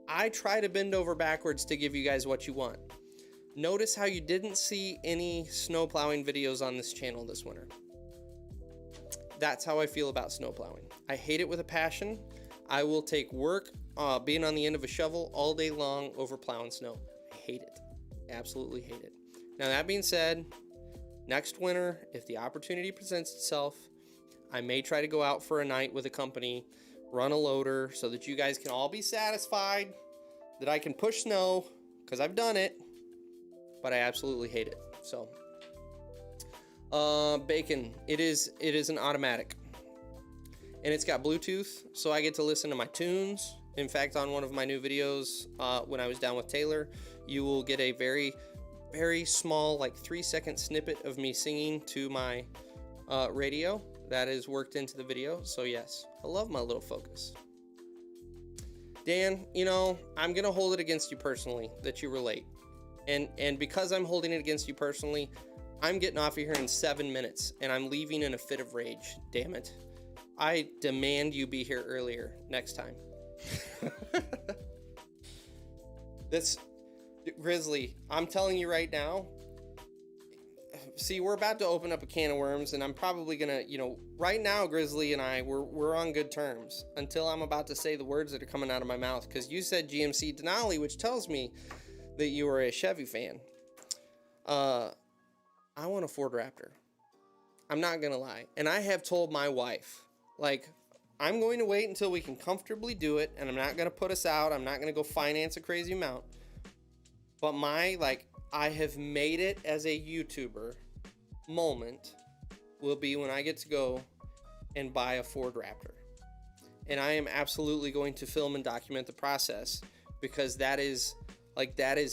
[SPEAKER 1] I try to bend over backwards to give you guys what you want. Notice how you didn't see any snow plowing videos on this channel this winter. That's how I feel about snow plowing. I hate it with a passion. I will take work being on the end of a shovel all day long over plowing snow. I hate it. Absolutely hate it. Now that being said, next winter, if the opportunity presents itself, I may try to go out for a night with a company, run a loader so that you guys can all be satisfied that I can push snow, because I've done it, but I absolutely hate it. So, Bacon, it is an automatic, and it's got Bluetooth, so I get to listen to my tunes. In fact, on one of my new videos, when I was down with Taylor, you will get a very, very small, like 3-second snippet of me singing to my radio. That is worked into the video. So yes, I love my little Focus. Dan, I'm going to hold it against you personally that you were late. And because I'm holding it against you personally, I'm getting off of here in 7 minutes, and I'm leaving in a fit of rage. Damn it. I demand you be here earlier next time. This, Grizzly, I'm telling you right now, see, we're about to open up a can of worms, and I'm probably gonna, right now, Grizzly and I, we're on good terms until I'm about to say the words that are coming out of my mouth, because you said GMC Denali, which tells me that you are a Chevy fan. I want a Ford Raptor. I'm not gonna lie. And I have told my wife, I'm going to wait until we can comfortably do it, and I'm not gonna put us out. I'm not gonna go finance a crazy amount. But I have made it as a YouTuber moment will be when I get to go and buy a Ford Raptor. And I am absolutely going to film and document the process, because that is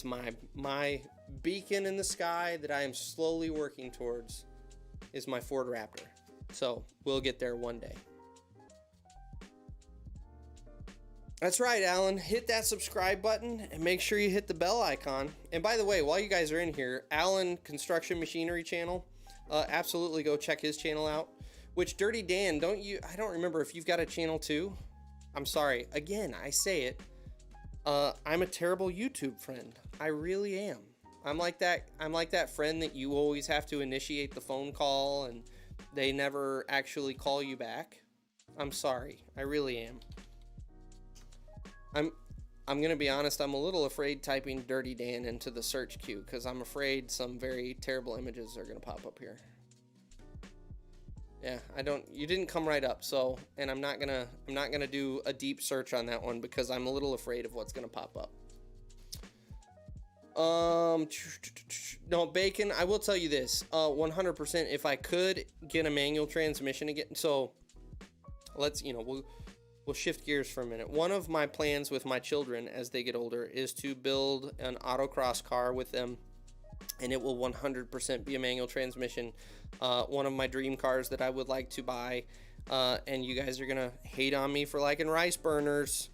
[SPEAKER 1] my beacon in the sky that I am slowly working towards is my Ford Raptor. So we'll get there one day. That's right, Alan. Hit that subscribe button and make sure you hit the bell icon. And by the way, while you guys are in here, Alan Construction Machinery channel, absolutely go check his channel out. Which Dirty Dan, I don't remember if you've got a channel too. I'm sorry. Again, I say it. I'm a terrible YouTube friend. I really am. I'm like that friend that you always have to initiate the phone call and they never actually call you back. I'm sorry. I really am. I'm gonna be honest, I'm a little afraid typing Dirty Dan into the search queue because I'm afraid some very terrible images are gonna pop up here. Yeah, you didn't come right up, so, and I'm not gonna do a deep search on that one because I'm a little afraid of what's gonna pop up. No, Bacon, I will tell you this, 100%, if I could get a manual transmission again, so let's, we'll shift gears for a minute. One of my plans with my children as they get older is to build an autocross car with them, and it will 100% be a manual transmission. One of my dream cars that I would like to buy, and you guys are gonna hate on me for liking rice burners,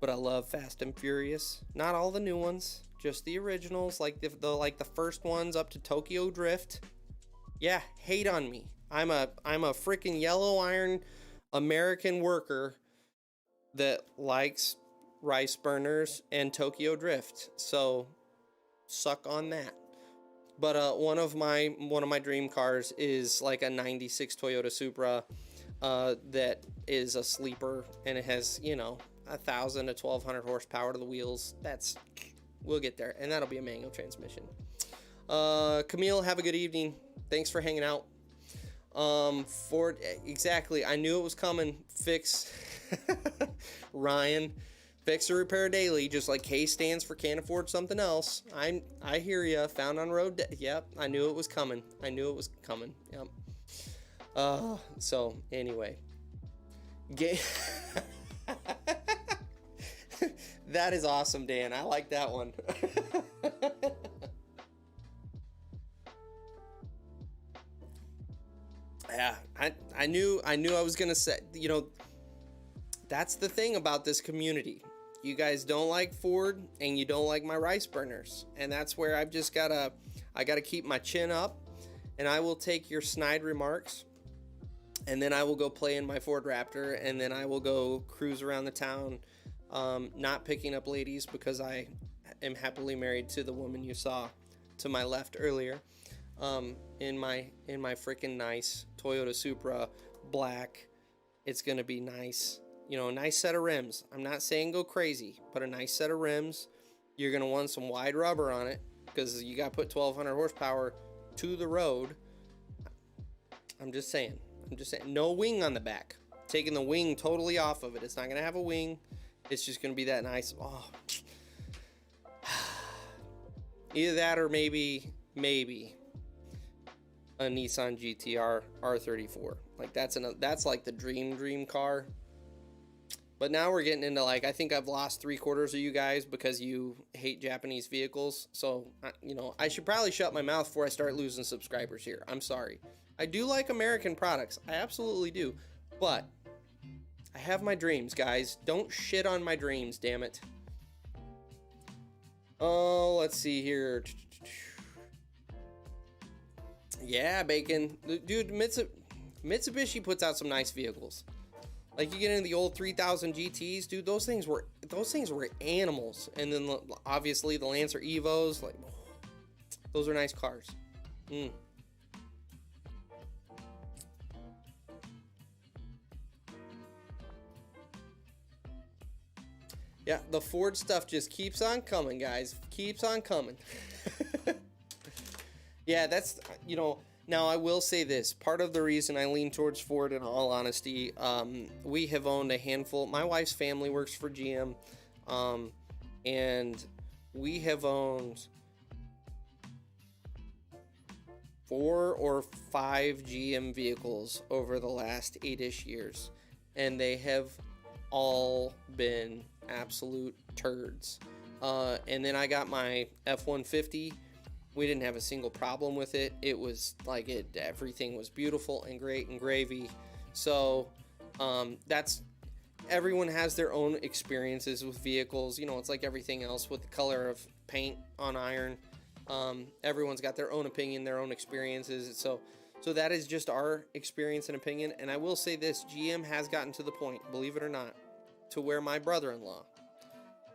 [SPEAKER 1] but I love Fast and Furious. Not all the new ones, just the originals, like the first ones up to Tokyo Drift. Yeah, hate on me. I'm a freaking yellow iron American worker that likes rice burners and Tokyo Drift, so suck on that. But one of my dream cars is like a 96 Toyota Supra that is a sleeper, and it has 1,000 to 1,200 horsepower to the wheels. We'll get there, and that'll be a manual transmission. Camille, have a good evening. Thanks for hanging out. Ford, exactly. I knew it was coming. Fix, Ryan, fix or repair daily. Just like K stands for can't afford something else. I hear ya. Found on road. Yep. I knew it was coming. Yep. So anyway, that is awesome, Dan. I like that one. Yeah, I knew I was gonna say, that's the thing about this community. You guys don't like Ford and you don't like my rice burners, and that's where I've just gotta keep my chin up, and I will take your snide remarks, and then I will go play in my Ford Raptor, and then I will go cruise around the town, not picking up ladies because I am happily married to the woman you saw to my left earlier. In my freaking nice Toyota Supra black. It's gonna be nice, a nice set of rims. I'm not saying go crazy, but a nice set of rims. You're gonna want some wide rubber on it because you got to put 1,200 horsepower to the road. I'm just saying. No wing on the back. Taking the wing totally off of it. It's not gonna have a wing. It's just gonna be that nice. Oh, either that or maybe a Nissan GTR R34. Like that's like the dream car. But now we're getting into I think I've lost 3/4 of you guys because you hate Japanese vehicles. So, I should probably shut my mouth before I start losing subscribers here. I'm sorry. I do like American products. I absolutely do. But I have my dreams, guys. Don't shit on my dreams, damn it. Oh, let's see here. Yeah, Bacon. Dude, Mitsubishi puts out some nice vehicles. Like, you get into the old 3000 GTs, dude, those things were animals. And then obviously the Lancer Evos, those are nice cars. Yeah, the Ford stuff just keeps on coming, guys. Keeps on coming. Yeah, that's, now I will say this. Part of the reason I lean towards Ford, in all honesty, we have owned a handful. My wife's family works for GM, and we have owned 4 or 5 GM vehicles over the last 8-ish years, and they have all been absolute turds. And then I got my F-150. We didn't have a single problem with it. It was like everything was beautiful and great and gravy. So that's everyone has their own experiences with vehicles. You know, it's like everything else with the color of paint on iron. Everyone's got their own opinion, their own experiences. So that is just our experience and opinion. And I will say this, GM has gotten to the point, believe it or not, to where my brother-in-law,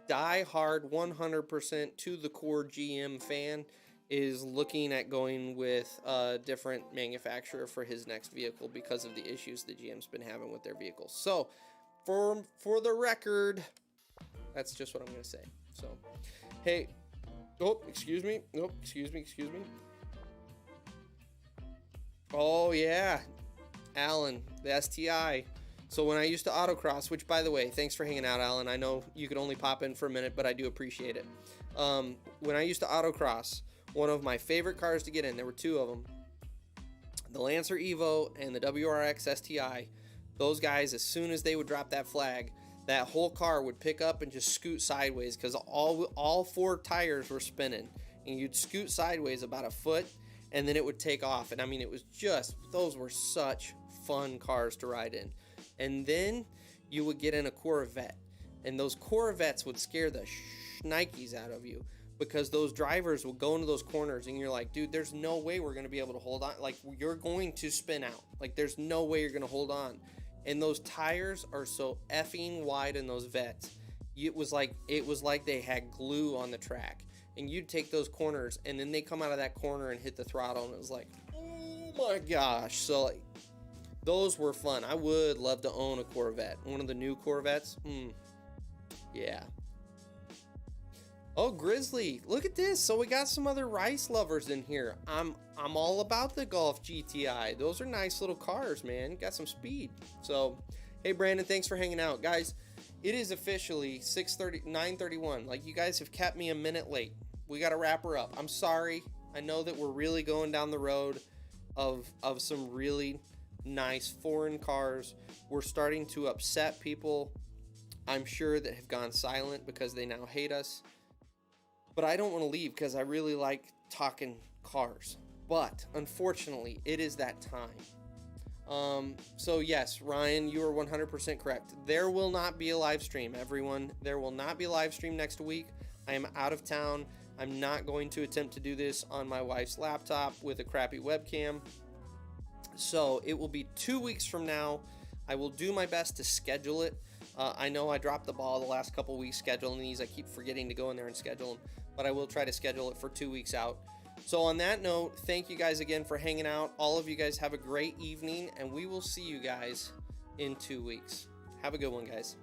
[SPEAKER 1] die hard 100% to the core GM fan, is looking at going with a different manufacturer for his next vehicle because of the issues the GM's been having with their vehicles. So for the record, that's just what I'm going to say. So, hey, excuse me. Excuse me. Oh, yeah. Alan, the STI. So when I used to autocross, which, by the way, thanks for hanging out, Alan. I know you could only pop in for a minute, but I do appreciate it. When I used to autocross, one of my favorite cars to get in, there were two of them, the Lancer Evo and the WRX STI. Those guys, as soon as they would drop that flag, that whole car would pick up and just scoot sideways because all four tires were spinning. And you'd scoot sideways about a foot, and then it would take off. And I mean, it was just, those were such fun cars to ride in. And then you would get in a Corvette, and those Corvettes would scare the shnikes out of you because those drivers would go into those corners, and you're like, dude, there's no way we're going to be able to hold on. Like, you're going to spin out. Like, there's no way you're going to hold on. And those tires are so effing wide in those Vettes. It was like they had glue on the track. And you'd take those corners, and then they come out of that corner and hit the throttle, and it was like, oh my gosh. So, like, those were fun. I would love to own a Corvette. One of the new Corvettes. Yeah. Oh, Grizzly. Look at this. So we got some other Rice lovers in here. I'm all about the Golf GTI. Those are nice little cars, man. Got some speed. So, hey, Brandon, thanks for hanging out. Guys, it is officially 9:31. Like, you guys have kept me a minute late. We got to wrap her up. I'm sorry. I know that we're really going down the road of some really nice foreign cars. We're starting to upset people, I'm sure, that have gone silent because they now hate us. But I don't want to leave because I really like talking cars. But unfortunately, it is that time. So yes, Ryan, you are 100% correct. There will not be a live stream, everyone. There will not be a live stream next week. I am out of town. I'm not going to attempt to do this on my wife's laptop with a crappy webcam. So it will be 2 weeks from now. I will do my best to schedule it. I know I dropped the ball the last couple weeks scheduling these. I keep forgetting to go in there and schedule them, but I will try to schedule it for 2 weeks out. So on that note, thank you guys again for hanging out. All of you guys have a great evening, and we will see you guys in 2 weeks. Have a good one, guys.